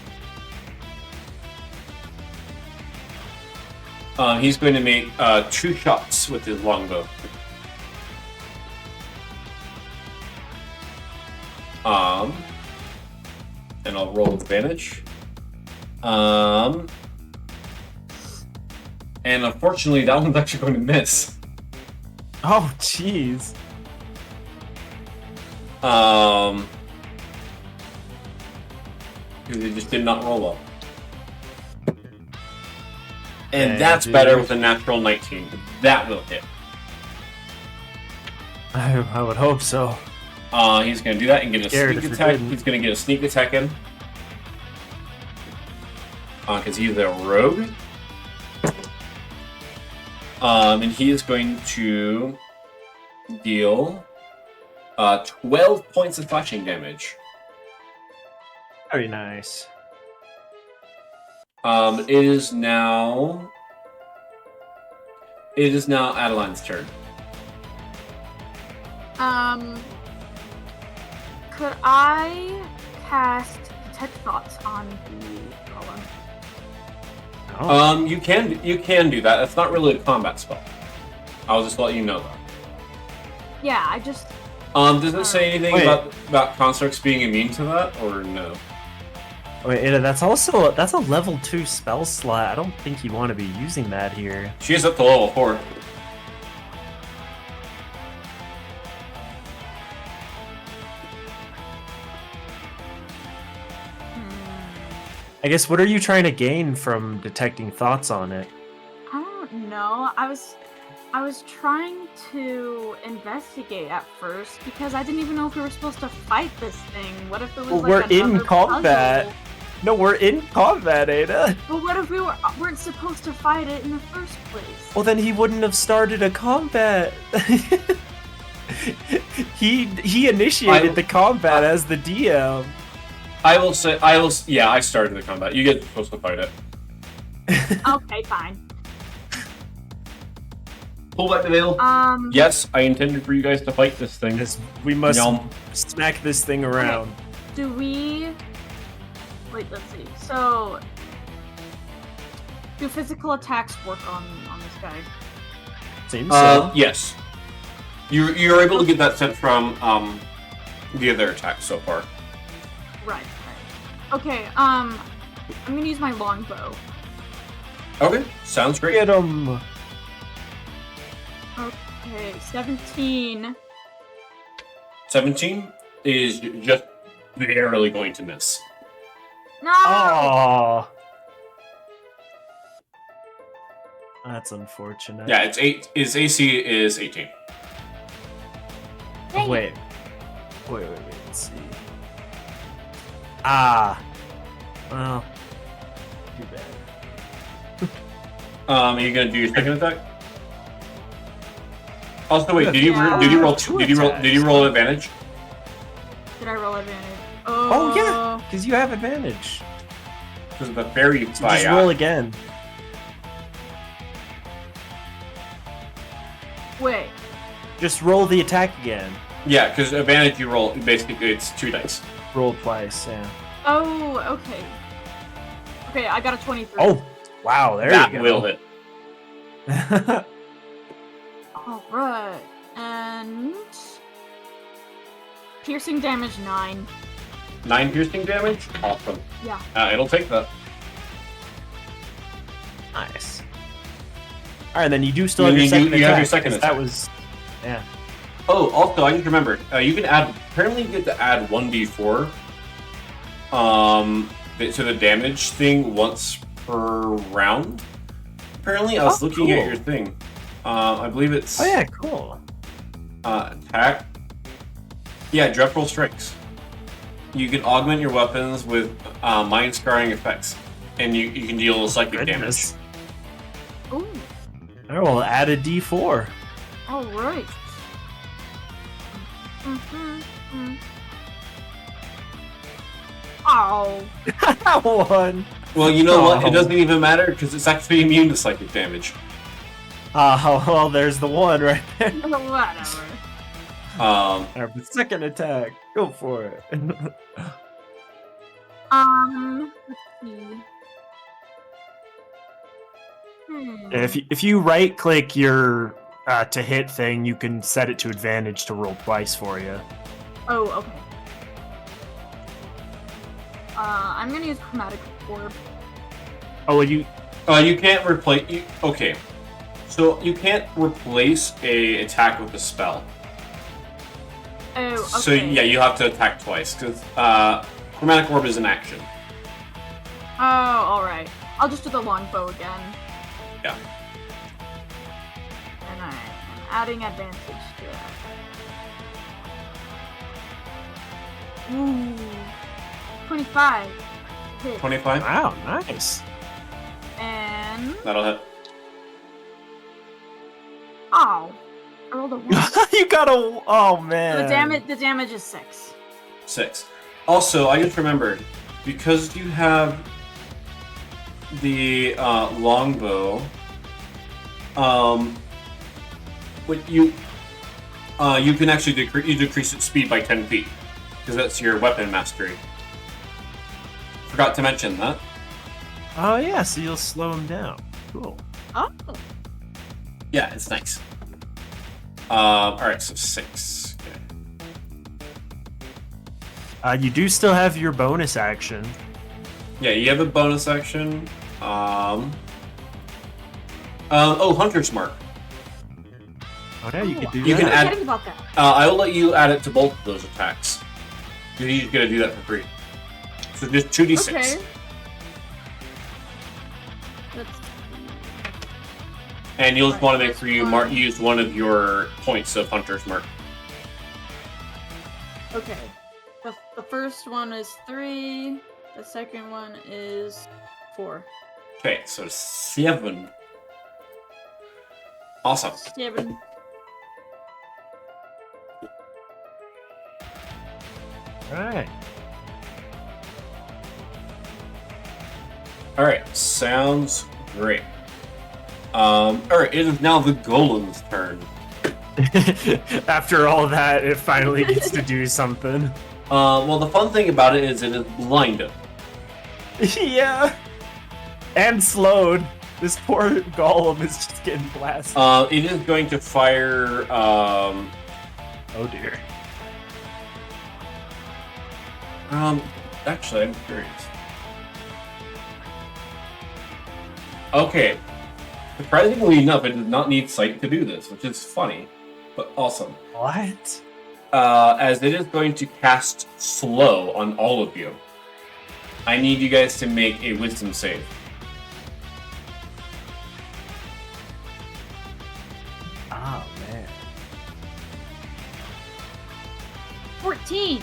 He's going to make 2 shots with his longbow. And I'll roll with advantage. And unfortunately, that one's actually going to miss. Oh, jeez. Because it just did not roll well. And that's better with a natural 19. That will hit. I would hope so. He's going to do that and get a sneak attack. He's going to get a sneak attack in. Because he's a rogue. And he is going to deal 12 points of slashing damage. Very nice. It is now Adeline's turn. Could I cast detect thoughts on the golem. Oh. You can do that. That's not really a combat spell. I'll just let you know that. Yeah, I just. Does it say anything about constructs being immune to that, or no? Wait, Ada, that's a level 2 spell slot. I don't think you want to be using that here. She is up to level 4. I guess, what are you trying to gain from detecting thoughts on it? I don't know. I was trying to investigate at first because I didn't even know if we were supposed to fight this thing. What if it was We're in combat. puzzle? No, we're in combat, Ada. But what if we weren't supposed to fight it in the first place? Well, then he wouldn't have started a combat. he initiated the combat as the DM. I started the combat. You get supposed to fight it. Okay, fine. Pull back the veil. Yes, I intended for you guys to fight this thing. We must smack this thing around. Okay. Do we... Wait, let's see. So... Do physical attacks work on this guy? Seems so. Yes. You're able to get that sent from the other attacks so far. Right. Okay, I'm gonna use my longbow. Okay, sounds great. Get him. Okay, 17. 17 is just barely going to miss. No! Oh. That's unfortunate. Yeah, it's 8. His AC is 18. Dang it. Wait, let's see. Ah. Well, too bad. Are you gonna do your second attack? Also, wait, did you roll advantage? Did I roll advantage? Oh yeah, because you have advantage. Because of the fairy fly. Just roll again. Wait. Just roll the attack again. Yeah, because advantage you roll, basically it's 2 dice. Roll twice, yeah. Oh, okay. Okay, I got a 23. Oh, wow, there That you go. will hit. Alright. And... Piercing damage 9. 9 piercing damage? Awesome. Yeah. It'll take that. Nice. Alright, then you do still have your second attack. You have your second attack. That was... Yeah. Oh, also, I just remembered. You can add... Apparently you get to add 1d4 to the damage thing once per round. Apparently, I was looking at your thing. I believe it's... Oh yeah, cool. Attack. Yeah, dreadful strikes. You can augment your weapons with mind scarring effects, and you can deal psychic damage. Ooh. I will add a d4. Alright. Oh. One. Well, you know what? It doesn't even matter because it's actually immune to psychic damage. Well, there's the one right there. Whatever. Alright, but second attack. Go for it. Let's see. If you right click your to hit thing, you can set it to advantage to roll twice for you. Oh, okay. I'm gonna use chromatic orb. Oh, you can't replace. Okay, so you can't replace a attack with a spell. Oh, okay. So yeah, you have to attack twice because chromatic orb is an action. Oh, all right. I'll just do the longbow again. Yeah. And I'm adding advantage to that. Ooh. 25. Hit. 25. wow, nice. And... That'll hit. Oh. I rolled a 1. You got a oh man. The damage is 6. 6. Also, I just remembered because you have the longbow. What you can actually decrease its speed by 10 feet because that's your weapon mastery. forgot to mention that. Oh yeah, so you'll slow him down. Cool. Oh. Yeah, it's nice. Alright, so 6. Okay. You do still have your bonus action. Yeah, you have a bonus action. Oh, Hunter's Mark. Oh yeah, you can do You that. can add. Forgetting about that. I will let you add it to both of those attacks. You're gonna do that for free. So just 2d6. Okay. Let's... And you'll just want to make sure you use one of your points of Hunter's Mark. Okay. The first one is 3. The second one is 4. Okay, so 7. Awesome. 7. Alright. Alright, sounds great. Alright, it is now the golem's turn. After all that, it finally gets to do something. Well, the fun thing about it is blinded. Yeah. And slowed. This poor golem is just getting blasted. It is going to fire, Oh dear. Actually, I'm curious. Okay. Surprisingly enough, it does not need sight to do this, which is funny, but awesome. What? As it is going to cast slow on all of you. I need you guys to make a wisdom save. Oh man. 14.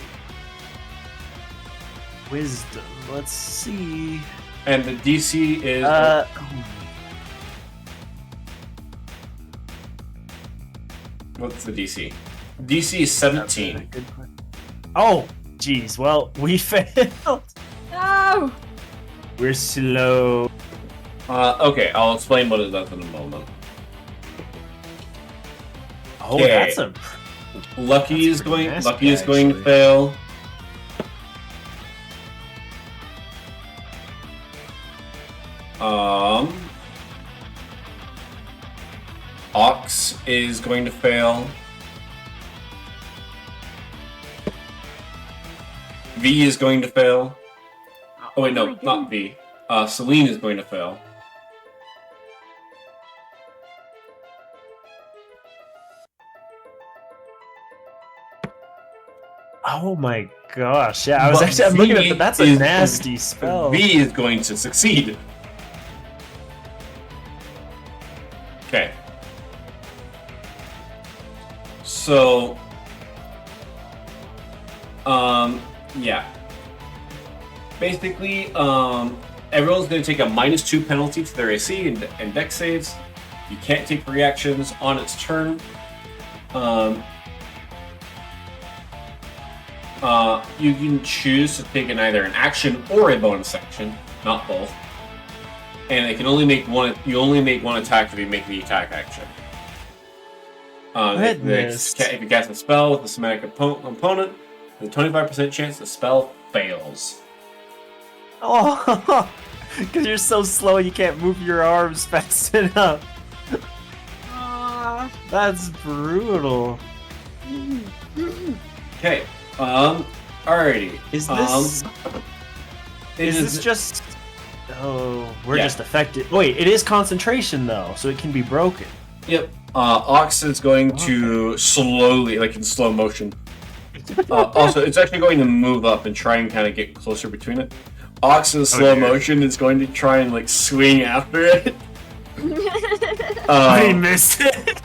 Wisdom. Let's see. And the DC is... What's the DC? DC is 17. Good question. Oh, geez. Well, we failed. No! We're slow. Okay, I'll explain what it does in a moment. Oh, Okay. that's a. Lucky That's is pretty going. nasty, Lucky is going to actually. fail. Ox is going to fail. V is going to fail. Oh wait, no, not V. Celine is going to fail. Oh my gosh! Yeah, But I'm looking at V that. That's a is- nasty spell. V is going to succeed. Okay. So, yeah. Basically, everyone's going to take a -2 penalty to their AC and Dex saves. You can't take reactions on its turn. You can choose to take either an action or a bonus action, not both. And it can only make one. You only make one attack if you make the attack action. If you cast a spell with a somatic component, there's a 25% chance the spell fails. Oh, because you're so slow, you can't move your arms fast enough. That's brutal. Okay. Alrighty. Is this? Is this just? Oh, we're Yeah. just affected. Wait, it is concentration though, so it can be broken. Yep. Ox is going to slowly, like in slow motion. Also, it's actually going to move up and try and kind of get closer between it. Ox in slow dear. motion is going to try and like swing after it. I missed it.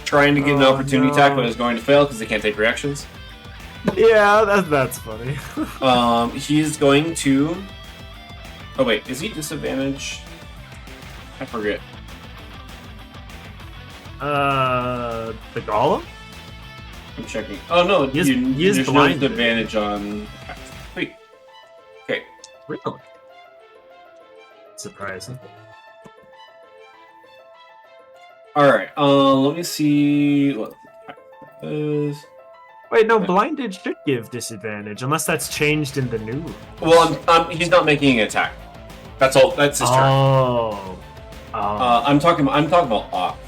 Trying to get an Oh, opportunity no. attack, but it's going to fail because they can't take reactions. Yeah, that's funny. He's going to. Oh wait, is he disadvantaged? I forget. The golem? I'm checking. Oh no, He is there's no blinded. disadvantage on. Wait. Okay. Really? Surprising. All right. Let me see what the attack is. Wait, no, blinded should give disadvantage unless that's changed in the new. Well, he's not making an attack. That's all. That's his turn. Oh. I'm talking about Ox.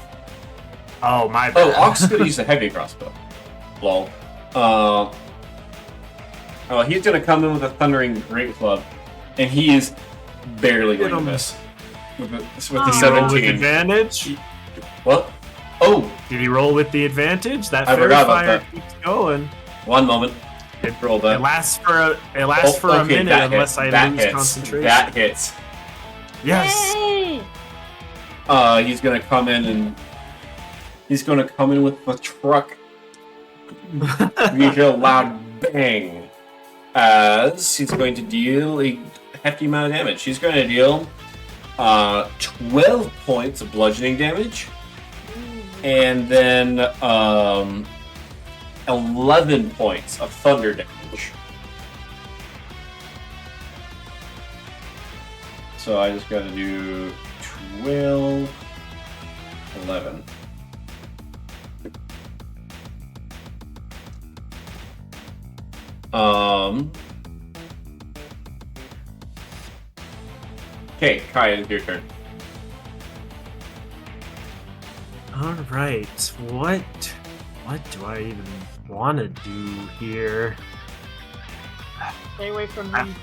Oh, my bad. Oh, Ox could use a heavy crossbow. Lol. He's gonna come in with a thundering great club, and he is barely going to miss with the 17. With advantage. What? Oh, did he roll with the advantage? That I fairy forgot about fire that. keeps going. One moment. Roll that. It lasts for a minute unless I lose concentration. That hits. Yes. Yay! He's gonna come in with the truck. You hear a loud bang as he's going to deal a hefty amount of damage. He's going to deal 12 points of bludgeoning damage, and then 11 points of thunder damage. So I just got to do 12, 11. Okay, Kai, it's your turn. Alright, what do I even want to do here? Stay away from me.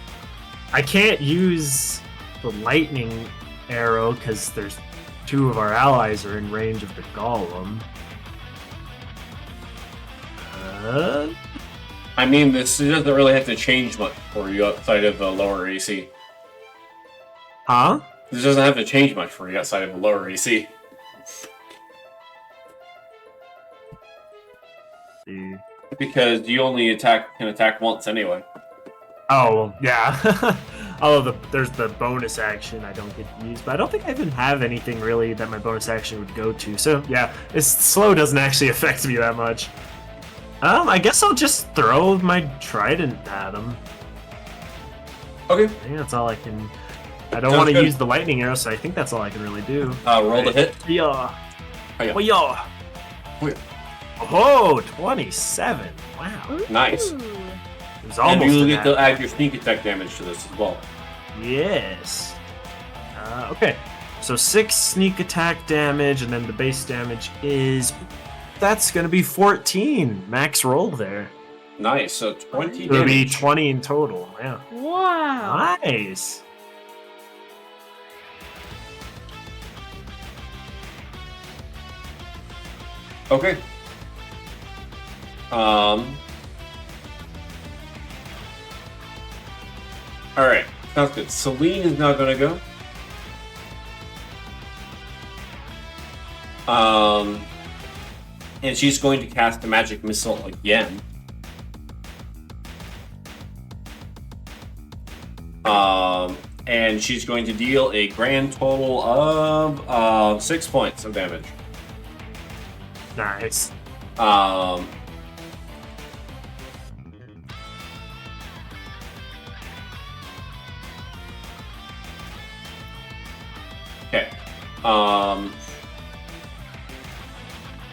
I can't use the lightning arrow because there's two of our allies are in range of the golem. I mean, this doesn't really have to change much for you outside of the lower AC. Huh? This doesn't have to change much for you outside of the lower AC. Because you only can attack once anyway. Oh, yeah. Although there's the bonus action I don't get to use, but I don't think I even have anything really that my bonus action would go to. So yeah, this slow doesn't actually affect me that much. I guess I'll just throw my trident at him. Okay. I think that's all I can. I don't want to use the lightning arrow, so I think that's all I can really do. Roll the hit. Yeah. Oh, yeah. Oh, 27. Wow. Nice. It was almost and you get to add your sneak attack damage to this as well. Yes. Okay. So 6 sneak attack damage, and then the base damage is... That's going to be 14. Max roll there. Nice. So 20 It'll damage. be 20 in total. Yeah. Wow. Nice. Okay. Alright. Sounds good. Celine is now going to go. And she's going to cast a magic missile again. And she's going to deal a grand total of 6 points of damage. Nice. Okay.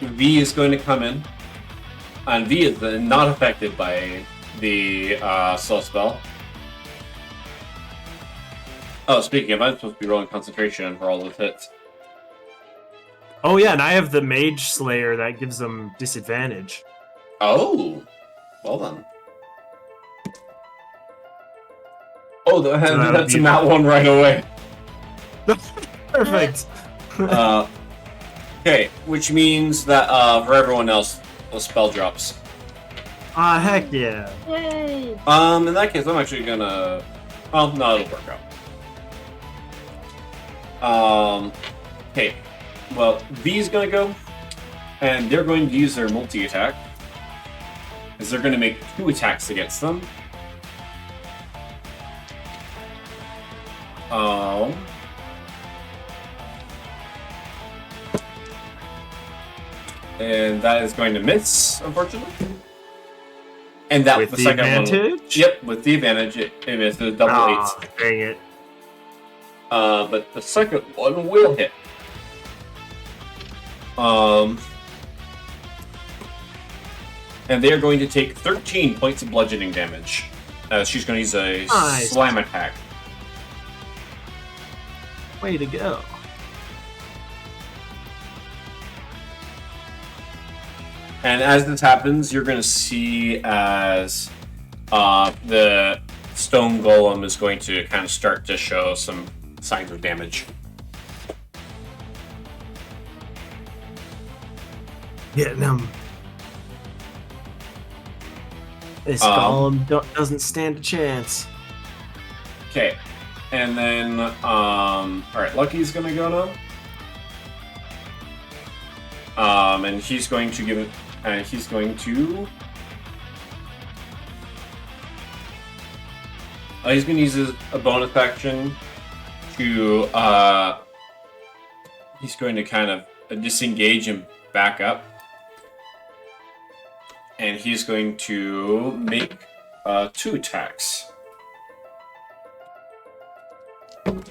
V is going to come in, and V is not affected by the slow spell. Oh, speaking of, I'm supposed to be rolling concentration for all those hits. Oh yeah, and I have the Mage Slayer that gives them disadvantage. Oh, well then. Oh, that's in that one right away. Perfect. Okay, which means that for everyone else, the spell drops. Ah, heck yeah. Yay. In that case, I'm actually gonna. Well, no, it'll work out. Okay. Well, V's gonna go, and they're going to use their multi-attack, as they're gonna make 2 attacks against them. And that is going to miss, unfortunately. And that with the the second advantage? one. Yep, with the advantage, it misses double 8s. Dang it. But the second one will hit. And and they are going to take 13 points of bludgeoning damage. She's going to use a slam attack. Way to go. And as this happens, you're going to see as the stone golem is going to kind of start to show some signs of damage. Getting him. This golem doesn't stand a chance. Okay, and then alright, Lucky's gonna go now. And he's going to give it, he's going to use a bonus action to he's going to kind of disengage and back up. And he's going to make 2 attacks. The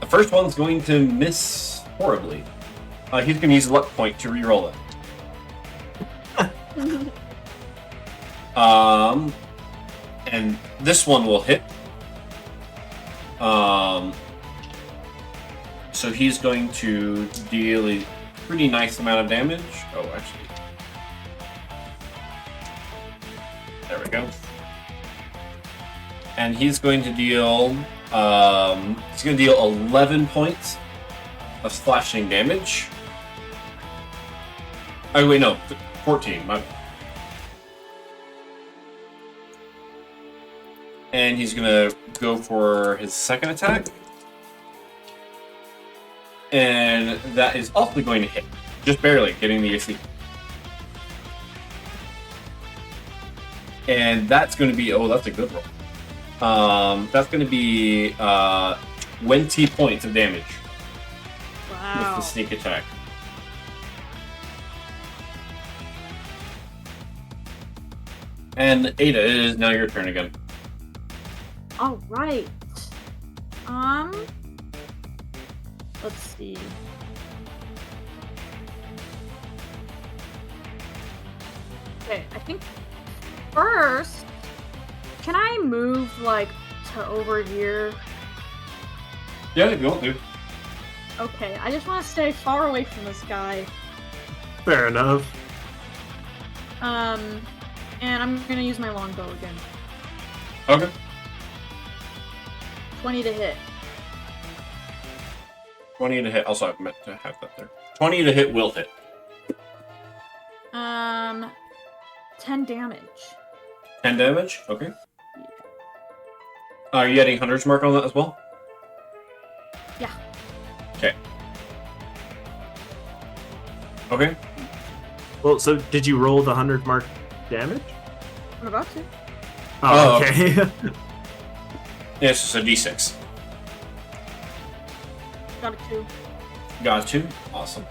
first one's going to miss horribly. He's going to use a luck point to reroll it. And this one will hit. So he's going to deal a pretty nice amount of damage. Oh, actually. There we go. And he's going to deal 11 points of slashing damage. Oh wait, no, 14. And he's gonna go for his second attack. And that is also going to hit. Just barely getting the AC. And that's going to be, oh, that's a good roll. That's going to be 20 points of damage. Wow. With the sneak attack. And Ada, it is now your turn again. All right. Let's see. Okay, I think first, can I move like to over here? Yeah, if you want to. Okay, I just want to stay far away from this guy. Fair enough. And I'm gonna use my longbow again. Okay. 20 to hit. 20 to hit. Also, I meant to have that there. 20 to hit will hit. 10 damage. 10 damage? Okay. Are you adding Hunter's Mark on that as well? Yeah. Okay. Okay. Well, so did you roll the 100 mark damage? I'm about to. Oh, okay. Yeah, it's just a d6. Got a 2. Got a 2? Awesome.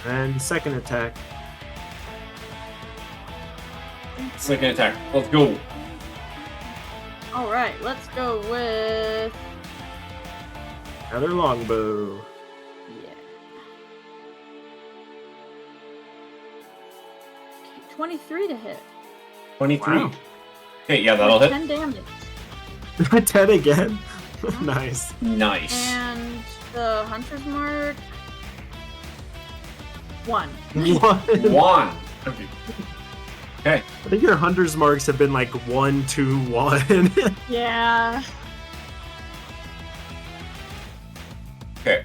And second attack. Second attack. Let's go. Alright, let's go with... Another longbow. Yeah. Okay, 23 to hit. 23. Wow. Okay, yeah, that'll hit. 10 damage. 10 again? Nice. Nice. And the Hunter's Mark... 1. 1. Okay. Okay. I think your hunter's marks have been like 1, 2, 1. Yeah. Okay.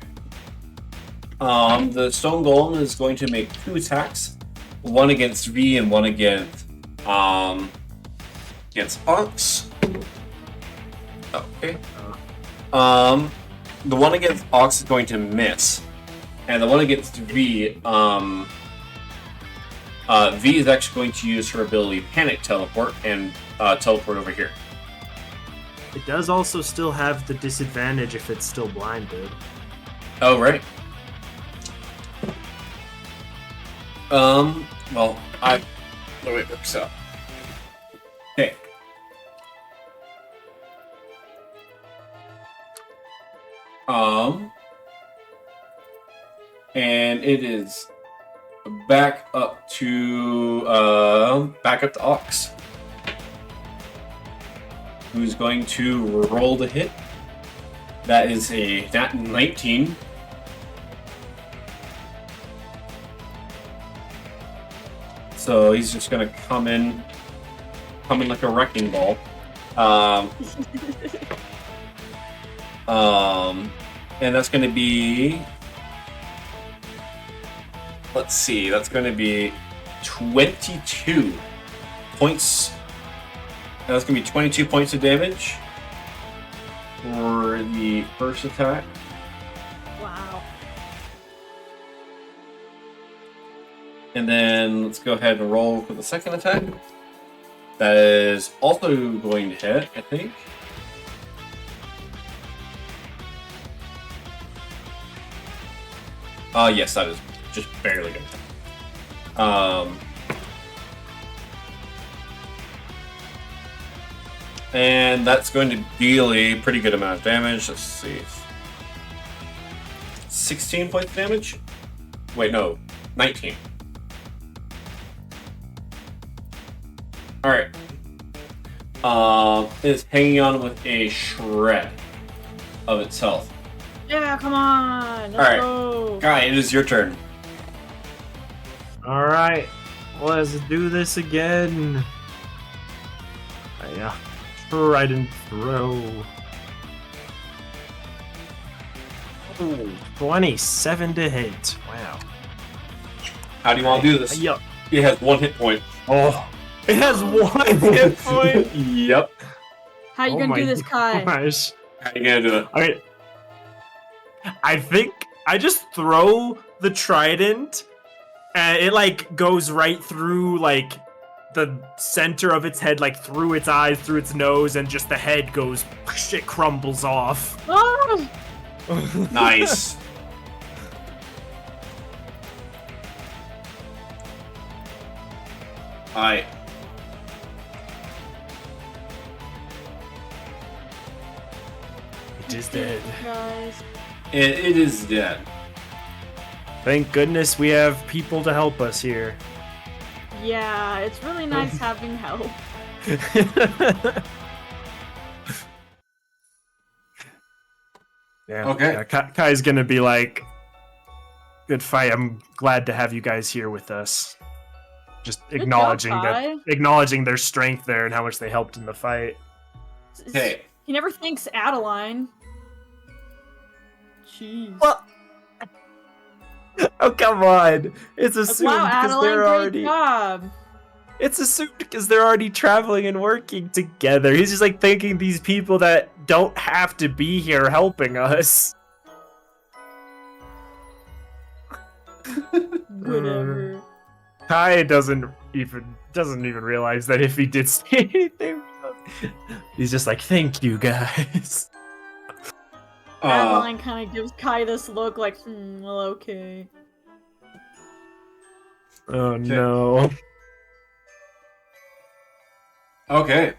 The stone golem is going to make 2 attacks, one against V and one against Ox. Okay. The one against Ox is going to miss, and the one against V, V is actually going to use her ability Panic Teleport and teleport over here. It does also still have the disadvantage if it's still blinded. Oh, right. Well, the way it works out. Okay. And it is back up to Ox, who's going to roll the hit. That is a nat 19. So he's just gonna come in like a wrecking ball. And that's gonna be, let's see, that's gonna be 22 points. That's gonna be 22 points of damage for the first attack. Wow. And then let's go ahead and roll for the second attack. That is also going to hit, I think. Yes, that is just barely going to hit. And that's going to deal a pretty good amount of damage. Let's see. 16 points of damage? Wait, no. 19. Alright. It's hanging on with a shred of itself. Yeah, come on. Let's go. Guy, it is your turn. Alright, let's do this again. Yeah. Trident throw. Ooh, 27 to hit. Wow. How do you want to do this? Yup. It has 1 hit point. Oh, it has 1 hit point. Yep. How you gonna do this, Kai? Gosh. How you gonna do it? Okay. I think I just throw the trident, and it like goes right through like the center of its head, like through its eyes, through its nose, and just the head goes, it crumbles off. Oh! Nice. Alright. It is dead. Guys. It is dead. Thank goodness we have people to help us here. Yeah, it's really nice having help. Yeah. Okay. Yeah, Kai's gonna be like, good fight. I'm glad to have you guys here with us. Just acknowledging Kai. acknowledging their strength there and how much they helped in the fight. Okay. He never thanks Adeline. Jeez. What? Oh, come on. It's Like, assumed wow, because they're Adeline, already. great job. It's assumed because they're already traveling and working together. He's just like thanking these people that don't have to be here helping us. Whatever. Kai doesn't even realize that if he did say anything, he's just like, "Thank you, guys." Adeline kind of gives Kai this look like, well, okay. Oh no. Okay.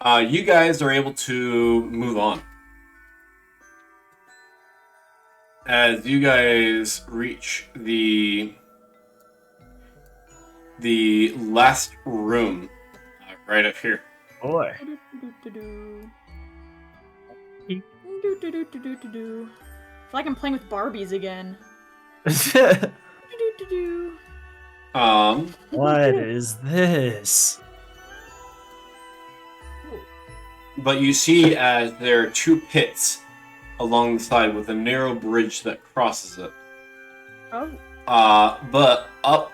You guys are able to move on. As you guys reach the last room, right up here. Boy. It's like I'm playing with Barbies again. What is this? But you see as there are 2 pits along the side with a narrow bridge that crosses it. Oh. But up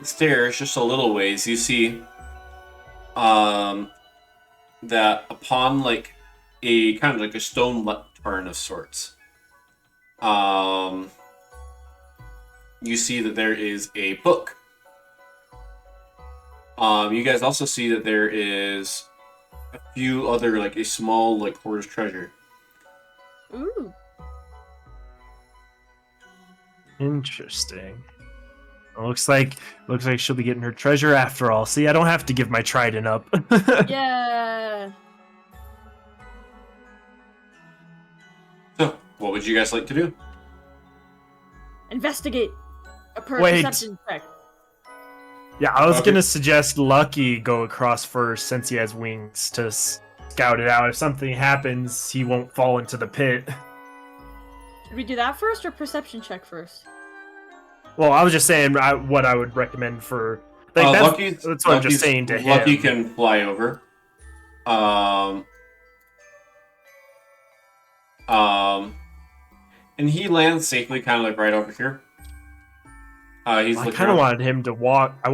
the stairs, just a little ways, you see that upon like a kind of like a stone lectern of sorts, you see that there is a book. You guys also see that there is a few other, like a small, like hoarder's treasure. Ooh. Interesting. Looks like she'll be getting her treasure after all. See, I don't have to give my trident up. Yeah. What would you guys like to do? Investigate. A Wait. perception check. Yeah, I was Okay. gonna suggest Lucky go across first since he has wings to scout it out. If something happens, he won't fall into the pit. Should we do that first or perception check first? Well, I was just saying what I would recommend for. Like, that's what I'm just saying to him. Lucky can fly over. And he lands safely, kind of like right over here. He's I looking kind of around. wanted him to walk. I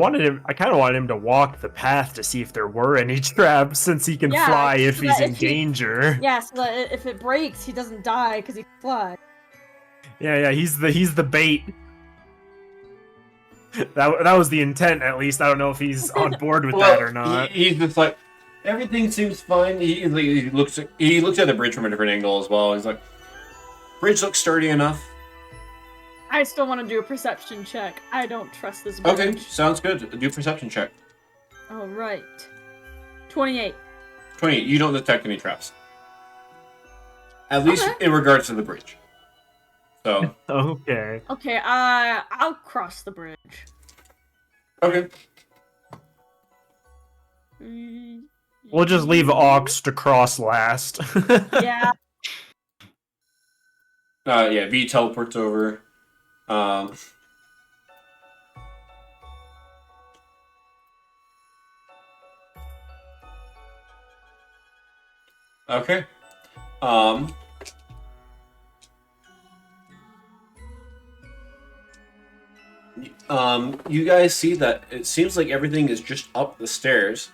kind of wanted him to walk the path to see if there were any traps, since he can Yeah, fly if so he's that in if he- danger. Yeah, so that if it breaks, he doesn't die because he can fly. Yeah, he's the bait. That was the intent, at least. I don't know if he's on board with that or not. He's just like, everything seems fine. He looks at the bridge from a different angle as well. He's like, bridge looks sturdy enough. I still want to do a perception check. I don't trust this bridge. Okay, sounds good. Do a perception check. All right. 28. 20. You don't detect any traps. At least in regards to the bridge. So. Okay. Okay, I'll cross the bridge. Okay. We'll just leave Ox to cross last. Yeah. Yeah, V teleports over. Okay. You guys see that it seems like everything is just up the stairs.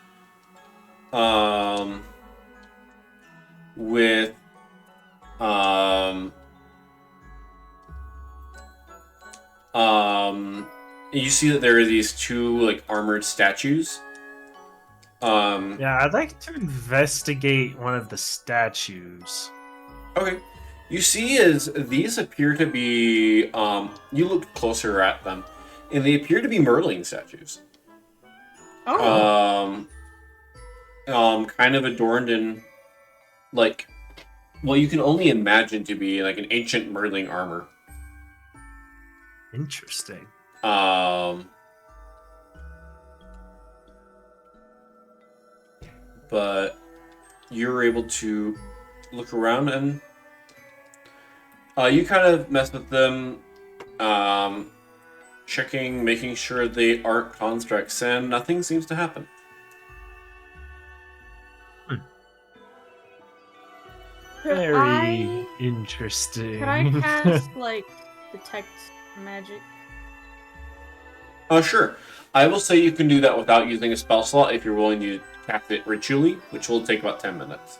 With you see that there are these two like armored statues. Yeah, I'd like to investigate one of the statues. Okay. You see is these appear to be you look closer at them, and they appear to be Merlin statues. Oh. Kind of adorned in like well you can only imagine to be like an ancient Merlin armor. Interesting. But you're able to look around and you kind of mess with them, checking, making sure they aren't constructs, and nothing seems to happen. Very interesting. Could I cast, like, detect magic? Sure. I will say you can do that without using a spell slot if you're willing to cast it ritually, which will take about 10 minutes.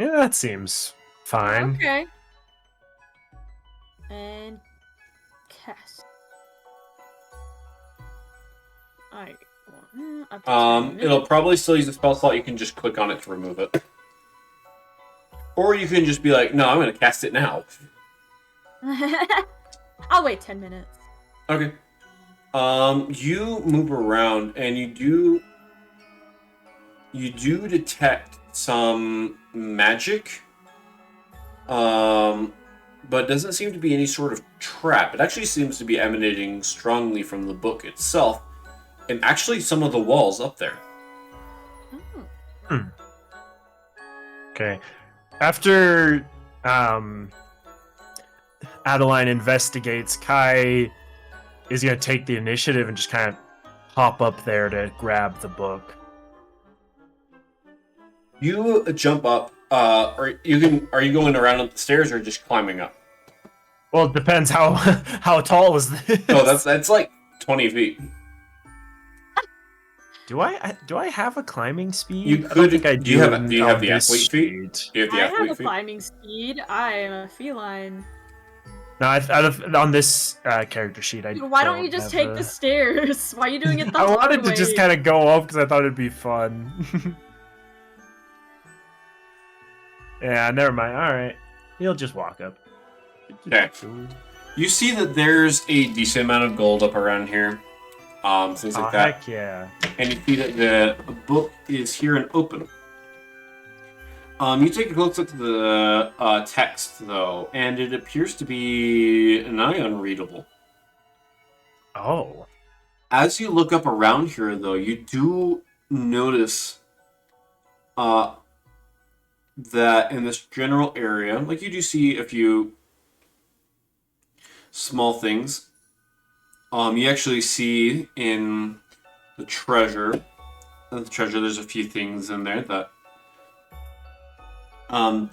Yeah, that seems fine. Okay. And cast. Alright. Up to 10 It'll probably still use a spell slot. You can just click on it to remove it. Or you can just be like, no, I'm going to cast it now. I'll wait 10 minutes. Okay. You move around and you do detect some magic. But it doesn't seem to be any sort of trap. It actually seems to be emanating strongly from the book itself, and actually some of the walls up there. Okay. After Adeline investigates, Kai is going to take the initiative and just kind of hop up there to grab the book. You jump up. Are you going around up the stairs or just climbing up? Well, it depends how tall is this. Oh, that's like 20 feet. Do I have a climbing speed? You I don't could. think I Do you have on the this athlete feet? speed. Do you have the I have athlete a feet? climbing speed. I am a feline. No, on this character sheet, I. Dude, why don't you just take the stairs? Why are you doing it the I hard wanted to way? just kind of go up because I thought it'd be fun. Yeah, never mind. All right, he'll just walk up. Okay. You see that there's a decent amount of gold up around here. Things like that. Heck yeah. And you see that the book is here and open. You take a close look at the text, though, and it appears to be nigh unreadable. Oh. As you look up around here, though, you do notice that in this general area, like you do see a few small things. You actually see in the treasure, there's a few things in there that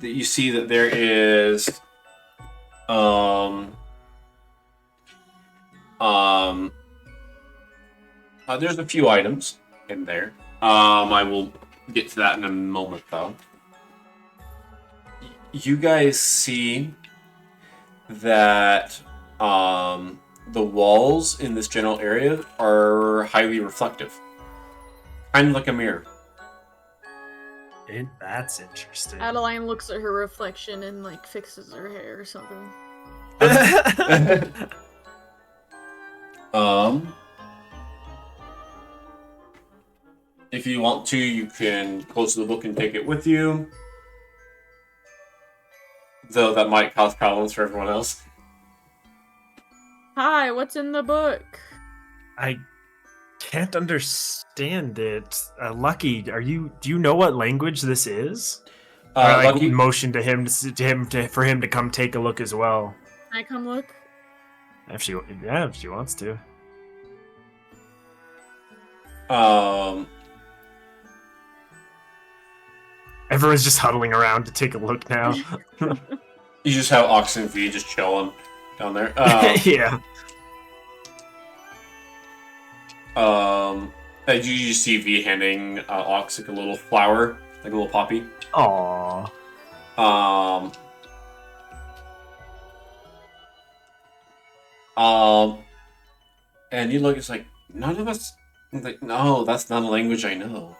you see that there is there's a few items in there. I will get to that in a moment, though. You guys see that the walls in this general area are highly reflective, kind of like a mirror. That's interesting. Adeline looks at her reflection and like fixes her hair or something. If you want to, you can close the book and take it with you. Though that might cause problems for everyone else. Hi, what's in the book? I can't understand it. Lucky, do you know what language this is? I Lucky motion to him for him to come take a look as well. Can I come look? If she wants to. Everyone's just huddling around to take a look now. You just have Ox and V just chilling down there. Yeah. As you just see V handing Ox like a little flower, like a little poppy. Aww. And you look, it's like, none of us, like, no, that's not a language I know.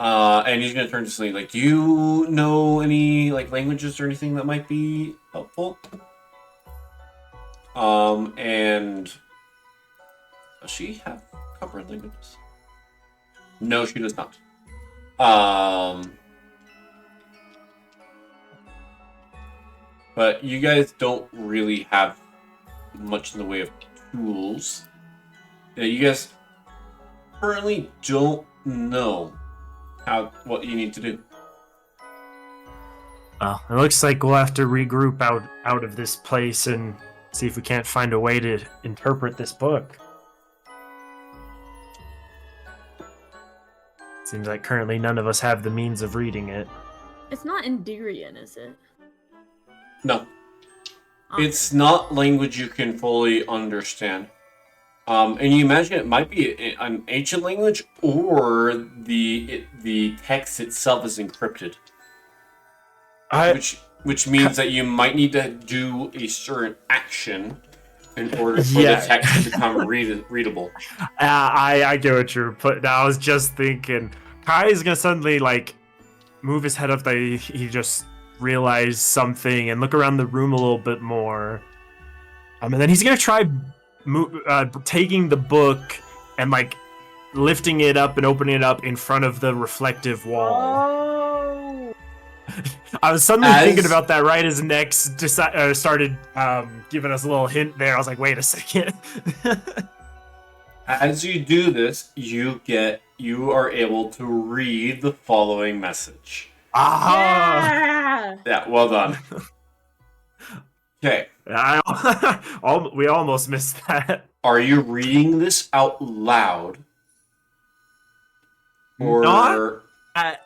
And he's gonna turn to Celine, like, do you know any, like, languages or anything that might be helpful? And does she have covered languages? No, she does not. But you guys don't really have much in the way of tools. Yeah, you guys currently don't know what you need to do. Well, it looks like we'll have to regroup out of this place and see if we can't find a way to interpret this book. Seems like currently none of us have the means of reading it. It's not Endirian, is it? No. It's not language you can fully understand. And you imagine it might be an ancient language, or the text itself is encrypted. Which means that you might need to do a certain action in order for the text to become readable. I get what you're putting. I was just thinking, Kai is gonna suddenly like move his head up. That he just realized something and look around the room a little bit more. And then he's gonna try taking the book and like lifting it up and opening it up in front of the reflective wall. Oh. I was suddenly thinking about that right as Nex started giving us a little hint there. I was like, wait a second. As you do this, you are able to read the following message. Ah! Yeah, well done. Okay. We almost missed that. Are you reading this out loud? Or not at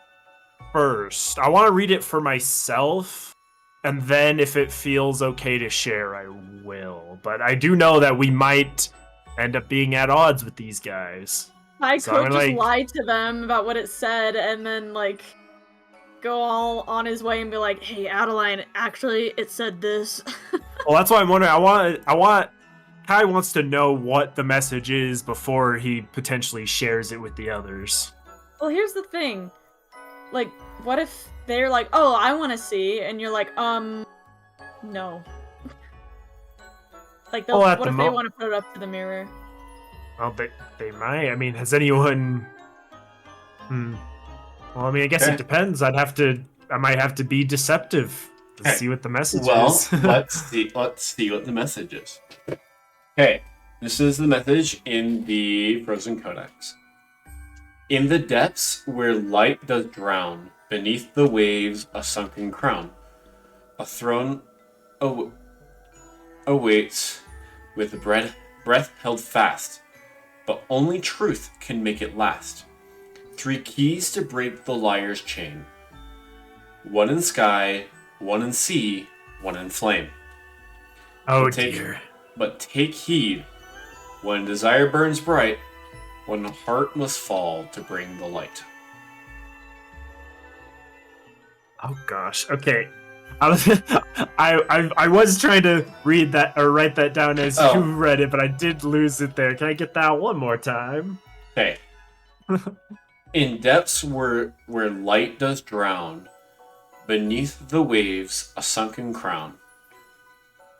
first. I want to read it for myself, and then if it feels okay to share, I will. But I do know that we might end up being at odds with these guys. I could just lie to them about what it said, and then like go all on his way and be like, "Hey, Adeline, actually, it said this." Well, that's why I'm wondering. I want. Kai wants to know what the message is before he potentially shares it with the others. Well, here's the thing. Like, what if they're like, "Oh, I want to see," and you're like, no. Like, what if they want to put it up to the mirror? Well, they might. I mean, has anyone? Well, I mean, I guess Okay. it depends. I might have to be deceptive to Okay. see what the message Well, is. let's see what the message is. Okay, this is the message in the Frozen Codex. In the depths where light does drown, beneath the waves a sunken crown, a throne awaits with breath held fast, but only truth can make it last. 3 keys to break the liar's chain. 1 in sky, 1 in sea, 1 in flame. Oh dear. But take heed. When desire burns bright, when the heart must fall to bring the light. Oh gosh. Okay. I was trying to read that or write that down as you read it, but I did lose it there. Can I get that one more time? Okay. In depths where light does drown, beneath the waves a sunken crown,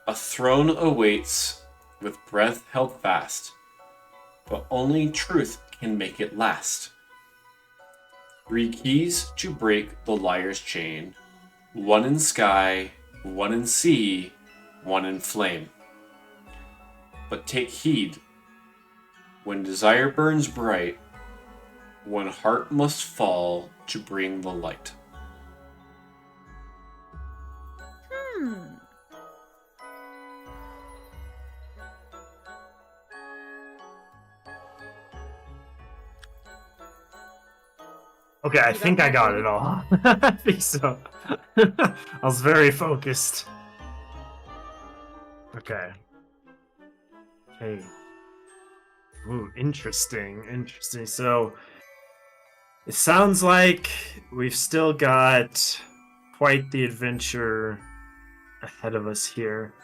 a throne awaits with breath held fast, but only truth can make it last. 3 keys to break the liar's chain. 1 in sky, 1 in sea, 1 in flame. But take heed. When desire burns bright, when heart must fall to bring the light. Okay, I think I got it all. I think so. I was very focused. Okay. Okay. Ooh, interesting. Interesting. So, it sounds like we've still got quite the adventure ahead of us here.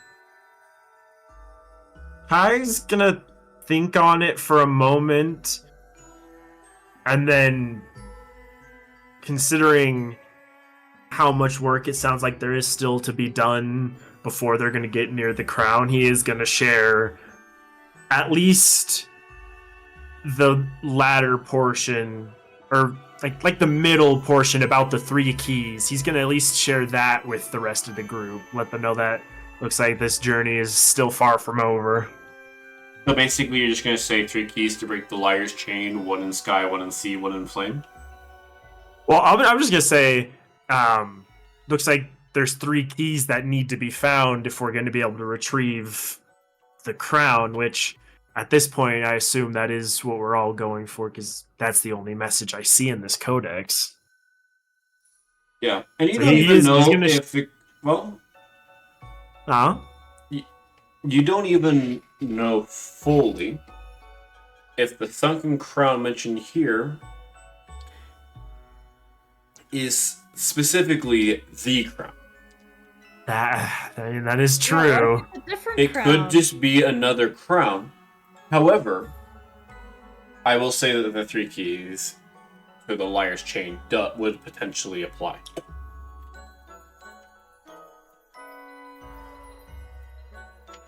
Kai's gonna think on it for a moment, and then, considering how much work it sounds like there is still to be done before they're going to get near the crown, he is going to share at least the latter portion, or like the middle portion about the 3 keys. He's going to at least share that with the rest of the group. Let them know that looks like this journey is still far from over. So basically you're just going to say 3 keys to break the liar's chain, 1 in sky, 1 in sea, 1 in flame? Well, I'm just going to say, looks like there's 3 keys that need to be found if we're going to be able to retrieve the crown, which at this point, I assume that is what we're all going for, because that's the only message I see in this codex. Yeah, and you don't even know if the... Well... Huh? You don't even know fully if the sunken crown mentioned here is specifically the crown. That is true. It could just be another crown. However, I will say that the 3 keys to the liar's chain would potentially apply.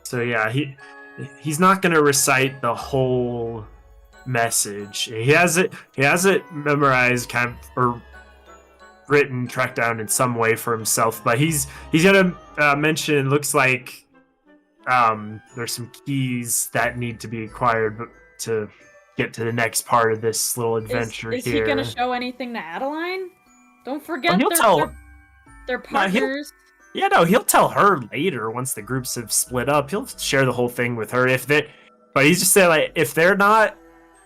So yeah, he's not going to recite the whole message. He has it memorized, kind of, or written, tracked down in some way for himself. But he's gonna mention. Looks like there's some keys that need to be acquired to get to the next part of this little adventure. Is here. He gonna show anything to Adeline? Don't forget their partners. He'll tell her later once the groups have split up. He'll share the whole thing with her but he's just saying, like, if they're not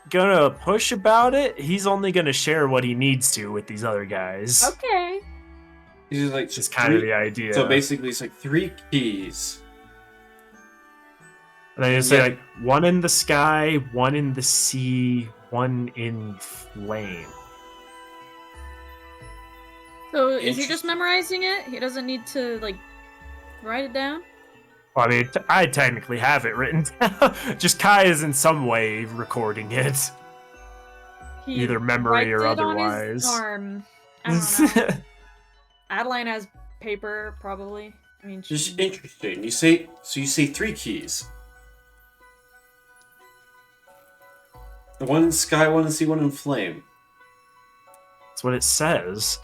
gonna push about it, he's only gonna share what he needs to with these other guys. Okay. He's like, just kind of the idea. So basically, it's like 3 keys. And then you say, like, 1 in the sky, 1 in the sea, 1 in flame. So is he just memorizing it? He doesn't need to, like, write it down? Well, I mean, I technically have it written down. Just Kai is in some way recording it. Either memory or otherwise. On his arm. I don't know. Adeline has paper, probably. I mean, just interesting. You say 3 keys. The 1 in sky, 1 in sea, 1 in flame. That's what it says.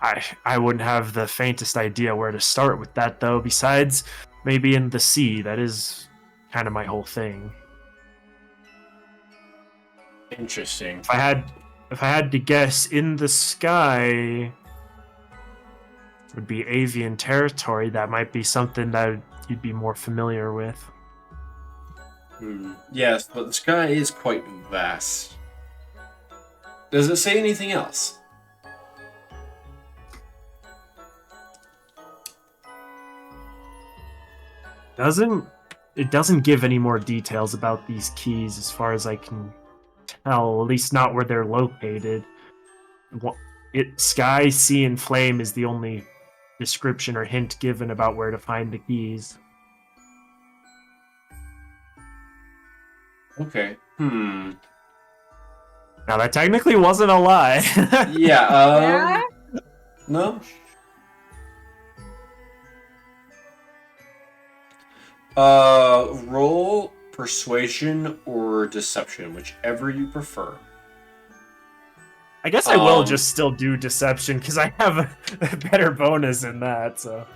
I wouldn't have the faintest idea where to start with that, though, besides maybe in the sea. That is kind of my whole thing. Interesting. If I had to guess, in the sky would be avian territory. That might be something that you'd be more familiar with. Yes, but the sky is quite vast. Does it say anything else? It doesn't give any more details about these keys as far as I can tell, at least not where they're located. Sky, sea, and flame is the only description or hint given about where to find the keys. Okay. Now that technically wasn't a lie. Yeah? No? Roll persuasion or deception, whichever you prefer. I guess I will just still do deception because I have a better bonus in that. So,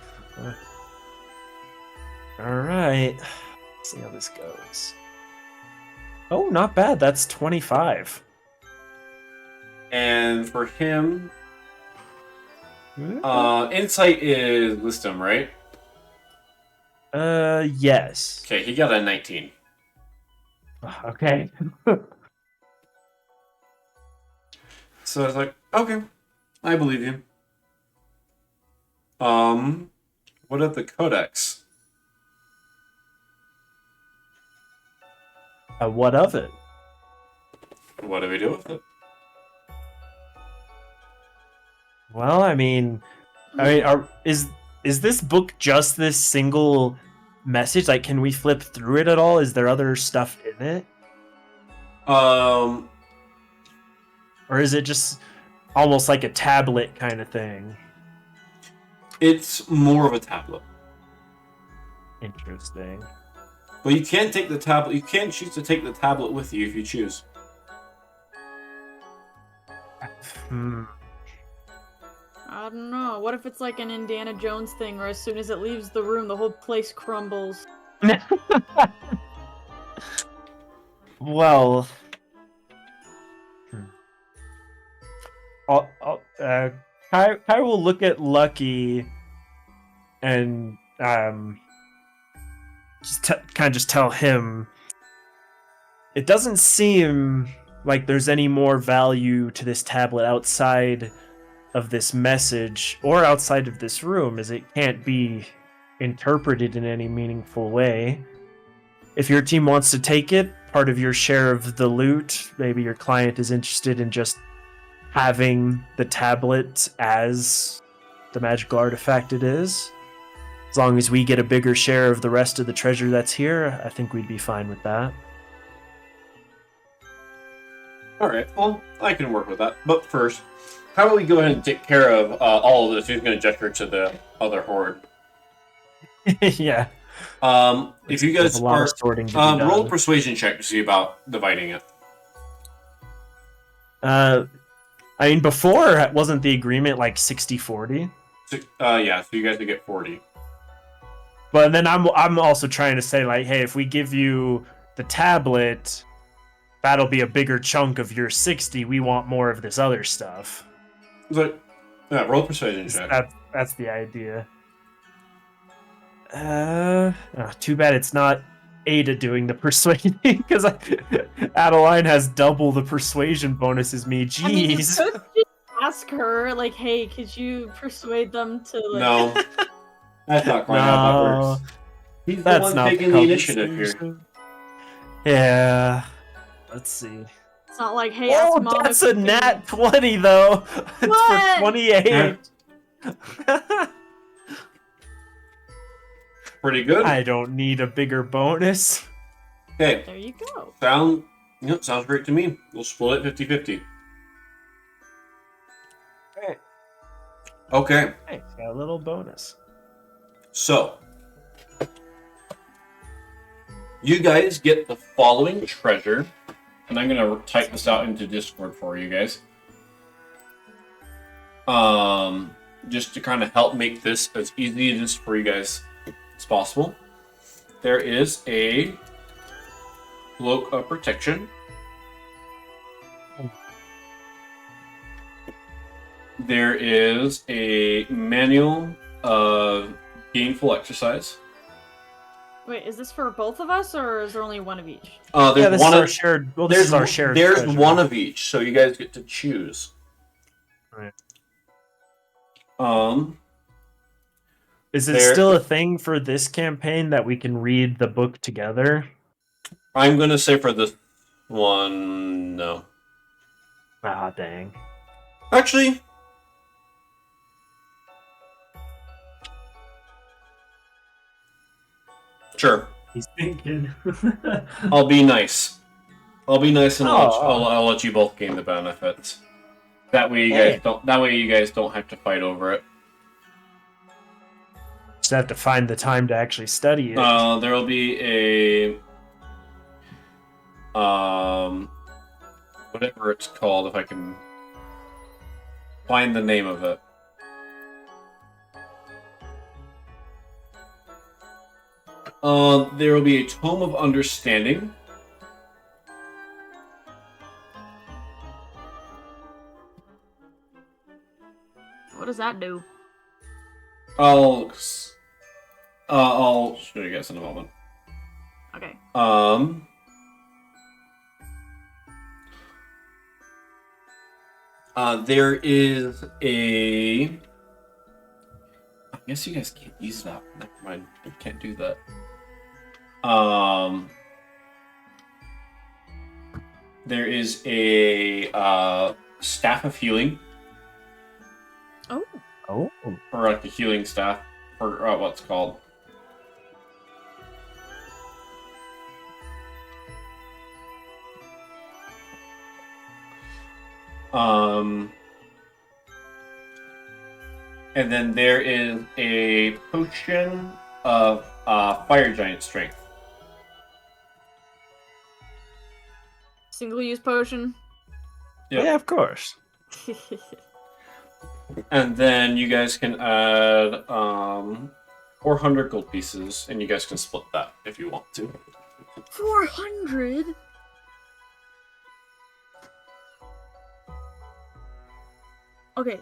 all right, let's see how this goes. Oh, not bad. That's 25. And for him, insight is wisdom, right? Yes. Okay, he got a 19. Okay. So I was like, okay, I believe you. What of the Codex? What of it? What do we do with it? Well, is this book just this single message? Like, can we flip through it at all? Is there other stuff in it? Or is it just almost like a tablet kind of thing? It's more of a tablet. Interesting. But you can take the tablet. You can choose to take the tablet with you if you choose. I don't know. What if it's like an Indiana Jones thing where as soon as it leaves the room, the whole place crumbles? Well... Kai will look at Lucky and just tell him it doesn't seem like there's any more value to this tablet outside of this message or outside of this room, as it can't be interpreted in any meaningful way. If your team wants to take it, part of your share of the loot, maybe your client is interested in just having the tablet as the magical artifact it is. As long as we get a bigger share of the rest of the treasure that's here, I think we'd be fine with that. Alright, well, I can work with that. But first, how about we go ahead and take care of all of this? Who's going to gesture to the other horde? Yeah. If you guys are... roll a persuasion check to see about dividing it. I mean, before, wasn't the agreement like 60-40? Yeah, so you guys would get 40. But then I'm also trying to say, like, hey, if we give you the tablet, that'll be a bigger chunk of your 60. We want more of this other stuff. But, yeah, roll a persuasion check. That's the idea. Too bad it's not Ada doing the persuading, because Adeline has double the persuasion bonus as me. Jeez. I mean, you could just ask her, like, hey, could you persuade them to, like... No. That's not quite how that works. He's the one taking the initiative here. Yeah. Let's see. It's not like, hey, ask Mom. That's a nat 20, though. It's for 28. Pretty good. I don't need a bigger bonus. Okay. There you go. Sounds great to me. We'll split it 50-50. Okay. Hey, got a little bonus. So, you guys get the following treasure, and I'm going to type this out into Discord for you guys. just to kind of help make this as easy as for you guys as possible, there is a cloak of protection. There is a manual of gainful exercise. Wait, is this for both of us, or is there only one of each? Yeah, this is our shared. Well, this is our shared. There's treasure. one of each, so you guys get to choose. Right. Is it still a thing for this campaign that we can read the book together? I'm gonna say for this one, no. Ah, dang. Actually, sure. He's thinking. I'll be nice. I'll be nice and I'll let you both gain the benefits. That way you guys don't. That way you guys don't have to fight over it. Just have to find the time to actually study it. There will be a whatever it's called, if I can find the name of it. There will be a Tome of Understanding. What does that do? I'll show you guys in a moment. Okay. There is a. I guess you guys can't use that. Never mind. You can't do that. There is a Staff of Healing. Oh. Or like a healing staff. Or what's it called. And then there is a potion of fire giant strength. Single-use potion? Yep. Yeah, of course. And then you guys can add 400 gold pieces, and you guys can split that if you want to. 400? Okay,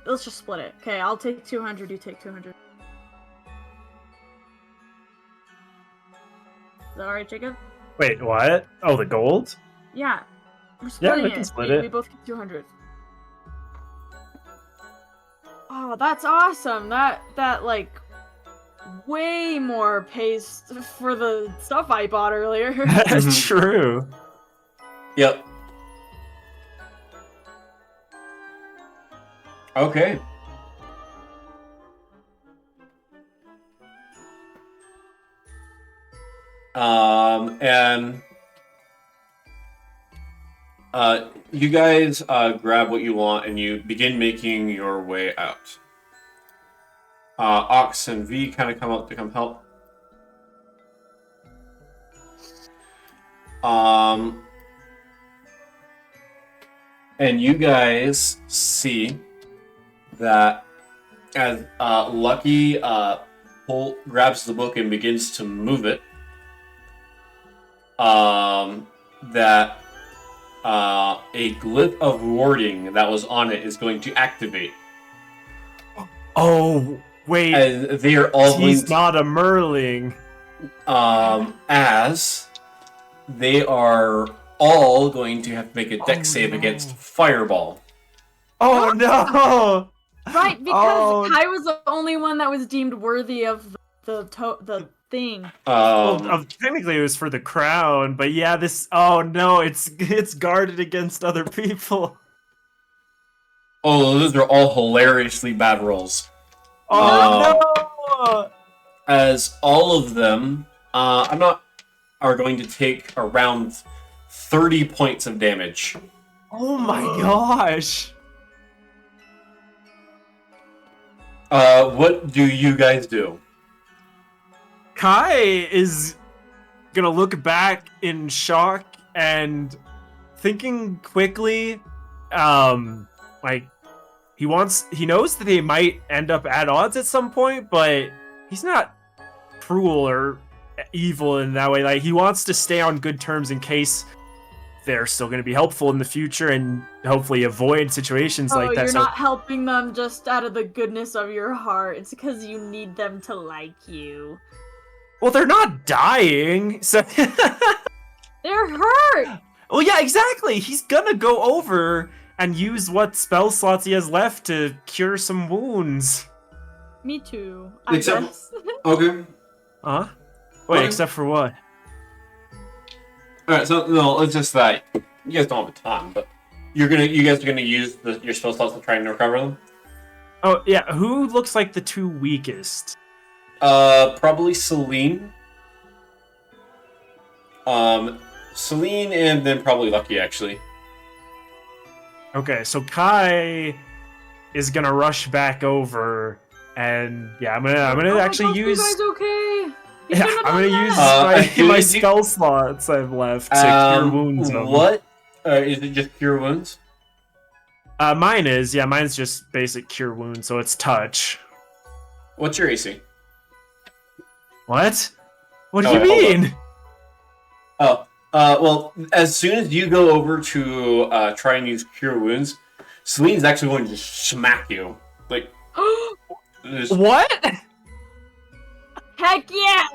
let's just split it. Okay, I'll take 200, you take 200. Is that alright, Jacob? Wait, what? Oh, the gold? Yeah. We're splitting we can split it. it. We both get 200. Oh, that's awesome. That like way more pays for the stuff I bought earlier. That's true. Yep. Okay. And you guys grab what you want and you begin making your way out. Ox and V kind of come up to come help. And you guys see that as Lucky grabs the book and begins to move it, that a glyph of warding that was on it is going to activate. Oh, wait. And they are all He's not a Merling. As they are all going to have to make a dex save against Fireball. Oh, no! Right, because Kai was the only one that was deemed worthy of the thing. Technically it was for the crown, but yeah, this. Oh no, it's guarded against other people. Oh, those are all hilariously bad rolls. Oh no! As all of them, are going to take around 30 points of damage. Oh my gosh! What do you guys do? Kai is gonna look back in shock and thinking quickly like he knows that they might end up at odds at some point, but he's not cruel or evil in that way. Like, he wants to stay on good terms in case they're still going to be helpful in the future and hopefully avoid situations like that. You're not helping them just out of the goodness of your heart. It's because you need them to like you. Well, they're not dying, so they're hurt. Well, yeah, exactly. He's gonna go over and use what spell slots he has left to cure some wounds. Me too, I guess. Okay. Huh? Wait, Okay. except for what? Alright, so no, it's just that you guys don't have a ton, but you guys are gonna use your spell slots to try and recover them? Oh, yeah, who looks like the two weakest? Probably Celine. Celine and then probably Lucky, actually. Okay, so Kai is gonna rush back over, and yeah, I'm gonna actually use. You guys okay? Yeah, I'm gonna use my spell slots I've left to cure wounds. What? Is it just cure wounds? Mine's just basic cure wounds, so it's touch. What's your AC? What? What do Oh, you wait, mean? Well, as soon as you go over to try and use cure wounds, Celine's actually going to smack you. Like, what? Heck yeah!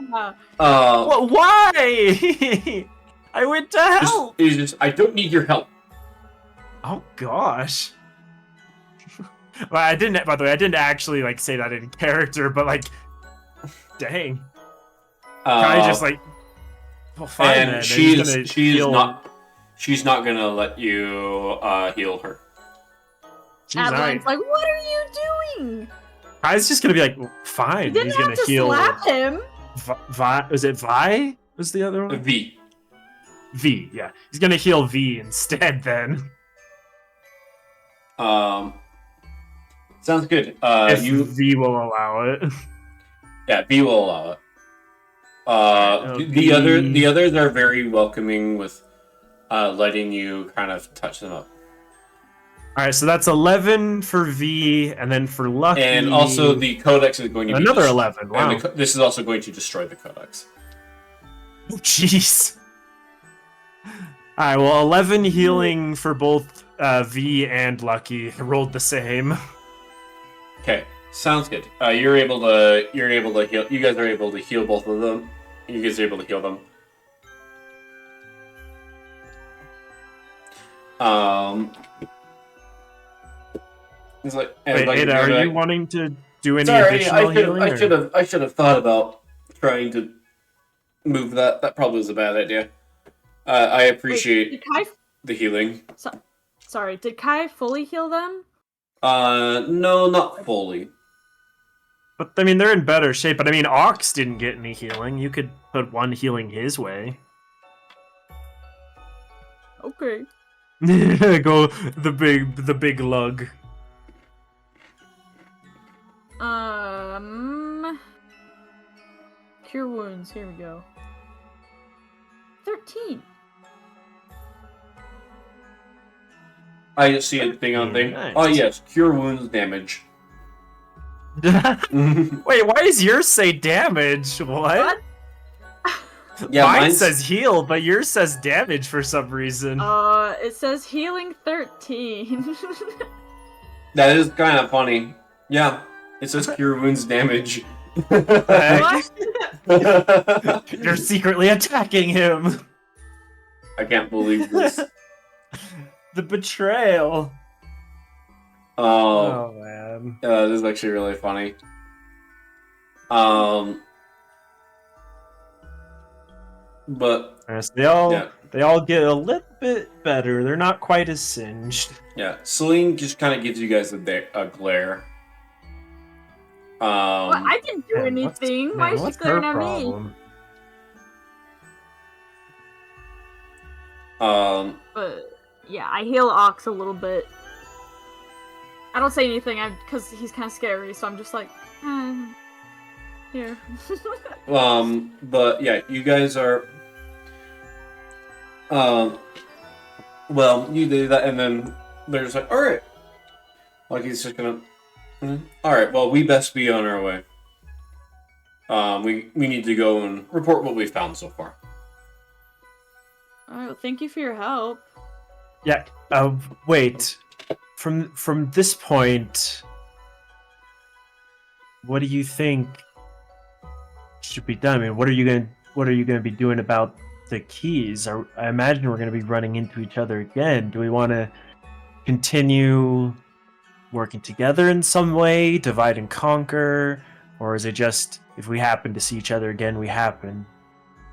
Why? I went to help. I don't need your help. Oh gosh. Well, I didn't. By the way, I didn't actually like say that in character, but like, dang. Kai just like. Well, fine, and then. she's not gonna let you heal her. Adeline's like, what are you doing? Kai's just gonna be like, well, fine. You didn't He's have gonna to heal. slap him. Was it Vi? Was the other one? V. V. Yeah, he's gonna heal V instead. Then. Sounds good. If V will allow it. Yeah, V will allow it. The others are very welcoming with letting you kind of touch them up. All right, so that's 11 for V, and then for Lucky, and also the Codex is going to be another 11. Wow. And this is also going to destroy the Codex. Oh, jeez. All right, well, 11 healing for both V and Lucky. Rolled the same. Okay, sounds good. You're able to heal. You guys are able to heal both of them. You guys are able to heal them. It's like, wait, Ada, are you wanting to do any additional healing? I should have thought about trying to move that. That probably was a bad idea. I appreciate the healing. Sorry, did Kai fully heal them? No, not fully. But I mean, they're in better shape. But I mean, Ox didn't get any healing. You could put one healing his way. Okay. Go the big lug. Cure wounds. Here we go. 13. I just see a thing on thing. Nice. Oh yes, cure wounds damage. Wait, why does yours say damage? What? Yeah, mine says heal, but yours says damage for some reason. It says healing 13. That is kind of funny. Yeah, it says cure wounds damage. What? You're secretly attacking him. I can't believe this. The betrayal. Oh man. This is actually really funny. But yes, they all get a little bit better. They're not quite as singed. Yeah, Celine just kind of gives you guys a glare. Well, I didn't do anything. Why is she glaring at me? But yeah, I heal Ox a little bit. I don't say anything because he's kind of scary, so I'm just like, here. But yeah, you guys are. Well, you do that, and then they're just like, all right. Like he's just gonna. All right. Well, we best be on our way. We need to go and report what we've found so far. Oh, thank you for your help. Yeah. Wait. From this point, what do you think should be done? I mean, what are you gonna be doing about the keys? I imagine we're gonna be running into each other again. Do we want to continue working together in some way, divide and conquer, or is it just if we happen to see each other again, we happen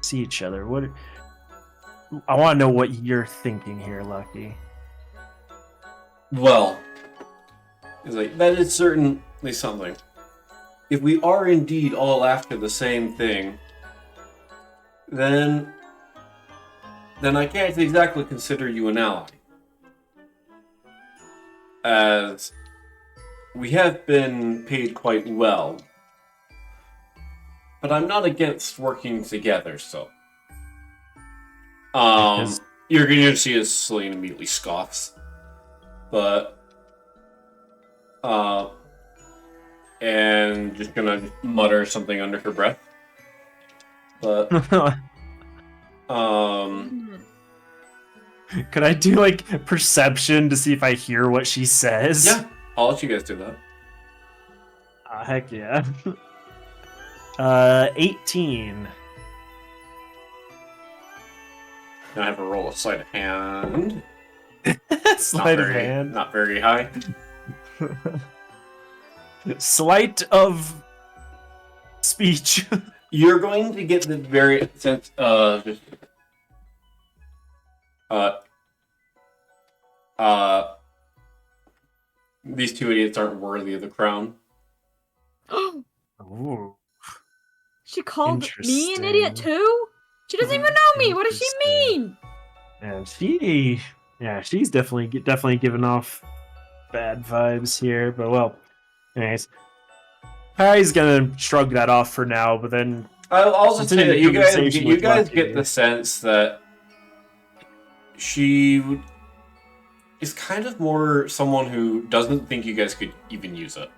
to see each other? I want to know what you're thinking here, Lucky. Well, it's like that is certainly something. If we are indeed all after the same thing, then I can't exactly consider you an ally. As we have been paid quite well. But I'm not against working together, so. You're going to see as Celine immediately scoffs. But, and just gonna mutter something under her breath. But, Could I do, like, perception to see if I hear what she says? Yeah, I'll let you guys do that. Heck yeah. 18. Now I have to roll a sleight of hand. Sleight of hand. Not very high. Sleight of speech. You're going to get the very sense of just these two idiots aren't worthy of the crown. Ooh. She called me an idiot too? She doesn't even know me. What does she mean? And she's definitely giving off bad vibes here. But well, anyways, Kai's gonna shrug that off for now. But then I'll also say that you guys get the sense that she is kind of more someone who doesn't think you guys could even use it.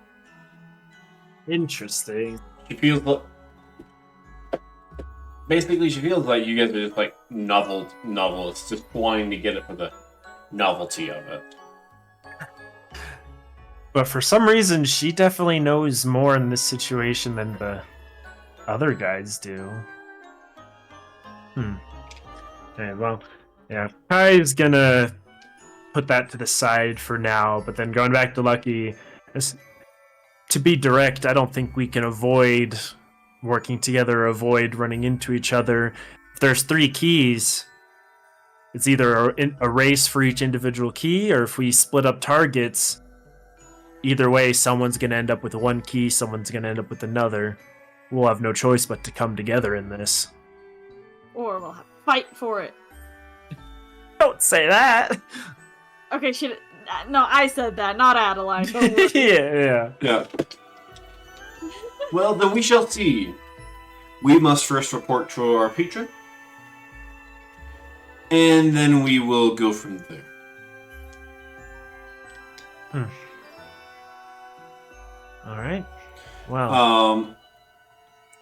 Interesting. She feels like. Basically, she feels like you guys are just like novelists, just wanting to get it for the novelty of it. But for some reason, she definitely knows more in this situation than the other guys do. Okay, well, yeah, Kai's gonna put that to the side for now, but then going back to Lucky, to be direct, I don't think we can avoid working together, avoid running into each other. If there's 3 keys, it's either a race for each individual key, or if we split up targets, either way, someone's going to end up with 1 key, someone's going to end up with another. We'll have no choice but to come together in this. Or we'll have to fight for it. Don't say that! Okay, no, I said that, not Adeline. Don't worry. Yeah. Well, then we shall see. We must first report to our patron. And then we will go from there. Alright. Wow.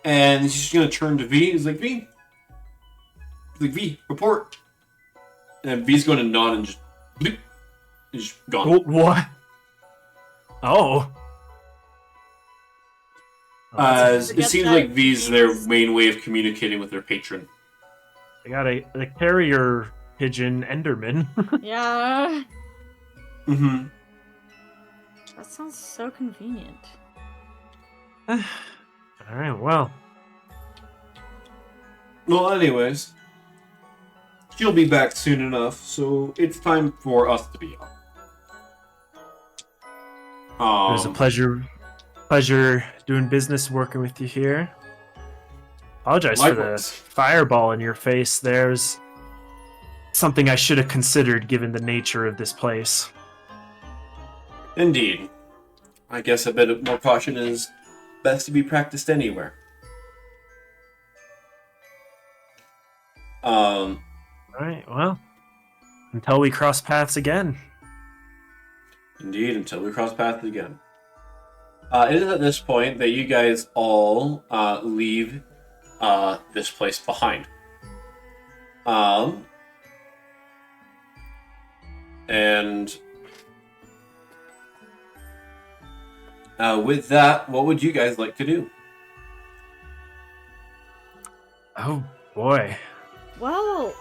And she's going to turn to V. He's like, V. He's like, V, report. And V's going to nod and just... bloop, and just gone. What? Oh. It seems like V's their main way of communicating with their patron. They got a carrier pigeon Enderman. Yeah. Mm-hmm. That sounds so convenient. Alright, well. Well, anyways. She'll be back soon enough, so it's time for us to be up. It was a pleasure doing business working with you here. Apologize Likewise. for the fireball in your face. There's something I should have considered given the nature of this place. Indeed. I guess a bit of more caution is best to be practiced anywhere. Alright, well. Until we cross paths again. Indeed, until we cross paths again. It is at this point that you guys all leave this place behind. And with that, what would you guys like to do? Oh boy. Well,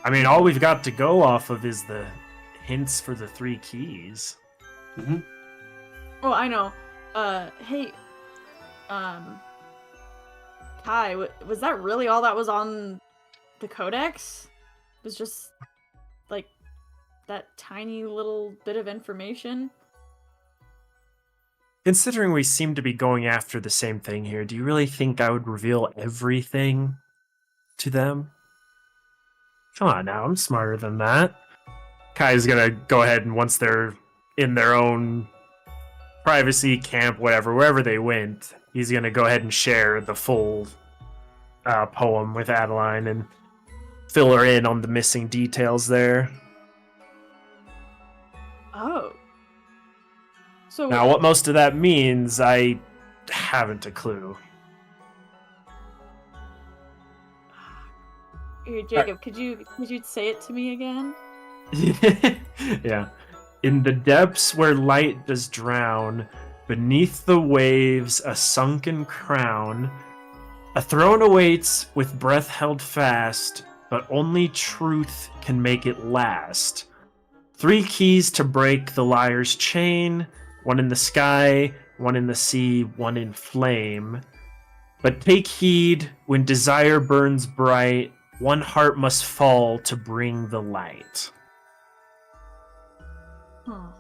I mean, all we've got to go off of is the hints for the 3 keys. Mm-hmm. oh, I know. Hey, Kai, was that really all that was on the Codex? It was just, like, that tiny little bit of information? Considering we seem to be going after the same thing here, do you really think I would reveal everything to them? Come on now, I'm smarter than that. Kai's gonna go ahead and once they're in their own privacy camp, whatever, wherever they went, he's gonna go ahead and share the full poem with Adeline and fill her in on the missing details there. Oh. So Now, what most of that means, I haven't a clue. Here, Jacob, could you say it to me again? Yeah. In the depths where light does drown, beneath the waves a sunken crown, a throne awaits with breath held fast, but only truth can make it last. 3 keys to break the liar's chain, 1 in the sky, 1 in the sea, 1 in flame. But take heed, when desire burns bright, 1 heart must fall to bring the light. Huh.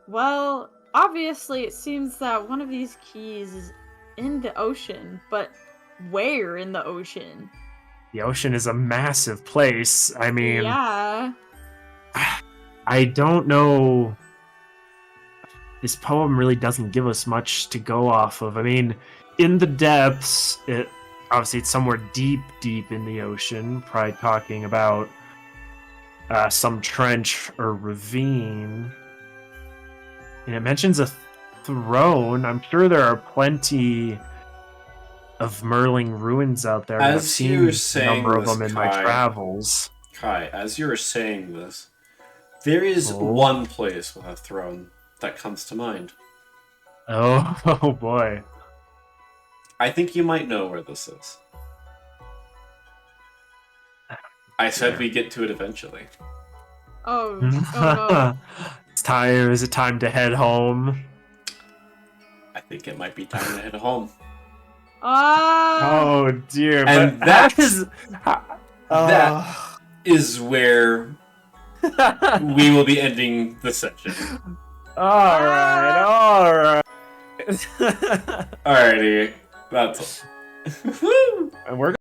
Well, obviously it seems that one of these keys is in the ocean, but where in the ocean? The ocean is a massive place. I mean, yeah. I don't know. This poem really doesn't give us much to go off of. I mean, in the depths, obviously it's somewhere deep, deep in the ocean, probably talking about some trench or ravine. And it mentions a throne. I'm sure there are plenty of Merling ruins out there. I've seen a number of them in my travels. Kai, as you were saying this, there is one place with a throne that comes to mind. Oh boy. I think you might know where this is. I said we get to it eventually. Oh no. It's time. Is it time to head home? I think it might be time to head home. Oh dear. And but that is where we will be ending the session. Alright. Alrighty. That's all. And we're